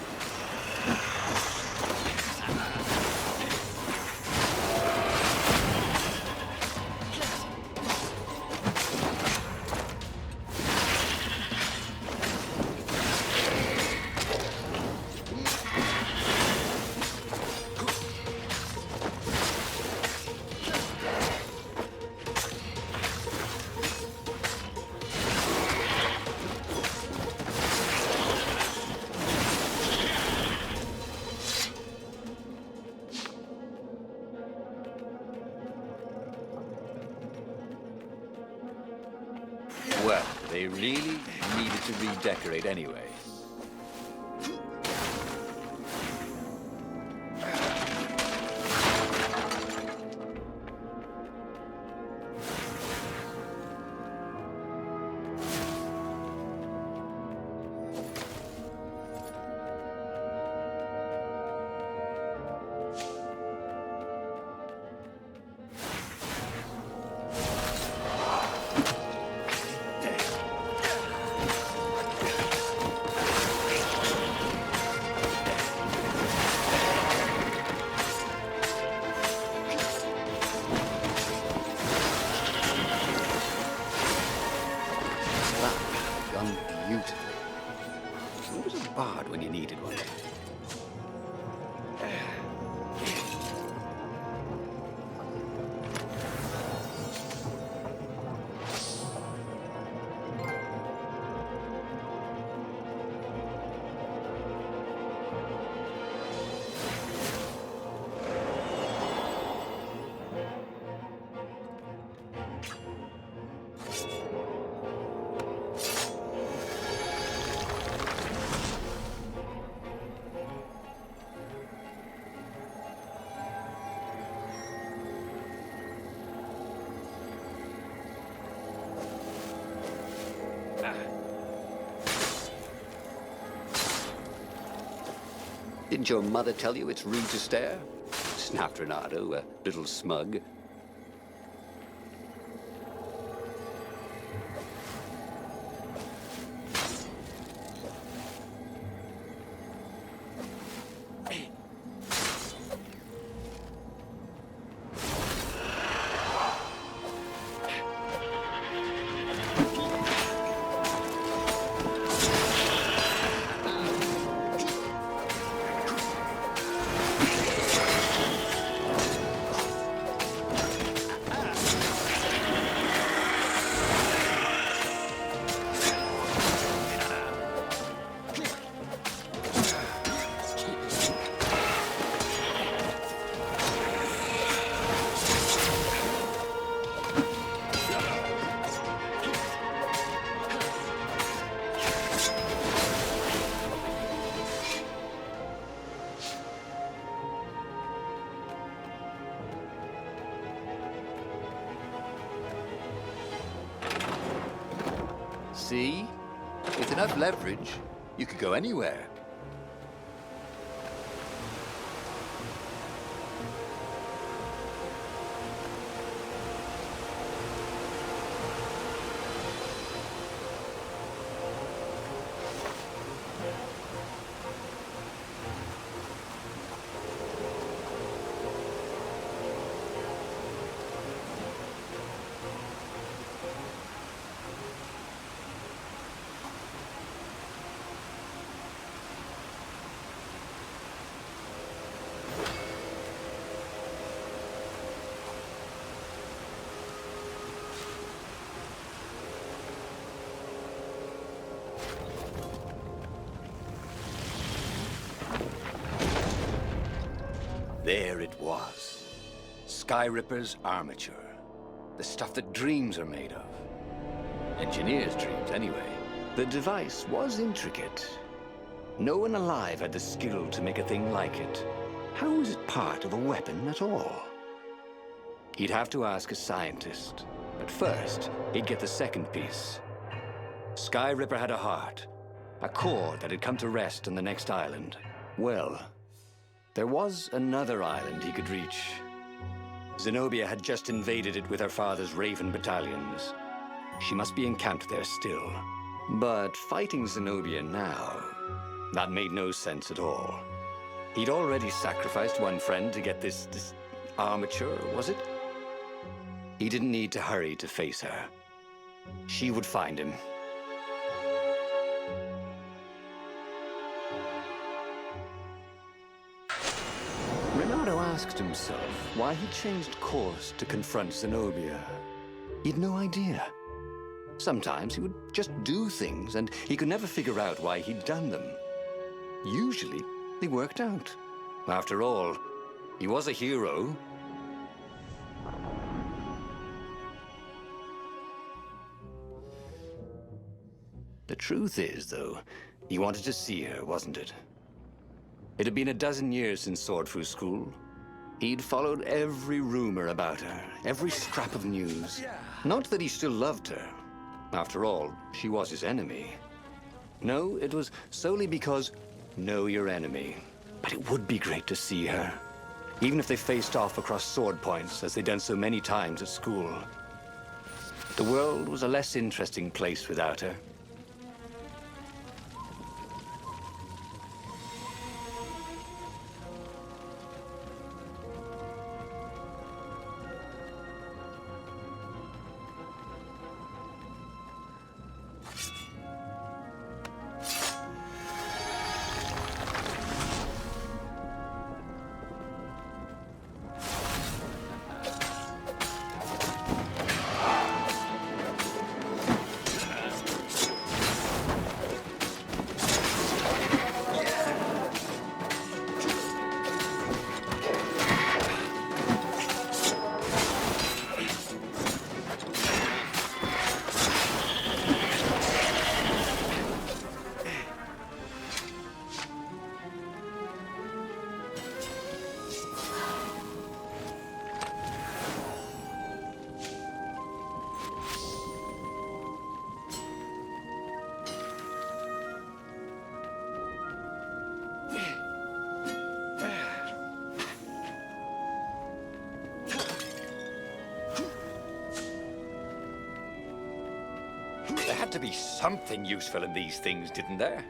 Well, they really needed to redecorate anyway. Done beautifully. Who was a bard when you needed one? Didn't your mother tell you it's rude to stare? Snapped Reynardo, a little smug. See? With enough leverage, you could go anywhere. There it was. Sky Ripper's armature. The stuff that dreams are made of. Engineers' dreams, anyway. The device was intricate. No one alive had the skill to make a thing like it. How was it part of a weapon at all? He'd have to ask a scientist. But first, he'd get the second piece. Sky Ripper had a heart, a core that had come to rest on the next island. Well, there was another island he could reach. Zenobia had just invaded it with her father's Raven battalions. She must be encamped there still. But fighting Zenobia now, that made no sense at all. He'd already sacrificed one friend to get this armature, was it? He didn't need to hurry to face her. She would find him. Reynardo asked himself why he changed course to confront Zenobia. He'd no idea. Sometimes he would just do things, and he could never figure out why he'd done them. Usually, they worked out. After all, he was a hero. The truth is, though, he wanted to see her, wasn't it? It had been a dozen years since Swordfu School. He'd followed every rumor about her, every scrap of news. Not that he still loved her. After all, she was his enemy. No, it was solely because know your enemy. But it would be great to see her. Even if they faced off across sword points, as they'd done so many times at school. The world was a less interesting place without her. There had to be something useful in these things, didn't there?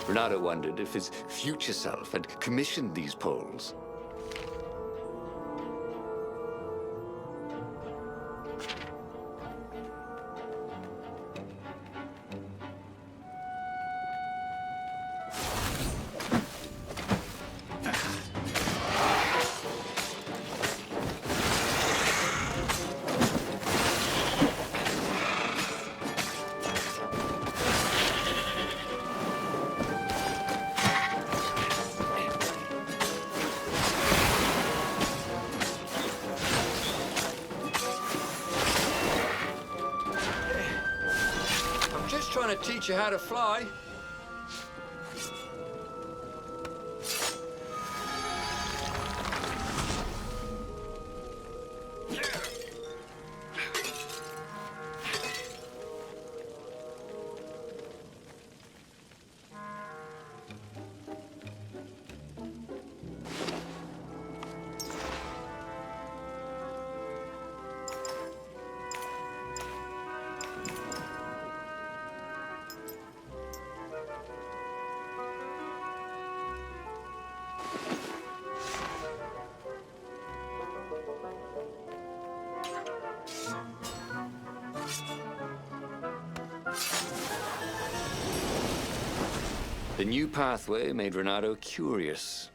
Reynardo wondered if his future self had commissioned these poles. Trying to teach you how to fly. The new pathway made Reynardo curious.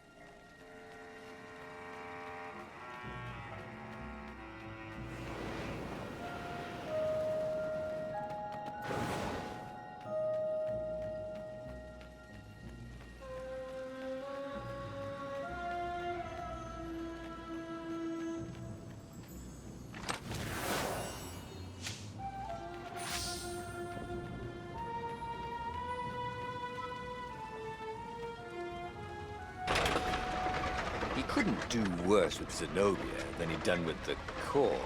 He couldn't do worse with Zenobia than he'd done with the core,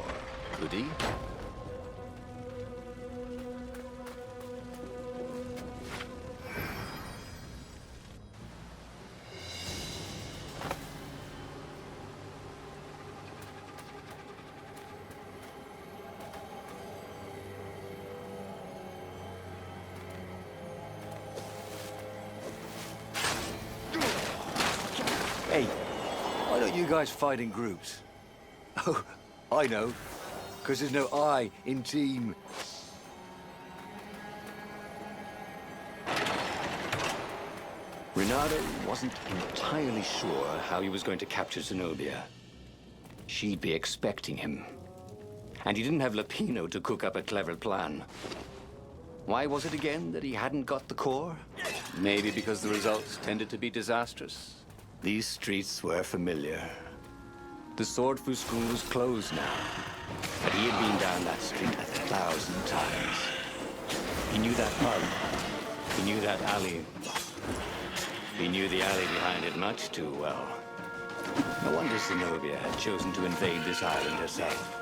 could he? Hey, why don't you guys fight in groups? Oh, I know. Because there's no I in team. Reynardo wasn't entirely sure how he was going to capture Zenobia. She'd be expecting him. And he didn't have Lapino to cook up a clever plan. Why was it again that he hadn't got the core? Maybe because the results tended to be disastrous. These streets were familiar. The Sword Fu School was closed now, but he had been down that street 1,000 times. He knew that pub. He knew that alley. He knew the alley behind it much too well. No wonder Zenobia had chosen to invade this island herself.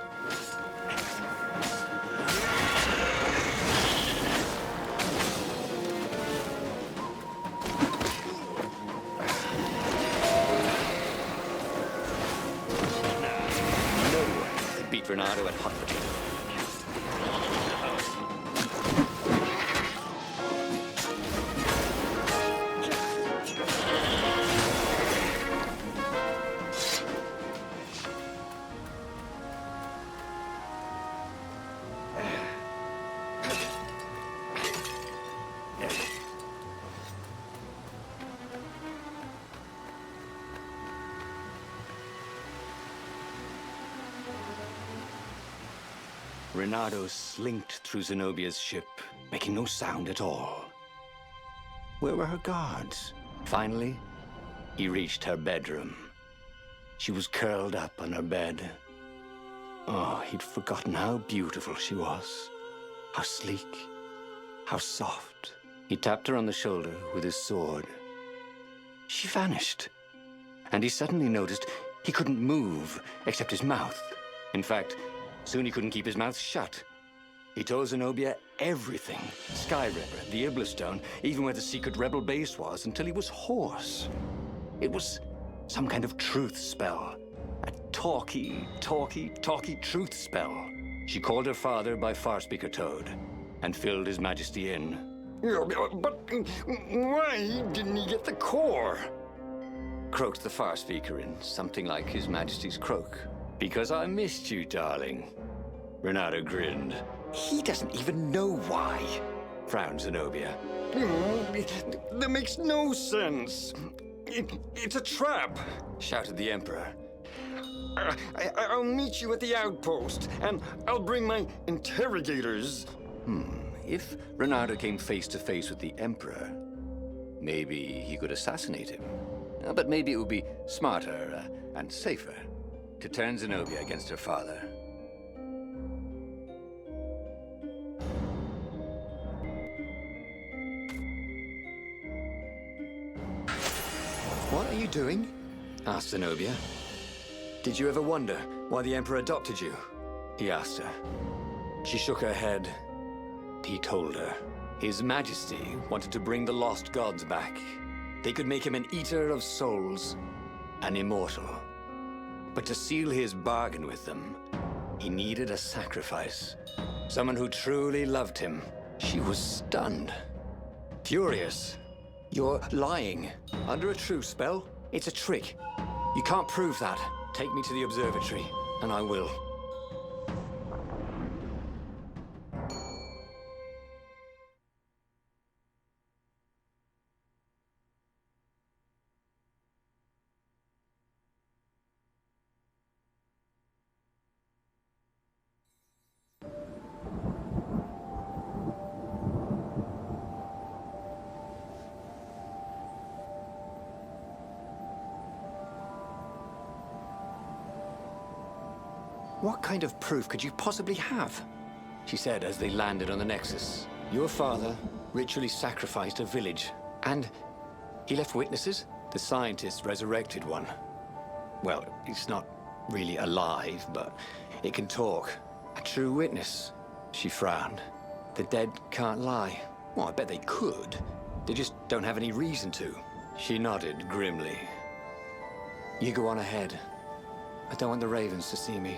Beat Reynardo at hot potato. Reynardo slinked through Zenobia's ship, making no sound at all. Where were her guards? Finally, he reached her bedroom. She was curled up on her bed. Oh, he'd forgotten how beautiful she was. How sleek, how soft. He tapped her on the shoulder with his sword. She vanished. And he suddenly noticed he couldn't move except his mouth. In fact, soon he couldn't keep his mouth shut. He told Zenobia everything. Sky Ripper, the Iblistone, even where the secret rebel base was, until he was hoarse. It was some kind of truth spell. A talky truth spell. She called her father by Farspeaker Toad and filled His Majesty in. Yeah, but why didn't he get the core? Croaked the Farspeaker in something like His Majesty's croak. Because I missed you, darling. Reynardo grinned. He doesn't even know why. Frowned Zenobia. That makes no sense. It's a trap. Shouted the Emperor. I'll meet you at the outpost, and I'll bring my interrogators. If Reynardo came face to face with the Emperor, maybe he could assassinate him. But maybe it would be smarter and safer to turn Zenobia against her father. What are you doing? Asked Zenobia. Did you ever wonder why the Emperor adopted you? He asked her. She shook her head. He told her. His Majesty wanted to bring the lost gods back. They could make him an eater of souls, an immortal. But to seal his bargain with them, he needed a sacrifice. Someone who truly loved him. She was stunned. Furious. You're lying. Under a truth spell? It's a trick. You can't prove that. Take me to the observatory, and I will. What kind of proof could you possibly have? She said as they landed on the Nexus. Your father ritually sacrificed a village. And he left witnesses? The scientists resurrected one. Well, it's not really alive, but it can talk. A true witness? She frowned. The dead can't lie. Well, I bet they could. They just don't have any reason to. She nodded grimly. You go on ahead. I don't want the ravens to see me.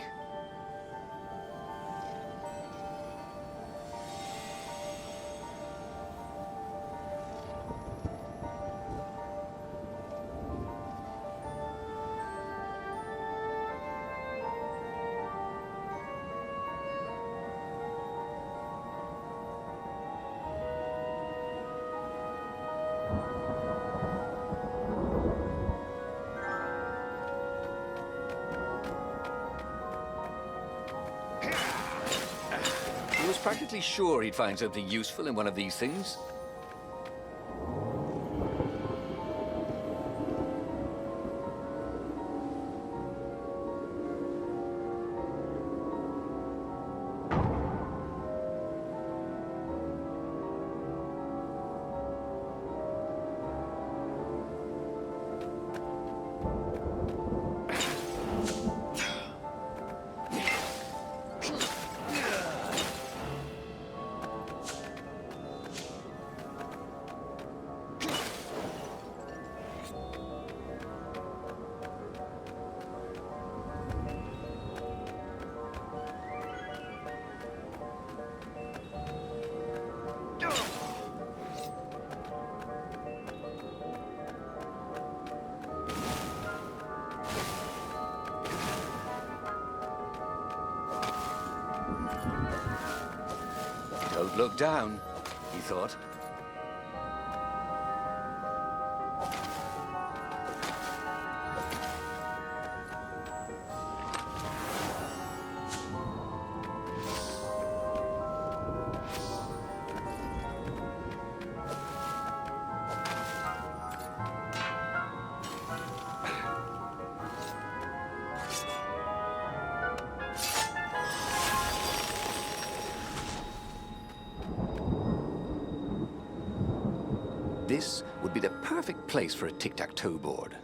He was practically sure he'd find something useful in one of these things. Don't look down, he thought. This would be the perfect place for a tic-tac-toe board.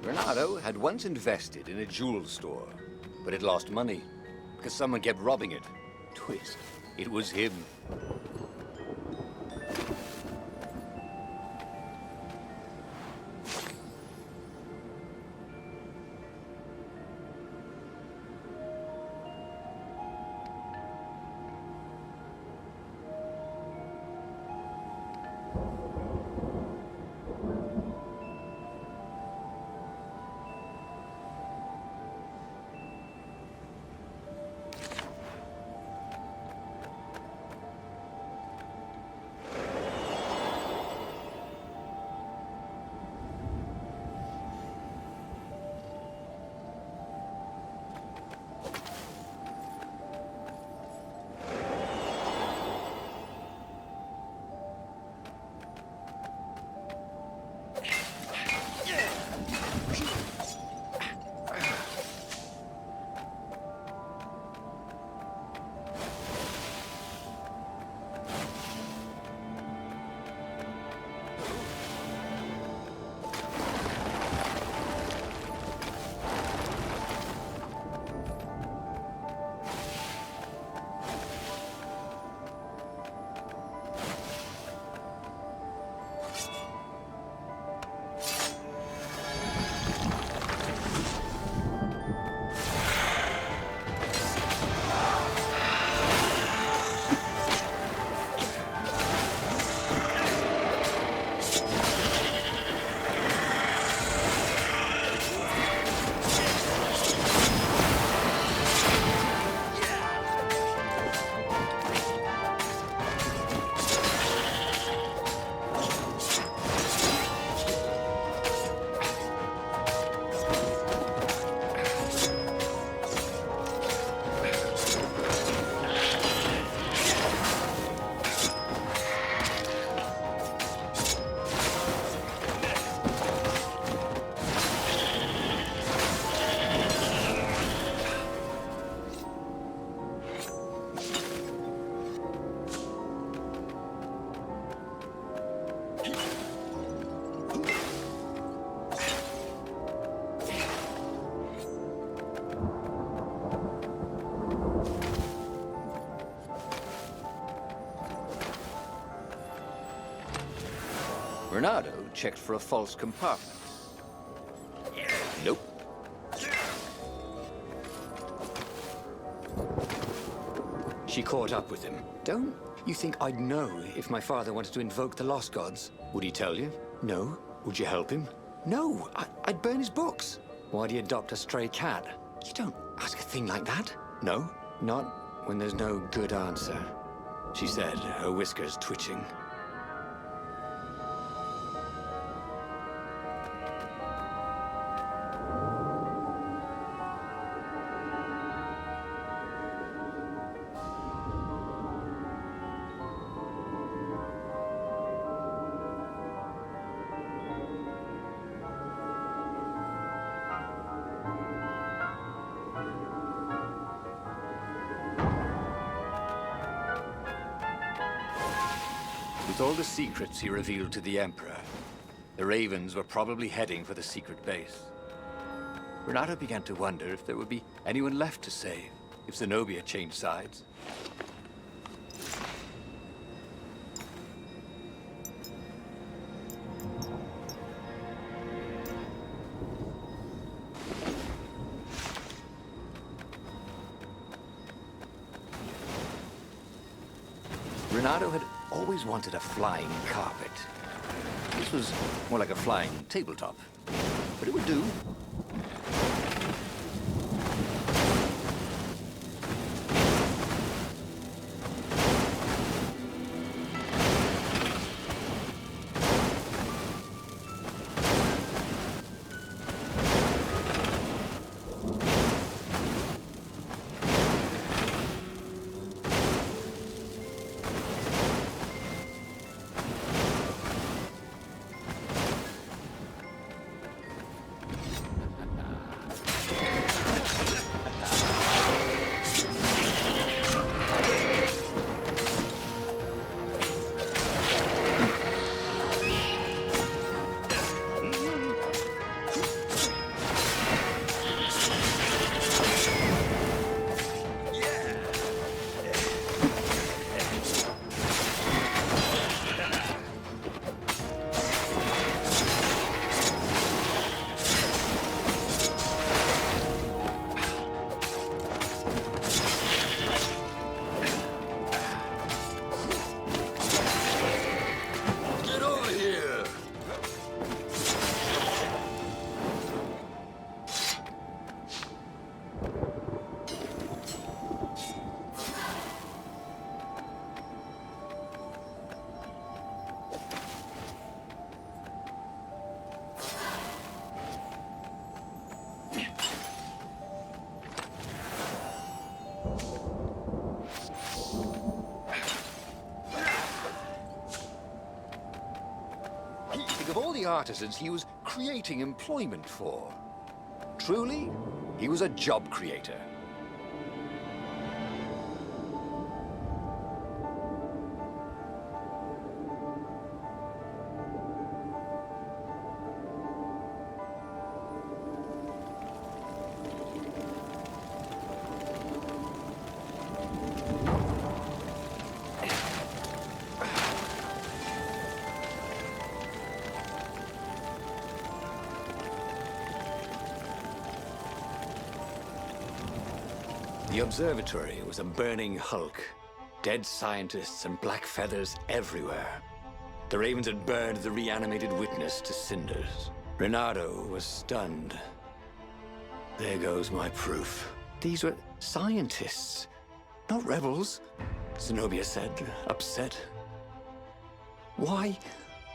Reynardo had once invested in a jewel store, but it lost money because someone kept robbing it. Twist, it was him. Reynardo checked for a false compartment. Nope. She caught up with him. Don't you think I'd know if my father wanted to invoke the lost gods? Would he tell you? No. Would you help him? No. I'd burn his books. Why'd he adopt a stray cat? You don't ask a thing like that. No. Not when there's no good answer, she said, her whiskers twitching. With all the secrets he revealed to the Emperor, the Ravens were probably heading for the secret base. Reynardo began to wonder if there would be anyone left to save, if Zenobia changed sides. Reynardo had always wanted a flying carpet. This was more like a flying tabletop, but it would do. Think of all the artisans he was creating employment for. Truly, he was a job creator. The observatory was a burning hulk. Dead scientists and black feathers everywhere. The Ravens had burned the reanimated witness to cinders. Reynardo was stunned. There goes my proof. These were scientists, not rebels, Zenobia said, upset. Why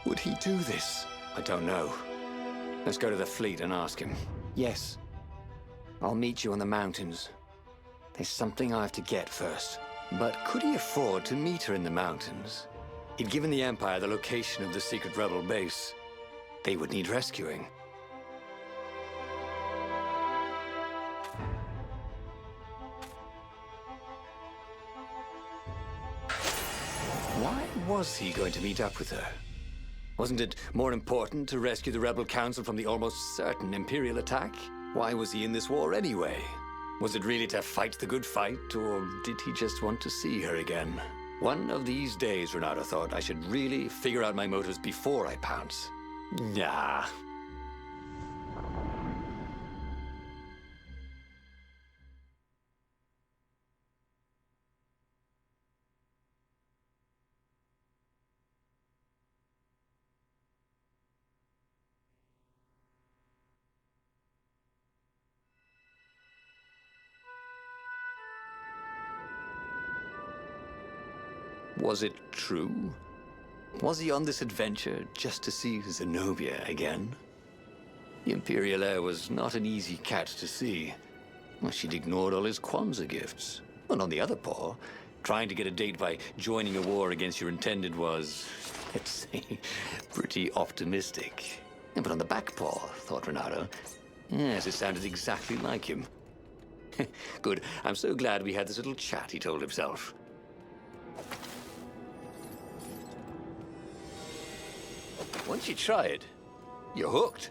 would he do this? I don't know. Let's go to the fleet and ask him. Yes. I'll meet you on the mountains. There's something I have to get first. But could he afford to meet her in the mountains? He'd given the Empire the location of the secret rebel base. They would need rescuing. Why was he going to meet up with her? Wasn't it more important to rescue the Rebel Council from the almost certain Imperial attack? Why was he in this war anyway? Was it really to fight the good fight, or did he just want to see her again? One of these days, Reynardo thought, I should really figure out my motives before I pounce. Nah. Was it true? Was he on this adventure just to see Zenobia again? The Imperial heir was not an easy cat to see. Well, she'd ignored all his Kwanzaa gifts. And on the other paw, trying to get a date by joining a war against your intended was, let's say, pretty optimistic. But on the back paw, thought Reynardo, yes, it sounded exactly like him. Good. I'm so glad we had this little chat, he told himself. Once you try it, you're hooked.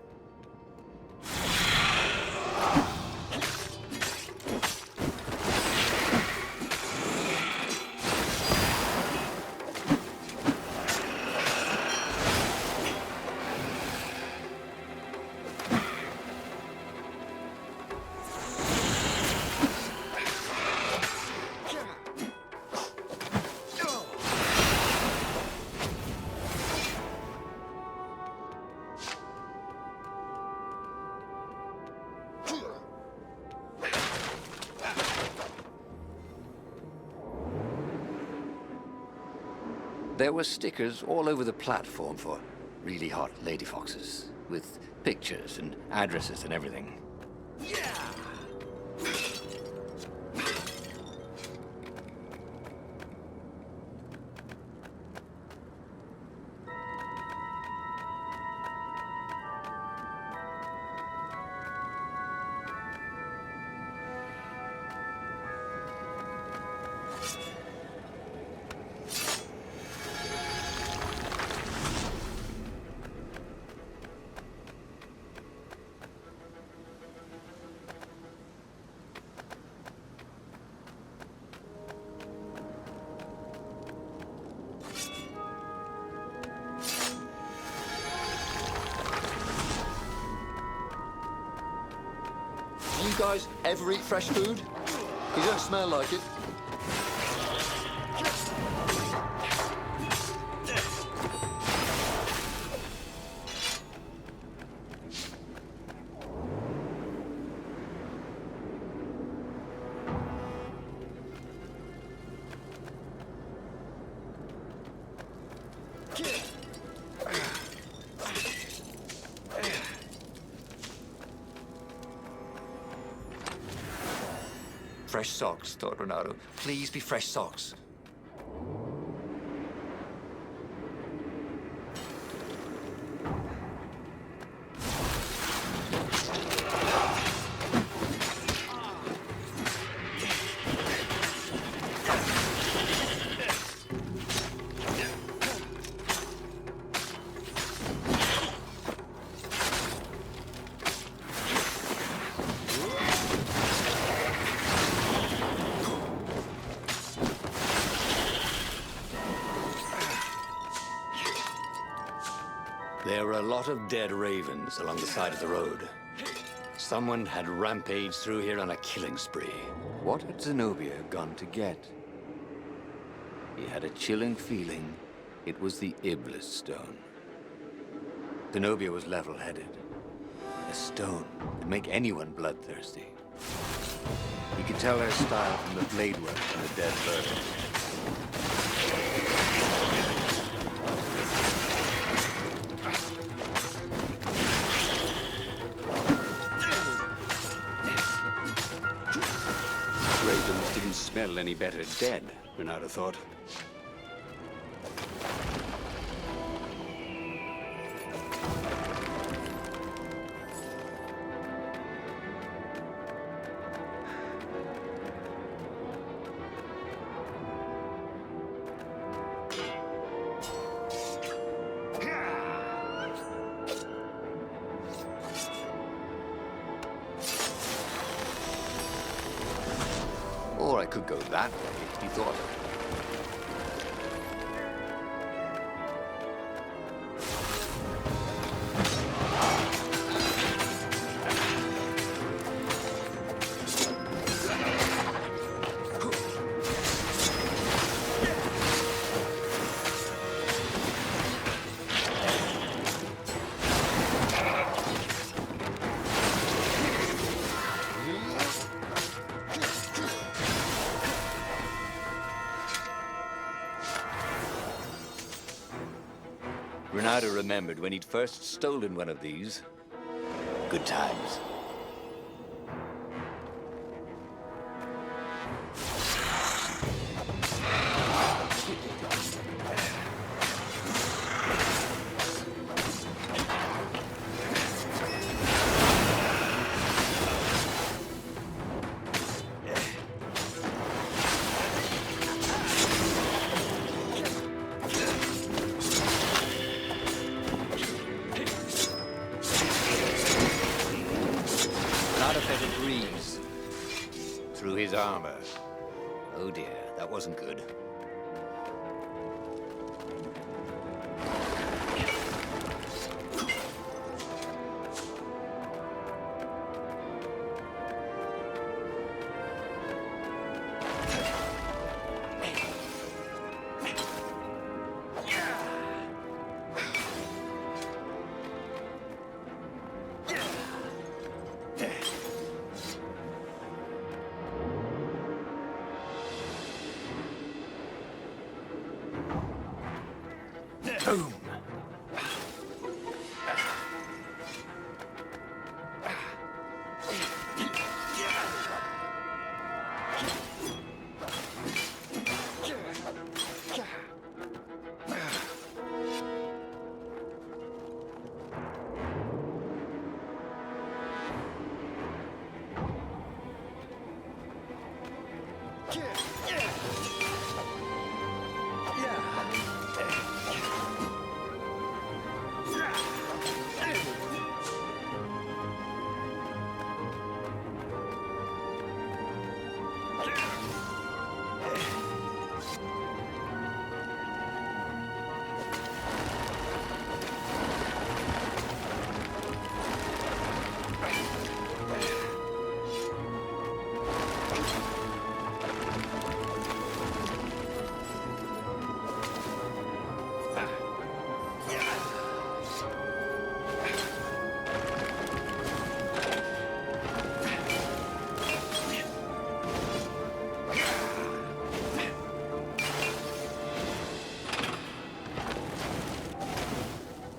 There were stickers all over the platform for really hot lady foxes, with pictures and addresses and everything. You guys ever eat fresh food? You don't smell like it. Fresh socks, thought Reynardo. Please be fresh socks. There were a lot of dead ravens along the side of the road. Someone had rampaged through here on a killing spree. What had Zenobia gone to get? He had a chilling feeling it was the Iblis stone. Zenobia was level-headed. A stone could make anyone bloodthirsty. He could tell her style from the blade work on the dead bird. Ravens didn't smell any better dead, Reynardo thought. Or I could go that way, he thought. Reynardo remembered when he'd first stolen one of these. Good times. Through his armor. Oh dear, that wasn't good. Boom!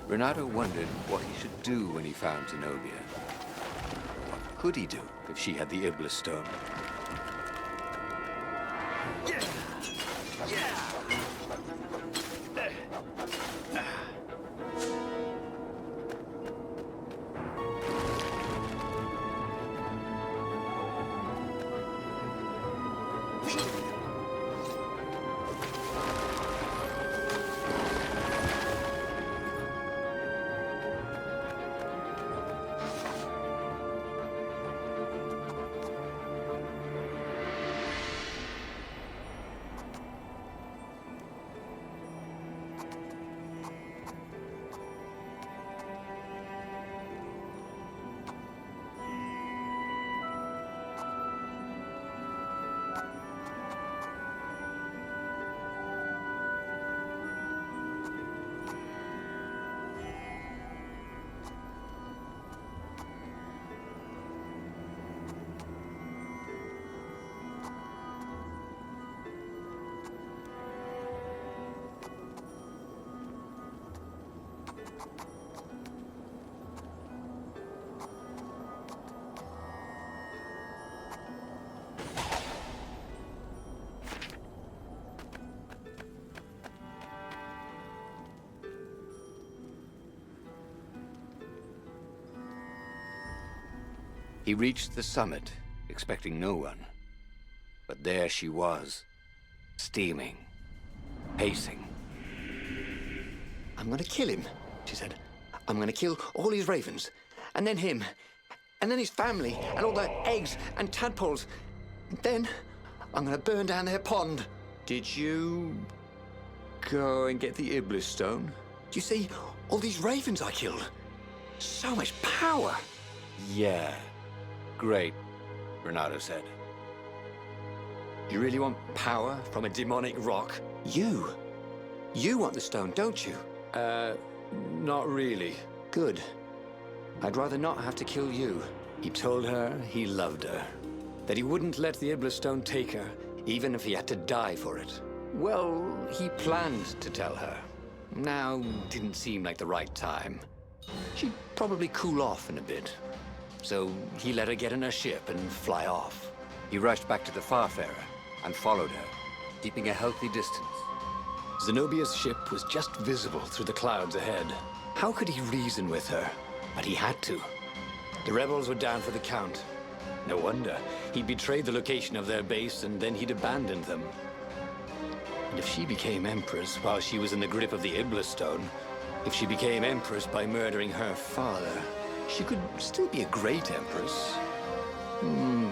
Reynardo wondered what he should do when he found Zenobia. What could he do if she had the Iblis stone? He reached the summit, expecting no one. But there she was, steaming, pacing. I'm gonna kill him, she said. I'm gonna kill all his ravens, and then him, and then his family, and all the eggs and tadpoles. And then I'm gonna burn down their pond. Did you go and get the Iblis stone? Do you see all these ravens I killed? So much power. Yeah. Great, Reynardo said. You really want power from a demonic rock? You want the stone, don't you? Not really. Good. I'd rather not have to kill you. He told her he loved her, that he wouldn't let the Iblis stone take her, even if he had to die for it. Well, he planned to tell her. Now didn't seem like the right time. She'd probably cool off in a bit. So he let her get in her ship and fly off. He rushed back to the Farfarer and followed her, keeping a healthy distance. Zenobia's ship was just visible through the clouds ahead. How could he reason with her? But he had to. The rebels were down for the count. No wonder. He'd betrayed the location of their base, and then he'd abandoned them. And if she became Empress while she was in the grip of the Iblis Stone, if she became Empress by murdering her father, she could still be a great Empress.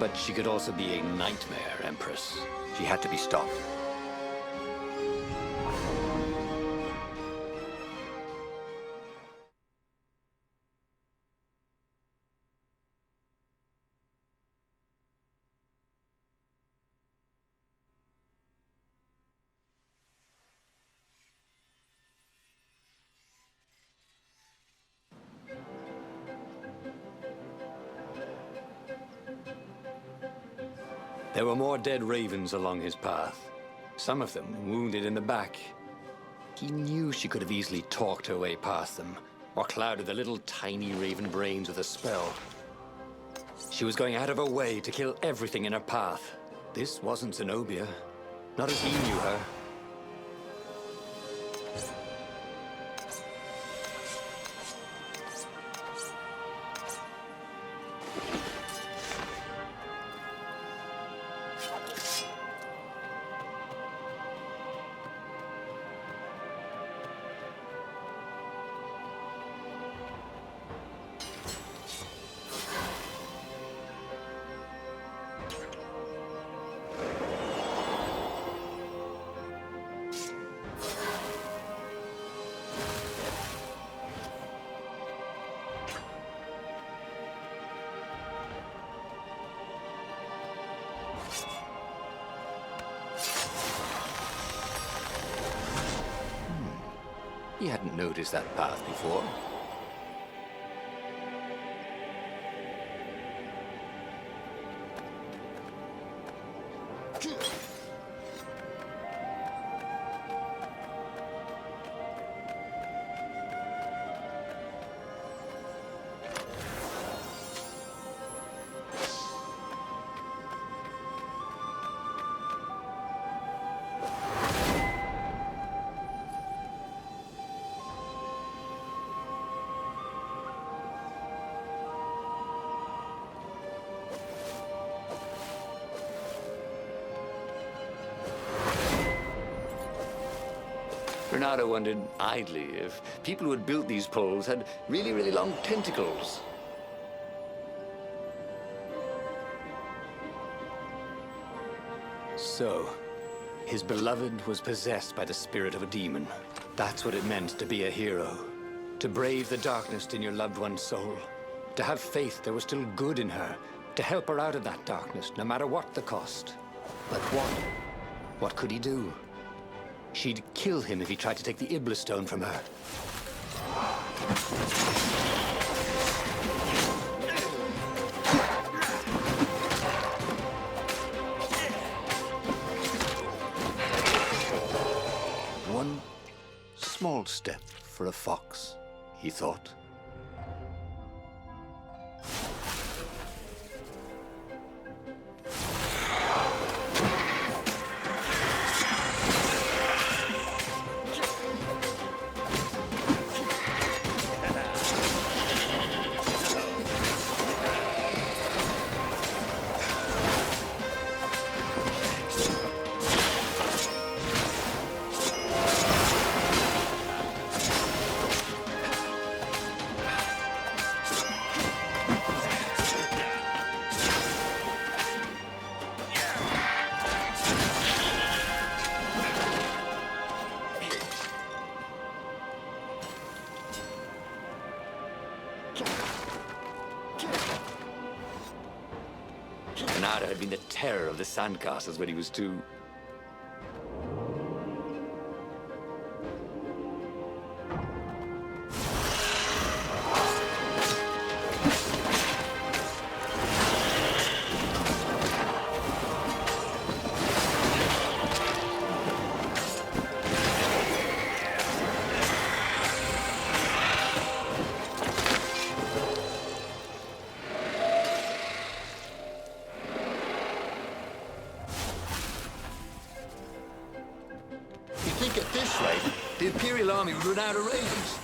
But she could also be a nightmare Empress. She had to be stopped. There were more dead ravens along his path, some of them wounded in the back. He knew she could have easily talked her way past them, or clouded the little tiny raven brains with a spell. She was going out of her way to kill everything in her path. This wasn't Zenobia, not as he knew her. He hadn't noticed that path before. Reynardo wondered idly if people who had built these poles had really, really long tentacles. So, his beloved was possessed by the spirit of a demon. That's what it meant to be a hero. To brave the darkness in your loved one's soul. To have faith there was still good in her. To help her out of that darkness, no matter what the cost. But what? What could he do? She'd kill him if he tried to take the Iblis Stone from her. One small step for a fox, he thought. Reynardo had been the terror of the sandcastles when he was 2. The Imperial army would run out of ravens.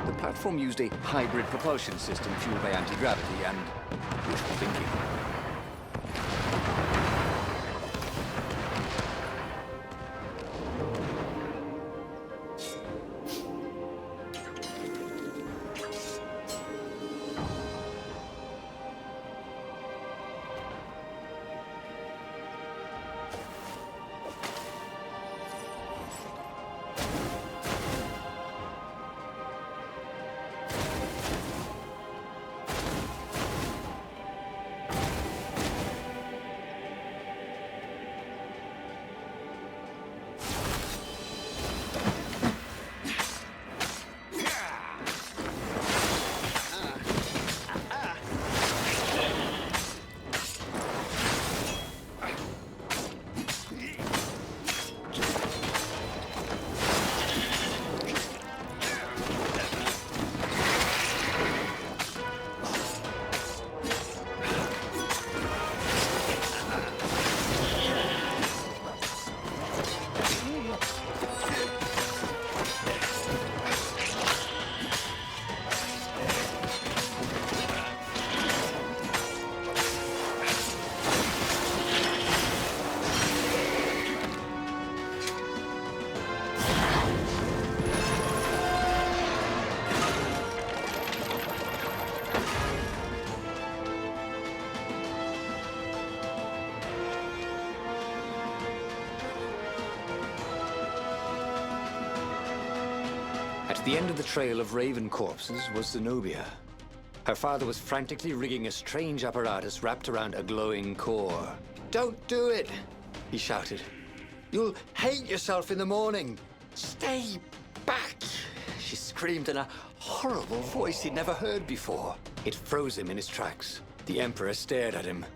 The platform used a hybrid propulsion system fueled by anti-gravity and wishful thinking. At the end of the trail of raven corpses was Zenobia. Her father was frantically rigging a strange apparatus wrapped around a glowing core. Don't do it, he shouted. You'll hate yourself in the morning. Stay back, she screamed in a horrible voice he'd never heard before. It froze him in his tracks. The Emperor stared at him.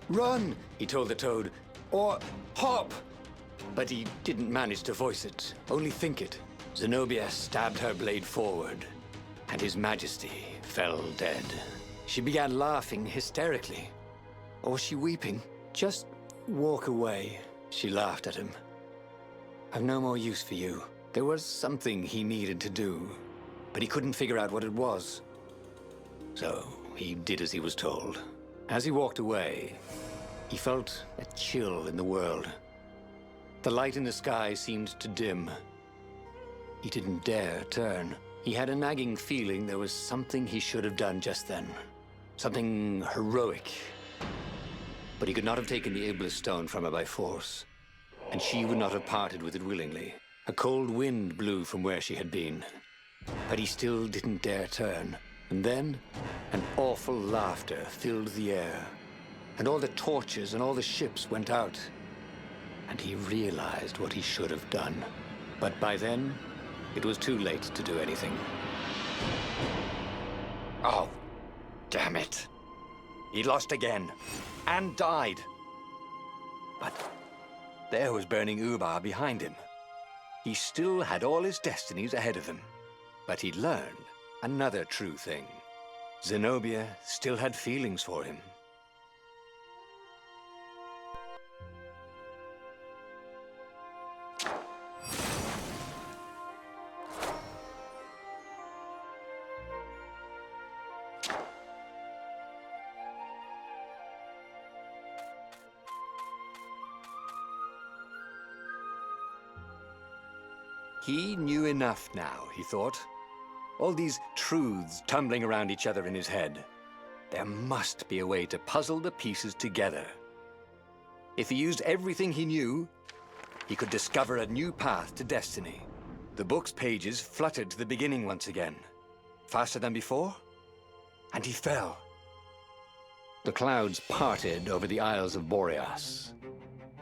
Run, He told the toad, or hop. but he didn't manage to voice it, only think it. Zenobia stabbed her blade forward, and His Majesty fell dead. She began laughing hysterically. Or was she weeping? Just walk away, she laughed at him. I've no more use for you. There was something he needed to do, but he couldn't figure out what it was. So he did as he was told. As he walked away, he felt a chill in the world. The light in the sky seemed to dim. He didn't dare turn. He had a nagging feeling there was something he should have done just then. Something heroic. But he could not have taken the ablest stone from her by force. And she would not have parted with it willingly. A cold wind blew from where she had been. But he still didn't dare turn. And then, an awful laughter filled the air. And all the torches and all the ships went out. And he realized what he should have done. But by then, it was too late to do anything. Oh, damn it. He lost again. And died. But there was burning Ubar behind him. He still had all his destinies ahead of him. But he'd learned another true thing. Zenobia still had feelings for him. He knew enough now, he thought. All these truths tumbling around each other in his head. There must be a way to puzzle the pieces together. If he used everything he knew, he could discover a new path to destiny. The book's pages fluttered to the beginning once again. Faster than before, and he fell. The clouds parted over the Isles of Boreas.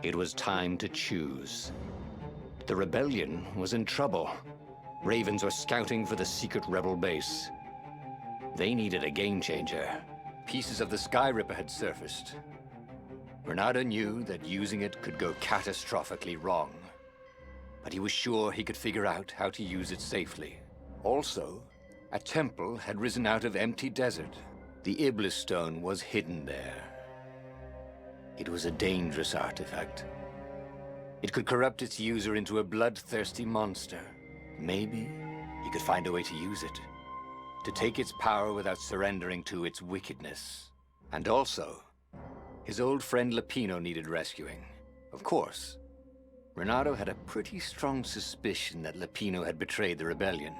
It was time to choose. The rebellion was in trouble. Ravens were scouting for the secret rebel base. They needed a game changer. Pieces of the Sky Ripper had surfaced. Reynardo knew that using it could go catastrophically wrong, but he was sure he could figure out how to use it safely. Also, a temple had risen out of empty desert. The Iblis stone was hidden there. It was a dangerous artifact. It could corrupt its user into a bloodthirsty monster. Maybe he could find a way to use it, to take its power without surrendering to its wickedness. And also, his old friend Lapino needed rescuing. Of course, Reynardo had a pretty strong suspicion that Lapino had betrayed the rebellion,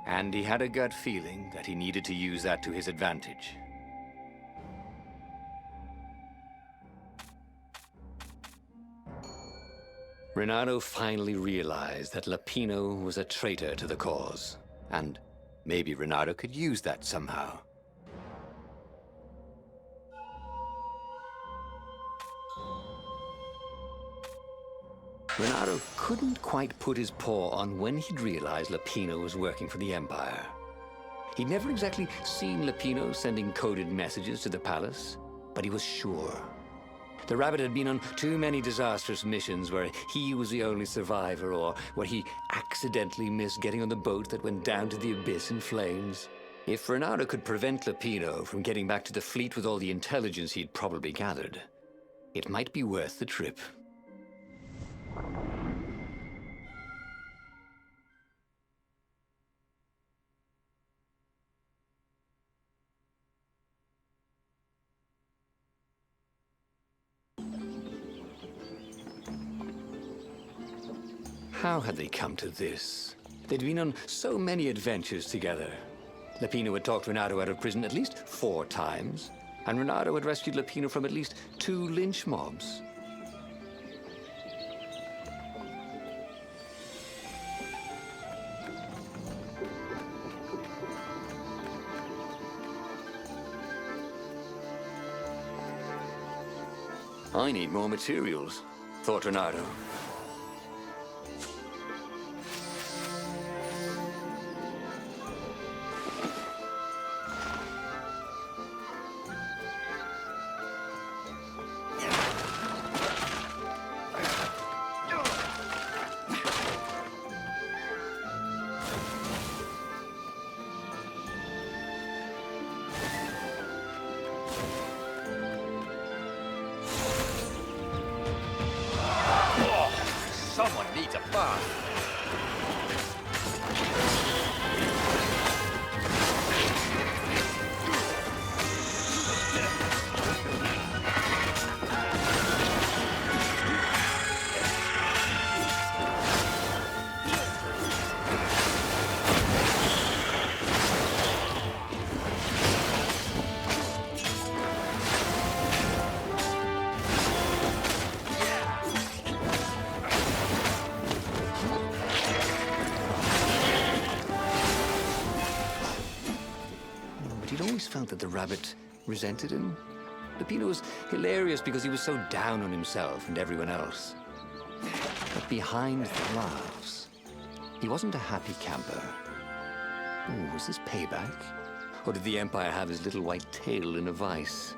and he had a gut feeling that he needed to use that to his advantage. Reynardo finally realized that Lapino was a traitor to the cause, and maybe Reynardo could use that somehow. Reynardo couldn't quite put his paw on when he'd realized Lapino was working for the Empire. He'd never exactly seen Lapino sending coded messages to the palace, but he was sure. The rabbit had been on too many disastrous missions where he was the only survivor, or where he accidentally missed getting on the boat that went down to the abyss in flames. If Reynardo could prevent Lapino from getting back to the fleet with all the intelligence he'd probably gathered, it might be worth the trip. How had they come to this? They'd been on so many adventures together. Lapino had talked Reynardo out of prison at least 4 times, and Reynardo had rescued Lapino from at least 2 lynch mobs. I need more materials, thought Reynardo. Someone needs a bath. Felt that the rabbit resented him. Lapino was hilarious because he was so down on himself and everyone else. But behind the laughs, he wasn't a happy camper. Ooh, was this payback? Or did the Empire have his little white tail in a vice?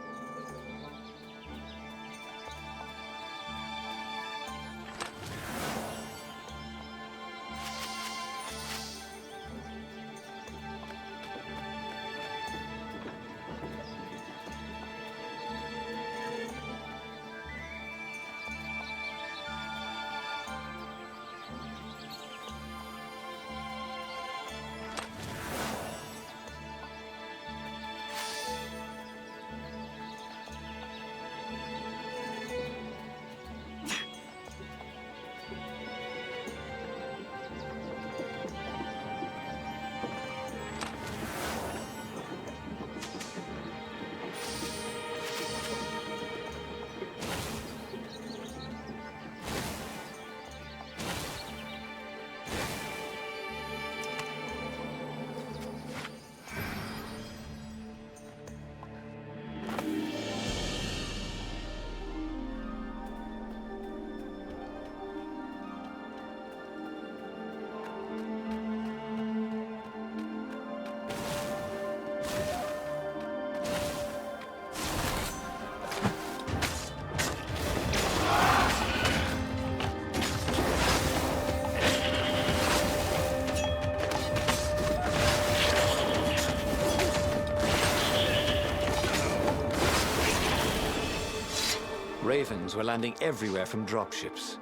Griffins were landing everywhere from dropships.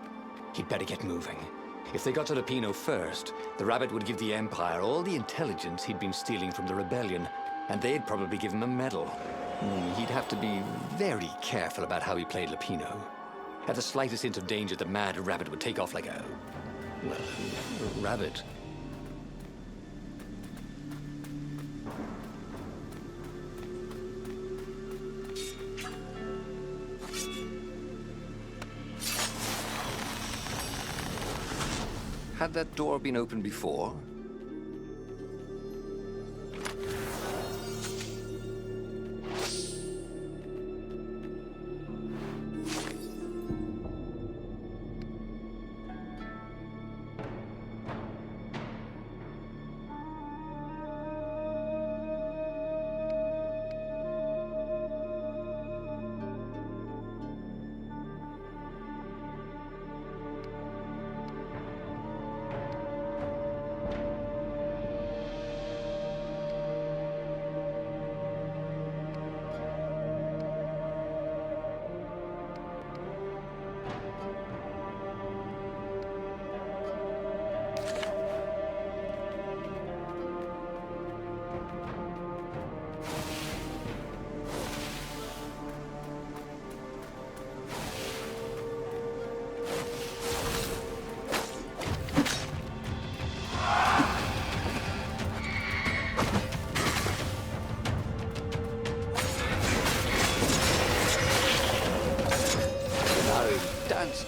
He'd better get moving. If they got to Lapino first, the rabbit would give the Empire all the intelligence he'd been stealing from the rebellion, and they'd probably give him a medal. He'd have to be very careful about how he played Lapino. At the slightest hint of danger, the mad rabbit would take off like a rabbit. Had that door been opened before?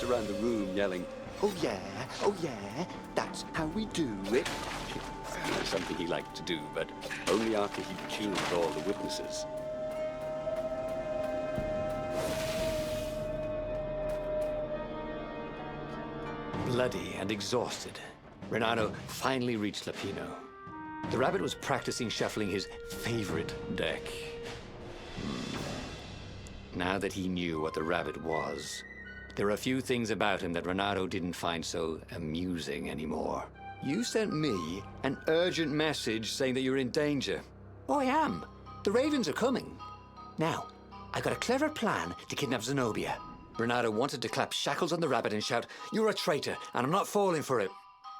Around the room yelling, oh yeah, that's how we do it. Something he liked to do, but only after he'd killed all the witnesses. Bloody and exhausted, Reynardo finally reached Lapino. The rabbit was practicing shuffling his favorite deck. Now that he knew what the rabbit was, there were a few things about him that Reynardo didn't find so amusing anymore. You sent me an urgent message saying that you're in danger. Oh, I am. The Ravens are coming. Now, I've got a clever plan to kidnap Zenobia. Reynardo wanted to clap shackles on the rabbit and shout, "You're a traitor, and I'm not falling for it."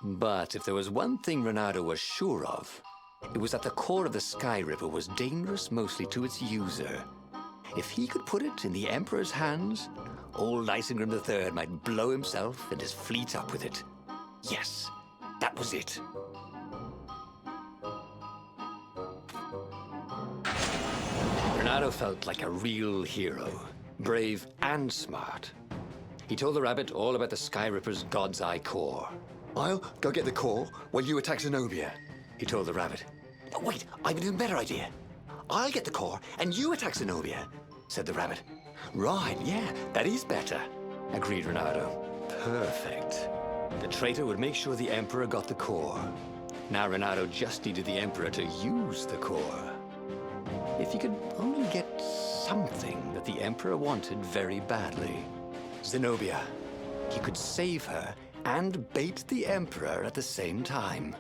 But if there was one thing Reynardo was sure of, it was that the core of the Sky River was dangerous mostly to its user. If he could put it in the Emperor's hands, old Isengrim III might blow himself and his fleet up with it. Yes, that was it. Reynardo felt like a real hero, brave and smart. He told the rabbit all about the Sky Ripper's God's Eye core. "I'll go get the core while you attack Zenobia," he told the rabbit. "But wait, I've an even better idea. I'll get the core and you attack Zenobia," said the rabbit. "Right, yeah, that is better," agreed Reynardo. Perfect. The traitor would make sure the Emperor got the core. Now Reynardo just needed the Emperor to use the core. If he could only get something that the Emperor wanted very badly. Zenobia. He could save her and bait the Emperor at the same time.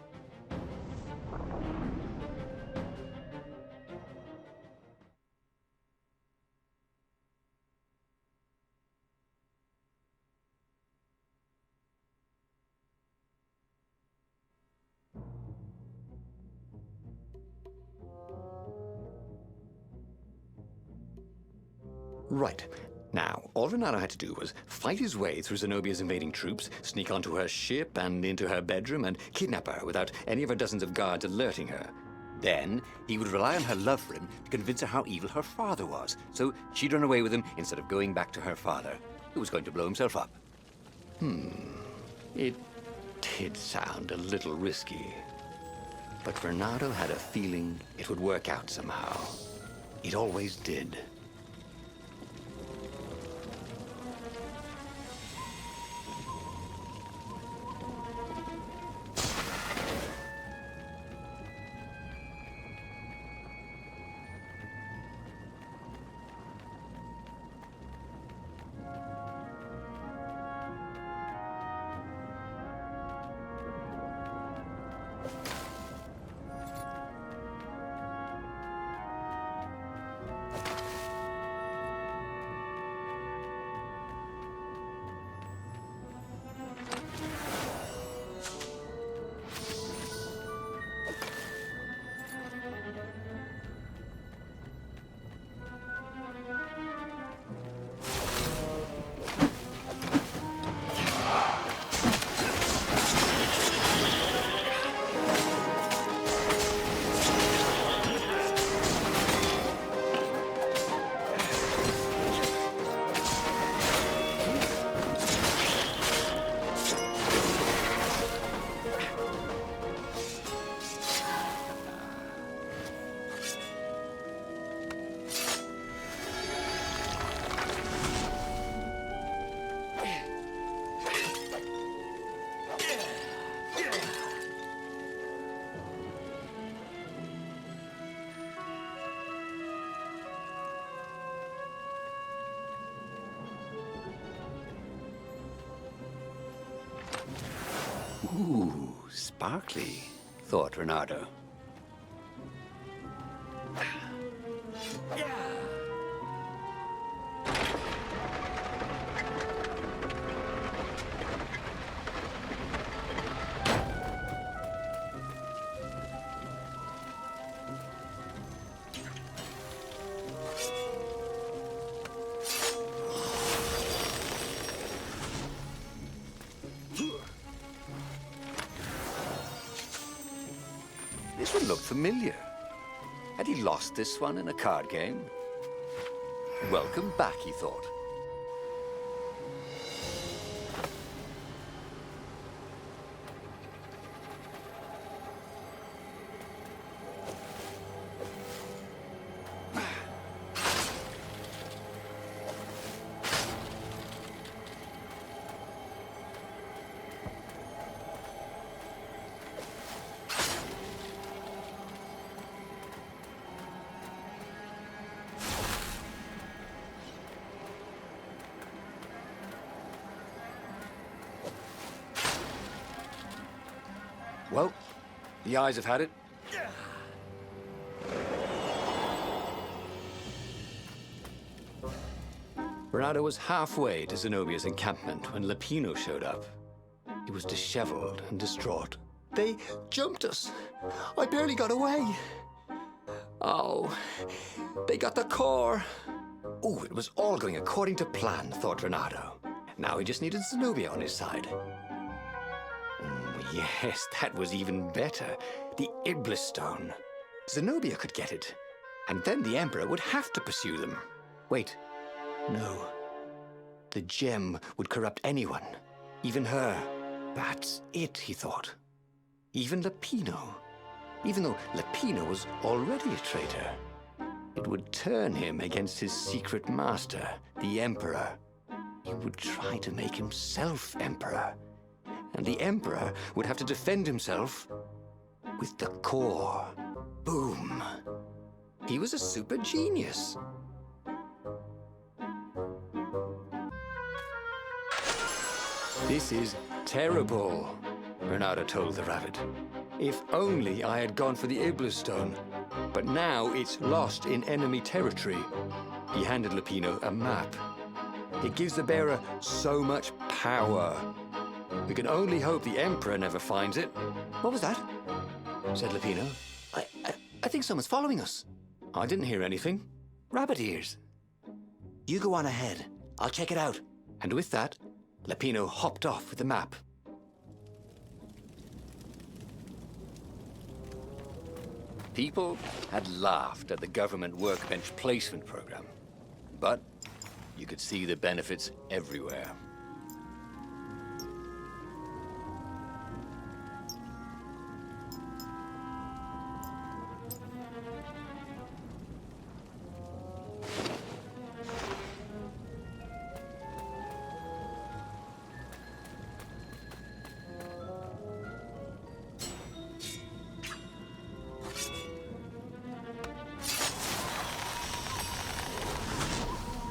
Right. Now, all Reynardo had to do was fight his way through Zenobia's invading troops, sneak onto her ship and into her bedroom, and kidnap her without any of her dozens of guards alerting her. Then he would rely on her love for him to convince her how evil her father was, so she'd run away with him instead of going back to her father, who was going to blow himself up. It did sound a little risky. But Reynardo had a feeling it would work out somehow. It always did. Ooh, sparkly, thought Reynardo. This one looked familiar. Had he lost this one in a card game? Welcome back, he thought. Well, the eyes have had it. Reynardo was halfway to Zenobia's encampment when Lapino showed up. He was disheveled and distraught. They jumped us. I barely got away. Oh, they got the core. Oh, it was all going according to plan, thought Reynardo. Now he just needed Zenobia on his side. Yes, that was even better. The Iblis Stone. Zenobia could get it. And then the Emperor would have to pursue them. Wait. No. The gem would corrupt anyone. Even her. That's it, he thought. Even Lapino. Even though Lapino was already a traitor. It would turn him against his secret master, the Emperor. He would try to make himself Emperor. And the Emperor would have to defend himself with the core. Boom. He was a super genius. This is terrible, Reynardo told the rabbit. If only I had gone for the Iblis Stone. But now it's lost in enemy territory. He handed Lapino a map. It gives the bearer so much power. We can only hope the Emperor never finds it. What was that? Said Lapino. I think someone's following us. I didn't hear anything. Rabbit ears. You go on ahead. I'll check it out. And with that, Lapino hopped off with the map. People had laughed at the government workbench placement program. But you could see the benefits everywhere.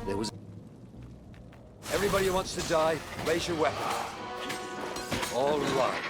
There was... Everybody who wants to die, raise your weapon. All right.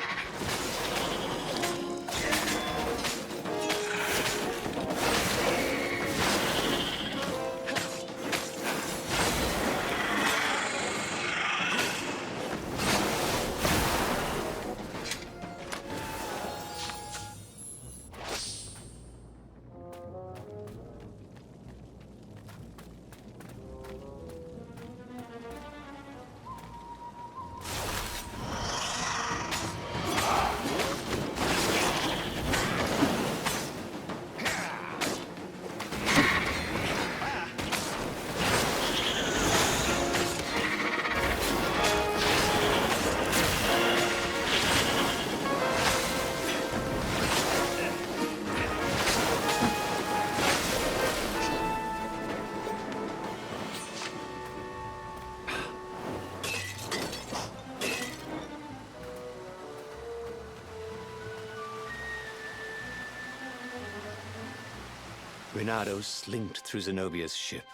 Reynardo slinked through Zenobia's ship,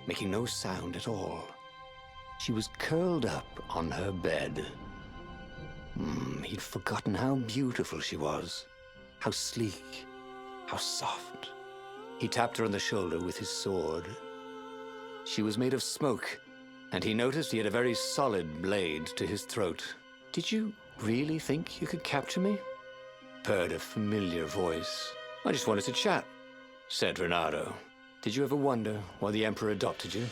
making no sound at all. She was curled up on her bed. He'd forgotten how beautiful she was. How sleek. How soft. He tapped her on the shoulder with his sword. She was made of smoke, and he noticed he had a very solid blade to his throat. "Did you really think you could capture me?" Purred a familiar voice. "I just wanted to chat," said Reynardo. "Did you ever wonder why the Emperor adopted you?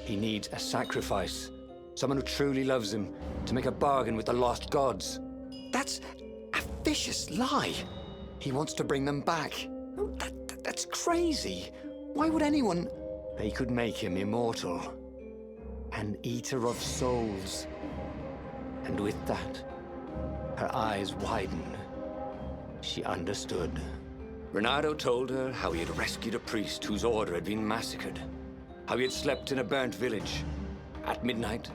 He needs a sacrifice. Someone who truly loves him, to make a bargain with the lost gods." "That's a vicious lie. He wants to bring them back." That's crazy. Why would anyone... They could make him immortal. An eater of souls. And with that, her eyes widened. She understood. Reynardo told her how he had rescued a priest whose order had been massacred. How he had slept in a burnt village. At midnight,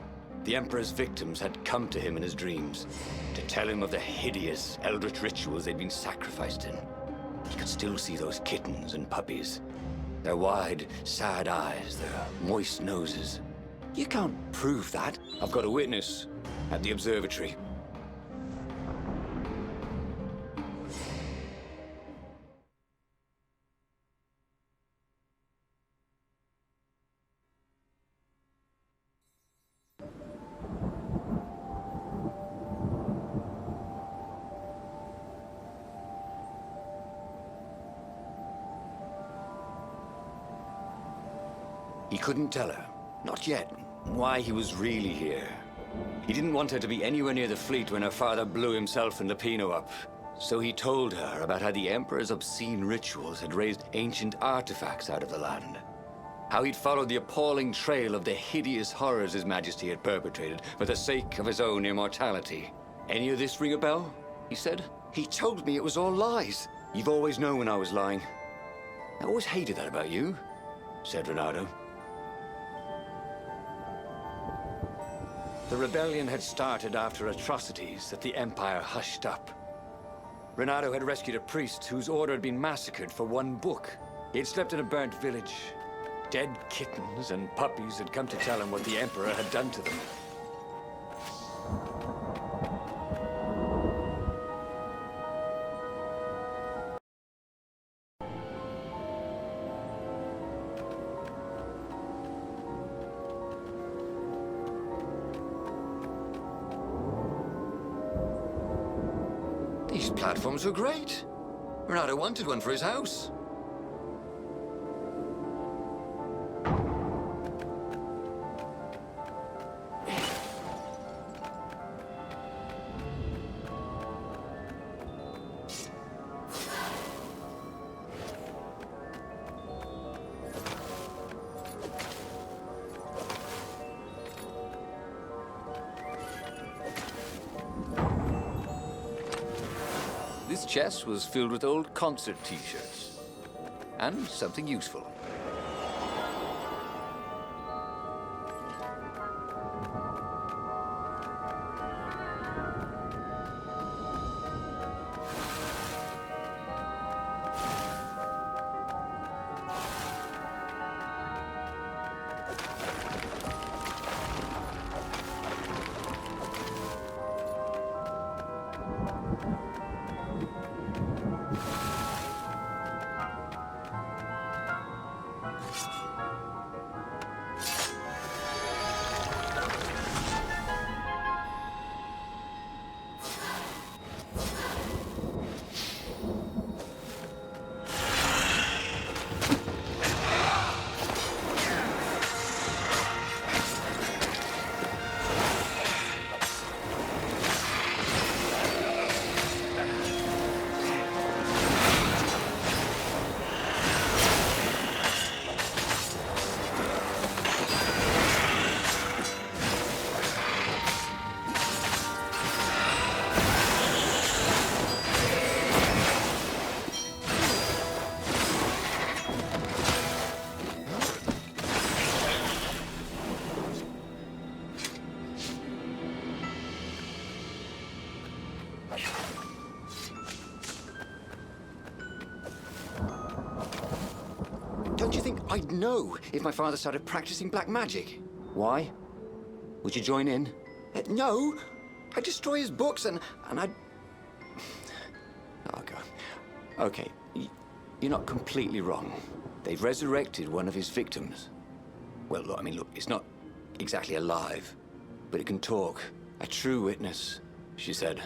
the Emperor's victims had come to him in his dreams to tell him of the hideous eldritch rituals they'd been sacrificed in. He could still see those kittens and puppies. Their wide, sad eyes, their moist noses. "You can't prove that." "I've got a witness at the observatory." He couldn't tell her, not yet, why he was really here. He didn't want her to be anywhere near the fleet when her father blew himself and Lapino up. So he told her about how the Emperor's obscene rituals had raised ancient artifacts out of the land. How he'd followed the appalling trail of the hideous horrors His Majesty had perpetrated for the sake of his own immortality. "Any of this ring a bell?" he said. "He told me it was all lies." "You've always known when I was lying." "I always hated that about you," said Reynardo. The rebellion had started after atrocities that the Empire hushed up. Reynardo had rescued a priest whose order had been massacred for one book. He had slept in a burnt village. Dead kittens and puppies had come to tell him what the Emperor had done to them. These platforms were great. Reynardo wanted one for his house. This chest was filled with old concert t-shirts. And something useful. Don't you think I'd know if my father started practicing black magic? Why? Would you join in? No. I'd destroy his books and I'd... Oh, God. Okay, you're not completely wrong. They've resurrected one of his victims. Well, look, I mean, look, it's not exactly alive, but it can talk. A true witness, she said.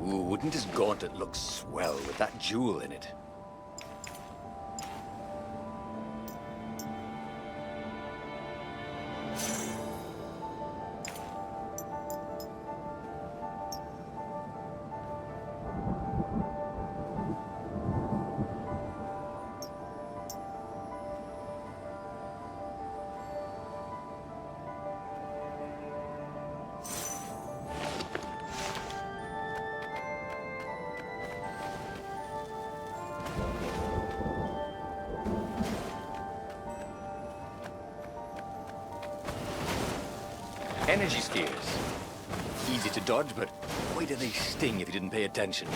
Ooh, wouldn't his gauntlet look swell with that jewel in it? Energy skiers. Easy to dodge, but boy do they sting if you didn't pay attention.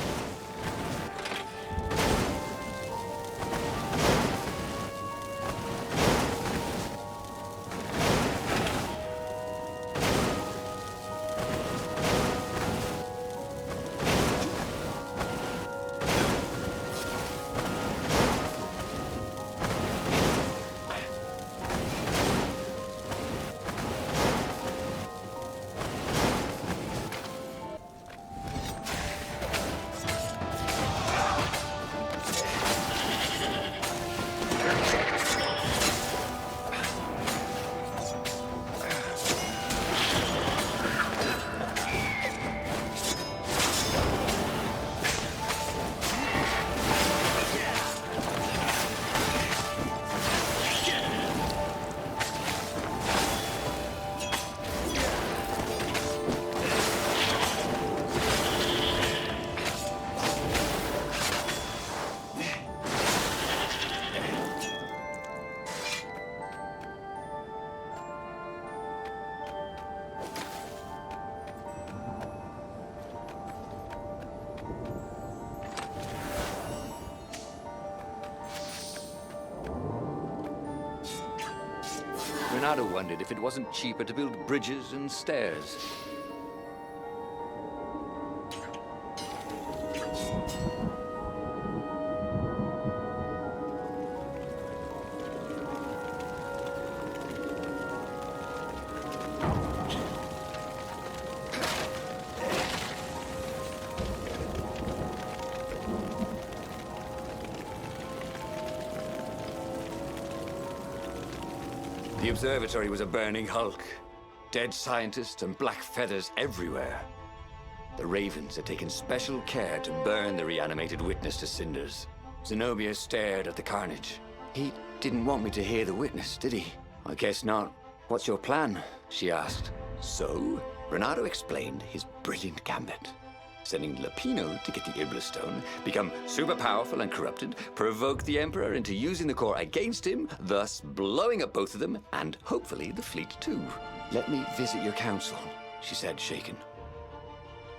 Reynardo wondered if it wasn't cheaper to build bridges and stairs. The observatory was a burning hulk. Dead scientists and black feathers everywhere. The Ravens had taken special care to burn the reanimated witness to cinders. Zenobia stared at the carnage. He didn't want me to hear the witness, did he? I guess not. What's your plan? She asked. So, Reynardo explained his brilliant gambit. Sending Lapino to get the Iblis Stone, become super powerful and corrupted, provoke the Emperor into using the core against him, thus blowing up both of them, and hopefully the fleet too. Let me visit your council, she said, shaken.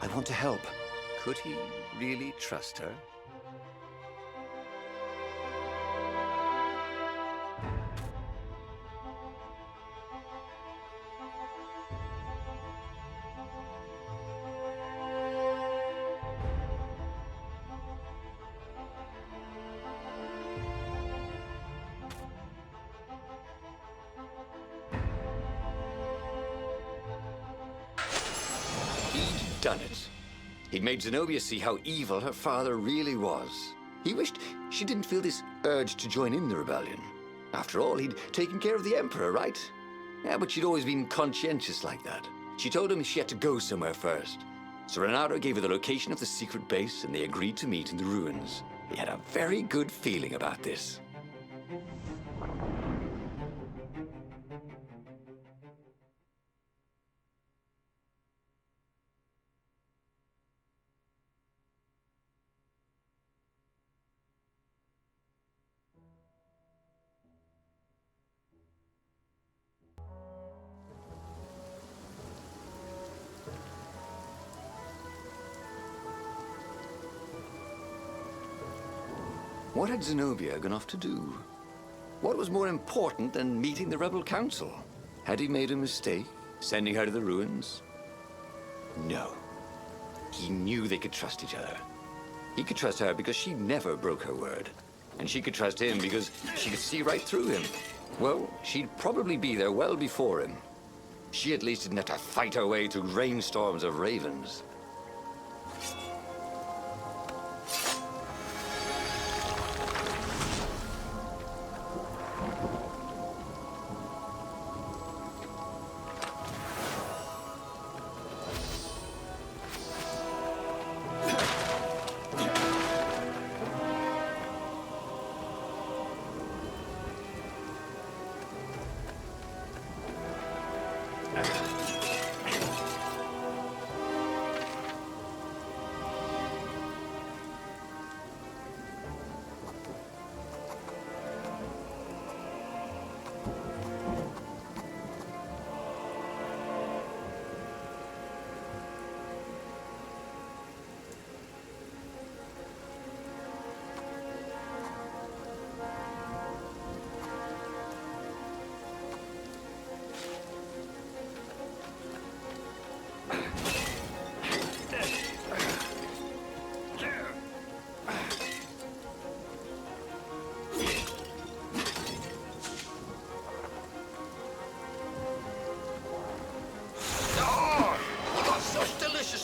I want to help. Could he really trust her? He'd done it. He'd made Zenobia see how evil her father really was. He wished she didn't feel this urge to join in the rebellion. After all, he'd taken care of the Emperor, right? Yeah, but she'd always been conscientious like that. She told him she had to go somewhere first. So Reynardo gave her the location of the secret base, and they agreed to meet in the ruins. He had a very good feeling about this. What had Zenobia gone off to do? What was more important than meeting the Rebel Council? Had he made a mistake, sending her to the ruins? No. He knew they could trust each other. He could trust her because she never broke her word. And she could trust him because she could see right through him. Well, she'd probably be there well before him. She at least didn't have to fight her way through rainstorms of ravens.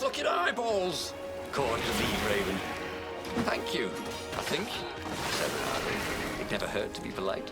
Looking eyeballs. Caught the lead, Raven. Thank you, I think, said Reynardo. It never hurt to be polite.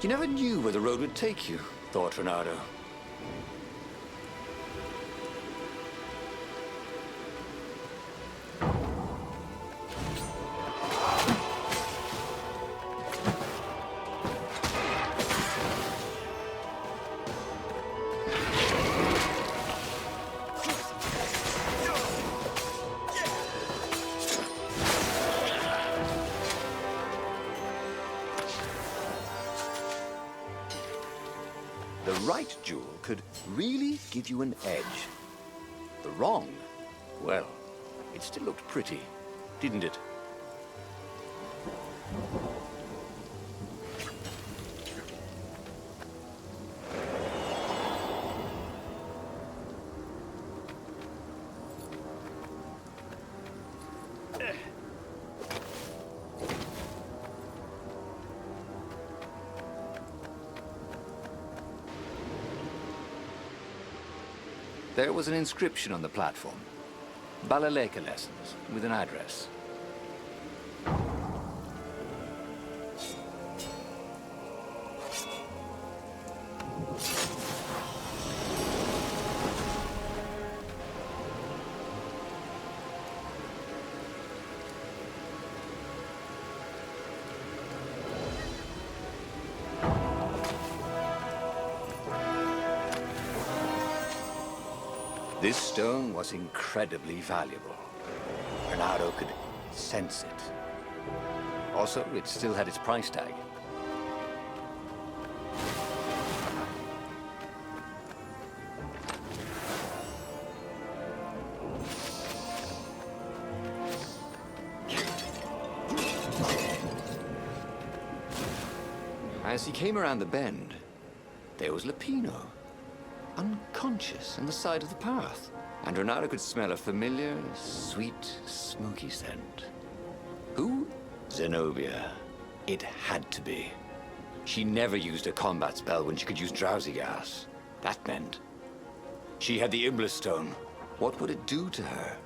You never knew where the road would take you, thought Reynardo. The right jewel could really give you an edge. The wrong, well, it still looked pretty, didn't it? There was an inscription on the platform. Balaleka lessons, with an address. This stone was incredibly valuable. Reynardo could sense it. Also, it still had its price tag. As he came around the bend, there was Lapino, unconscious on the side of the path. And Reynardo could smell a familiar, sweet, smoky scent. Who? Zenobia. It had to be. She never used a combat spell when she could use drowsy gas. That meant she had the Iblis stone. What would it do to her?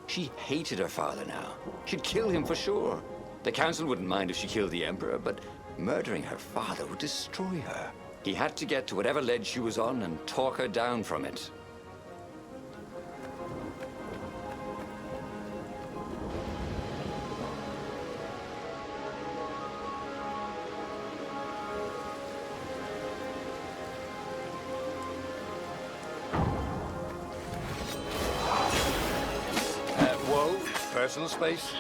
She hated her father now. She'd kill him for sure. The council wouldn't mind if she killed the Emperor, but murdering her father would destroy her. He had to get to whatever ledge she was on and talk her down from it. Whoa, personal space?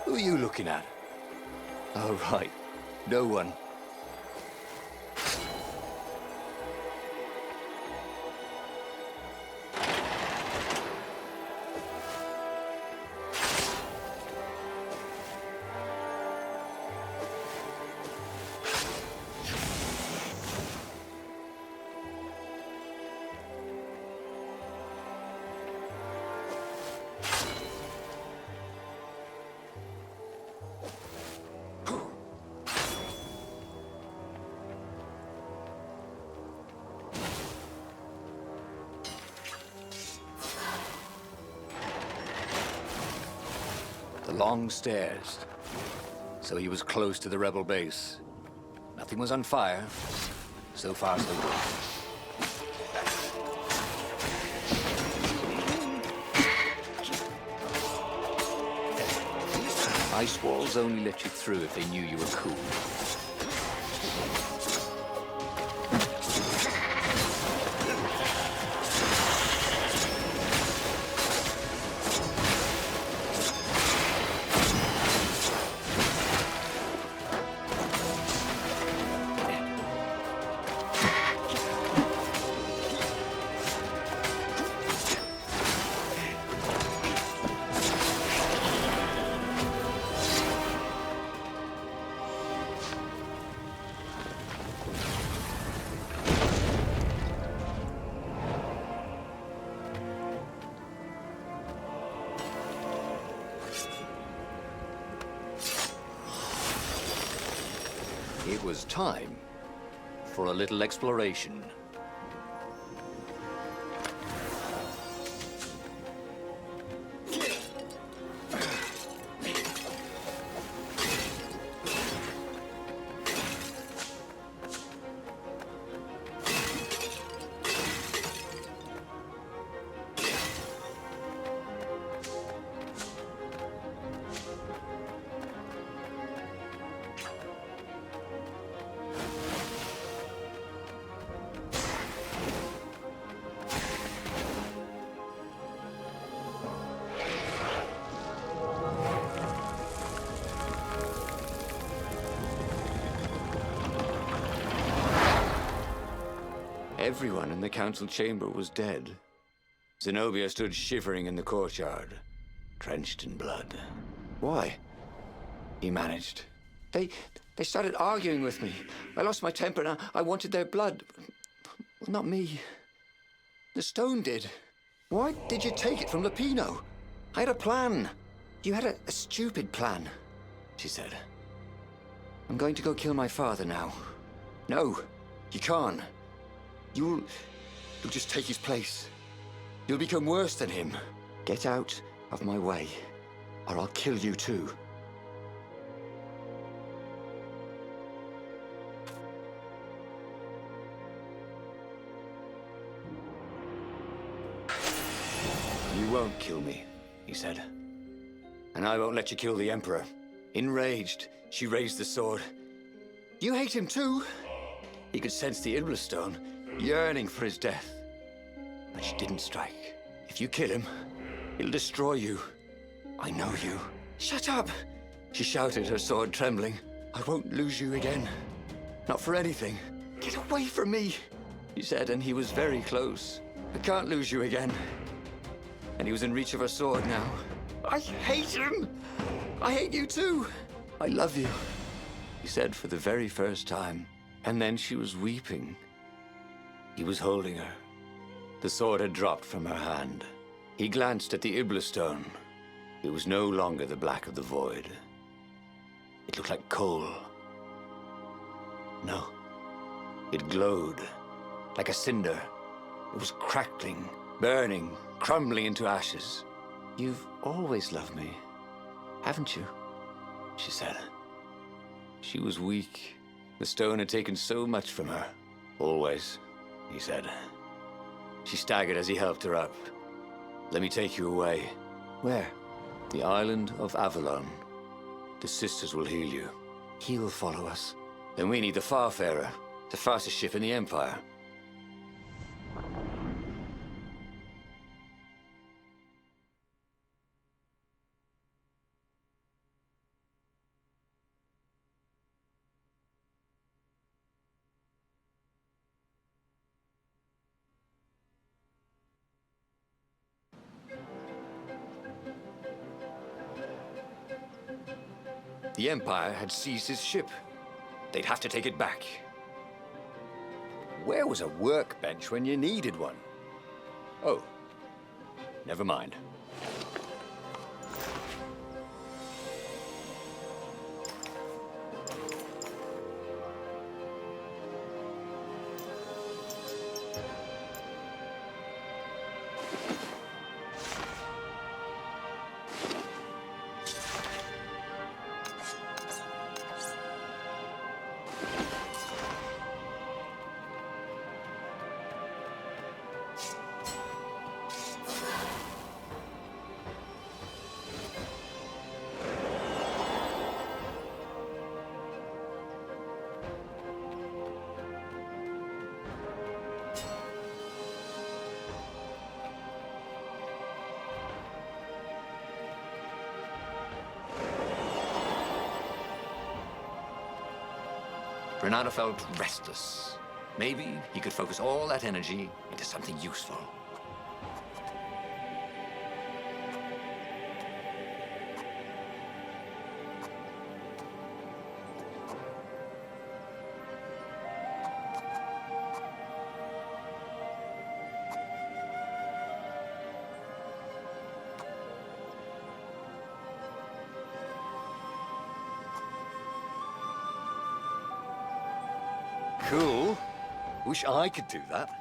Who are you looking at? Oh, right. No one. the long stairs. So he was close to the rebel base. Nothing was on fire. So far, so good. Ice walls only let you through if they knew you were cool. It was time for a little exploration. Everyone in the council chamber was dead. Zenobia stood shivering in the courtyard, drenched in blood. Why? He managed. They started arguing with me. I lost my temper and I wanted their blood. Well, not me. The stone did. Why did you take it from Lapino? I had a plan. You had a stupid plan, she said. I'm going to go kill my father now. No, you can't. You'll just take his place. You'll become worse than him. Get out of my way, or I'll kill you too. You won't kill me, he said. And I won't let you kill the Emperor. Enraged, she raised the sword. You hate him too? He could sense the Iblis stone, yearning for his death. But she didn't strike. If you kill him, it'll destroy you. I know you. Shut up! She shouted, her sword trembling. I won't lose you again. Not for anything. Get away from me! He said, and he was very close. I can't lose you again. And he was in reach of her sword now. I hate him! I hate you too! I love you, he said for the very first time. And then she was weeping. He was holding her. The sword had dropped from her hand. He glanced at the Iblis stone. It was no longer the black of the void. It looked like coal. No. It glowed, like a cinder. It was crackling, burning, crumbling into ashes. You've always loved me, haven't you? She said. She was weak. The stone had taken so much from her. Always, he said. She staggered as he helped her up. Let me take you away. Where? The island of Avalon. The sisters will heal you. He'll follow us. Then we need the Farfarer, the fastest ship in the Empire. The Empire had seized his ship. They'd have to take it back. Where was a workbench when you needed one? Oh, never mind. Reynardo felt restless. Maybe he could focus all that energy into something useful. Cool. Wish I could do that.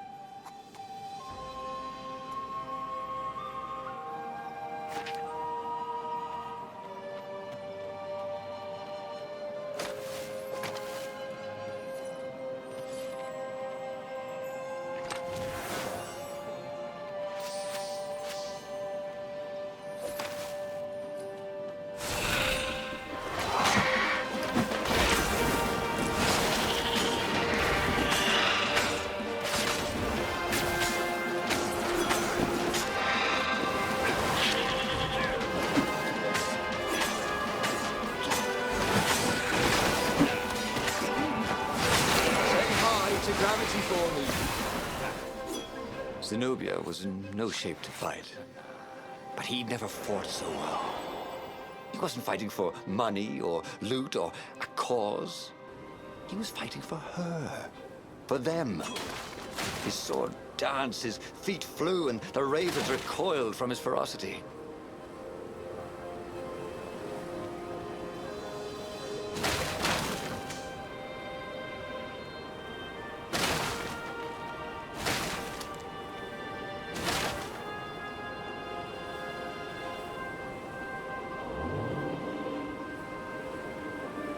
Zenobia was in no shape to fight, but he'd never fought so well. He wasn't fighting for money or loot or a cause. He was fighting for her, for them. His sword danced, his feet flew, and the ravens recoiled from his ferocity.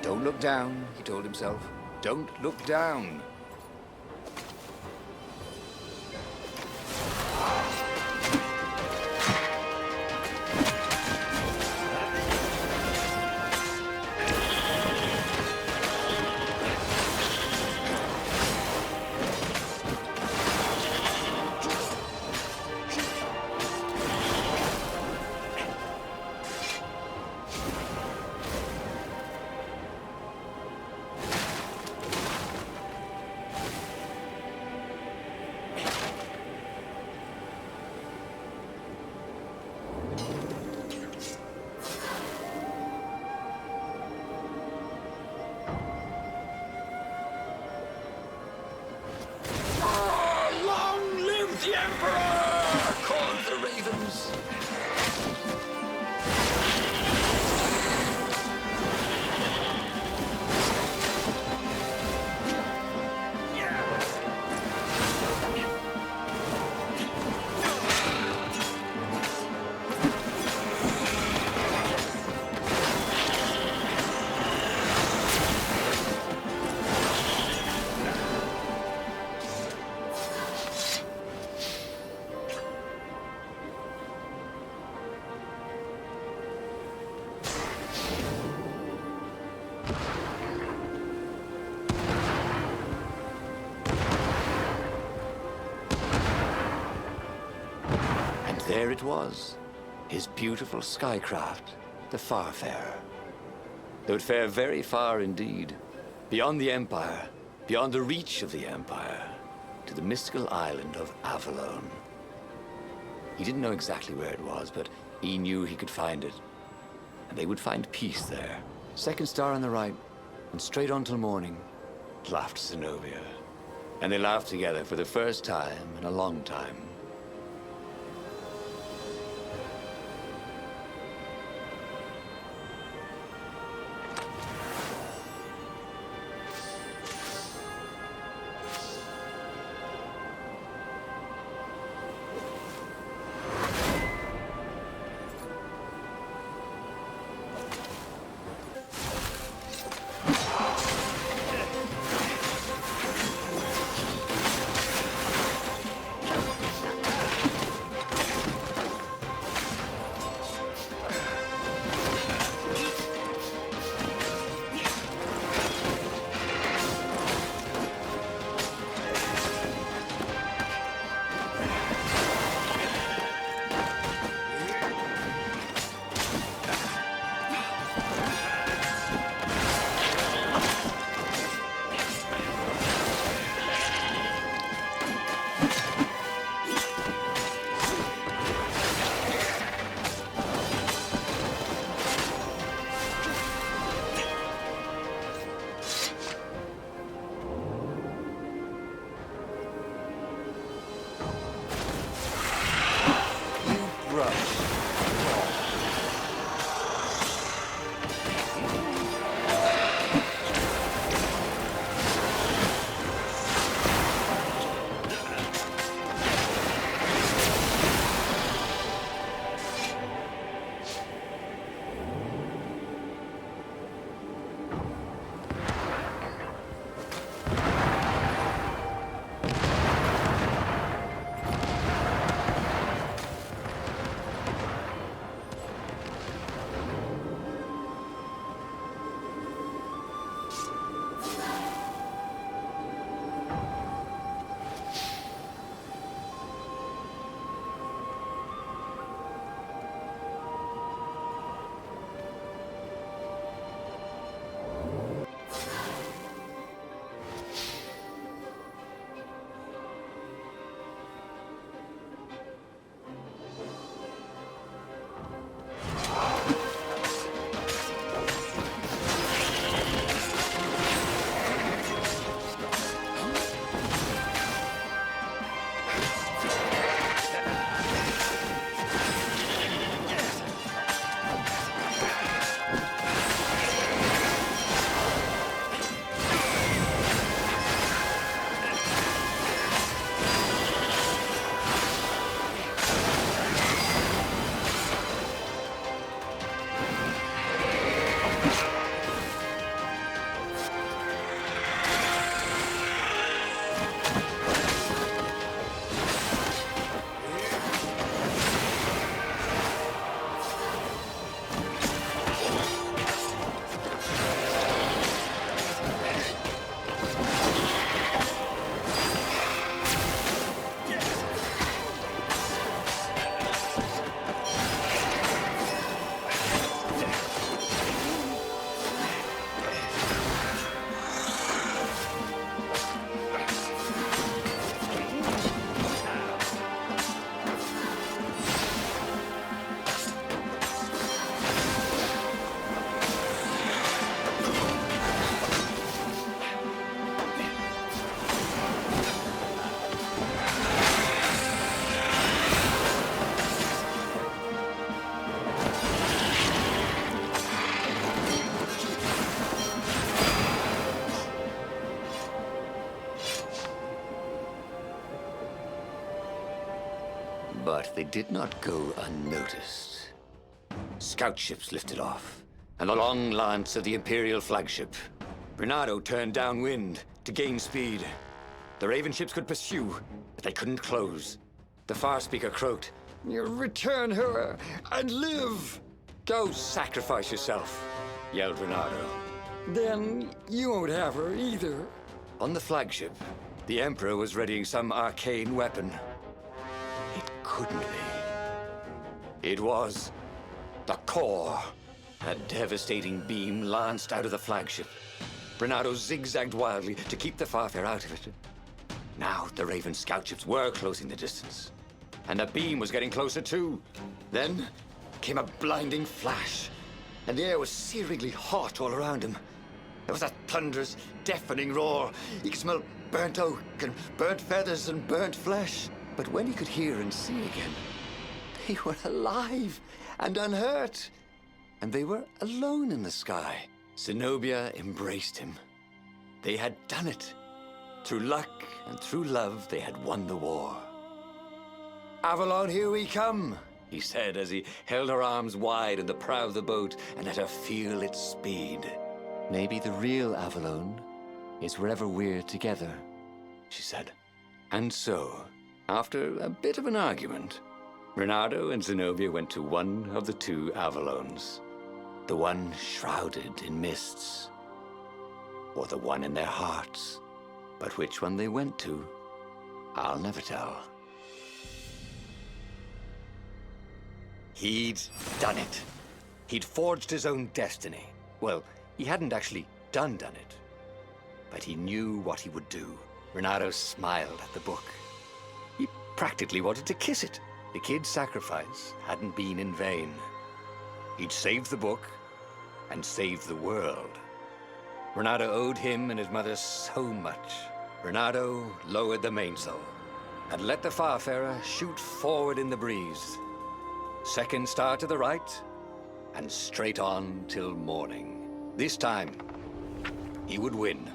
Don't look down, he told himself. Don't look down. The Emperor! Called the ravens. There it was, his beautiful skycraft, the Farfarer. They would fare very far indeed, beyond the Empire, beyond the reach of the Empire, to the mystical island of Avalon. He didn't know exactly where it was, but he knew he could find it. And they would find peace there. Second star on the right, and straight on till morning, laughed Zenobia. And they laughed together for the first time in a long time. rush. But they did not go unnoticed. Scout ships lifted off, and the long lance of the Imperial flagship. Reynardo turned downwind to gain speed. The Raven ships could pursue, but they couldn't close. The far speaker croaked, You return her and live! "Go sacrifice yourself," yelled Reynardo. Then you won't have her either. On the flagship, the Emperor was readying some arcane weapon. It couldn't be. It was the core. A devastating beam lanced out of the flagship. Reynardo zigzagged wildly to keep the Farfair out of it. Now the Raven scout ships were closing the distance, and the beam was getting closer too. Then came a blinding flash, and the air was searingly hot all around him. There was a thunderous, deafening roar. He could smell burnt oak and burnt feathers and burnt flesh. But when he could hear and see again, they were alive and unhurt. And they were alone in the sky. Zenobia embraced him. They had done it. Through luck and through love, they had won the war. "Avalon, here we come," he said as he held her arms wide in the prow of the boat and let her feel its speed. "Maybe the real Avalon is wherever we're together," she said. And so, after a bit of an argument, Reynardo and Zenobia went to one of the two Avalons. The one shrouded in mists, or the one in their hearts. But which one they went to, I'll never tell. He'd done it. He'd forged his own destiny. Well, he hadn't actually done it, but he knew what he would do. Reynardo smiled at the book. He practically wanted to kiss it. The kid's sacrifice hadn't been in vain. He'd saved the book and saved the world. Reynardo owed him and his mother so much. Reynardo lowered the mainsail and let the Farfarer shoot forward in the breeze. Second star to the right, and straight on till morning. This time, he would win.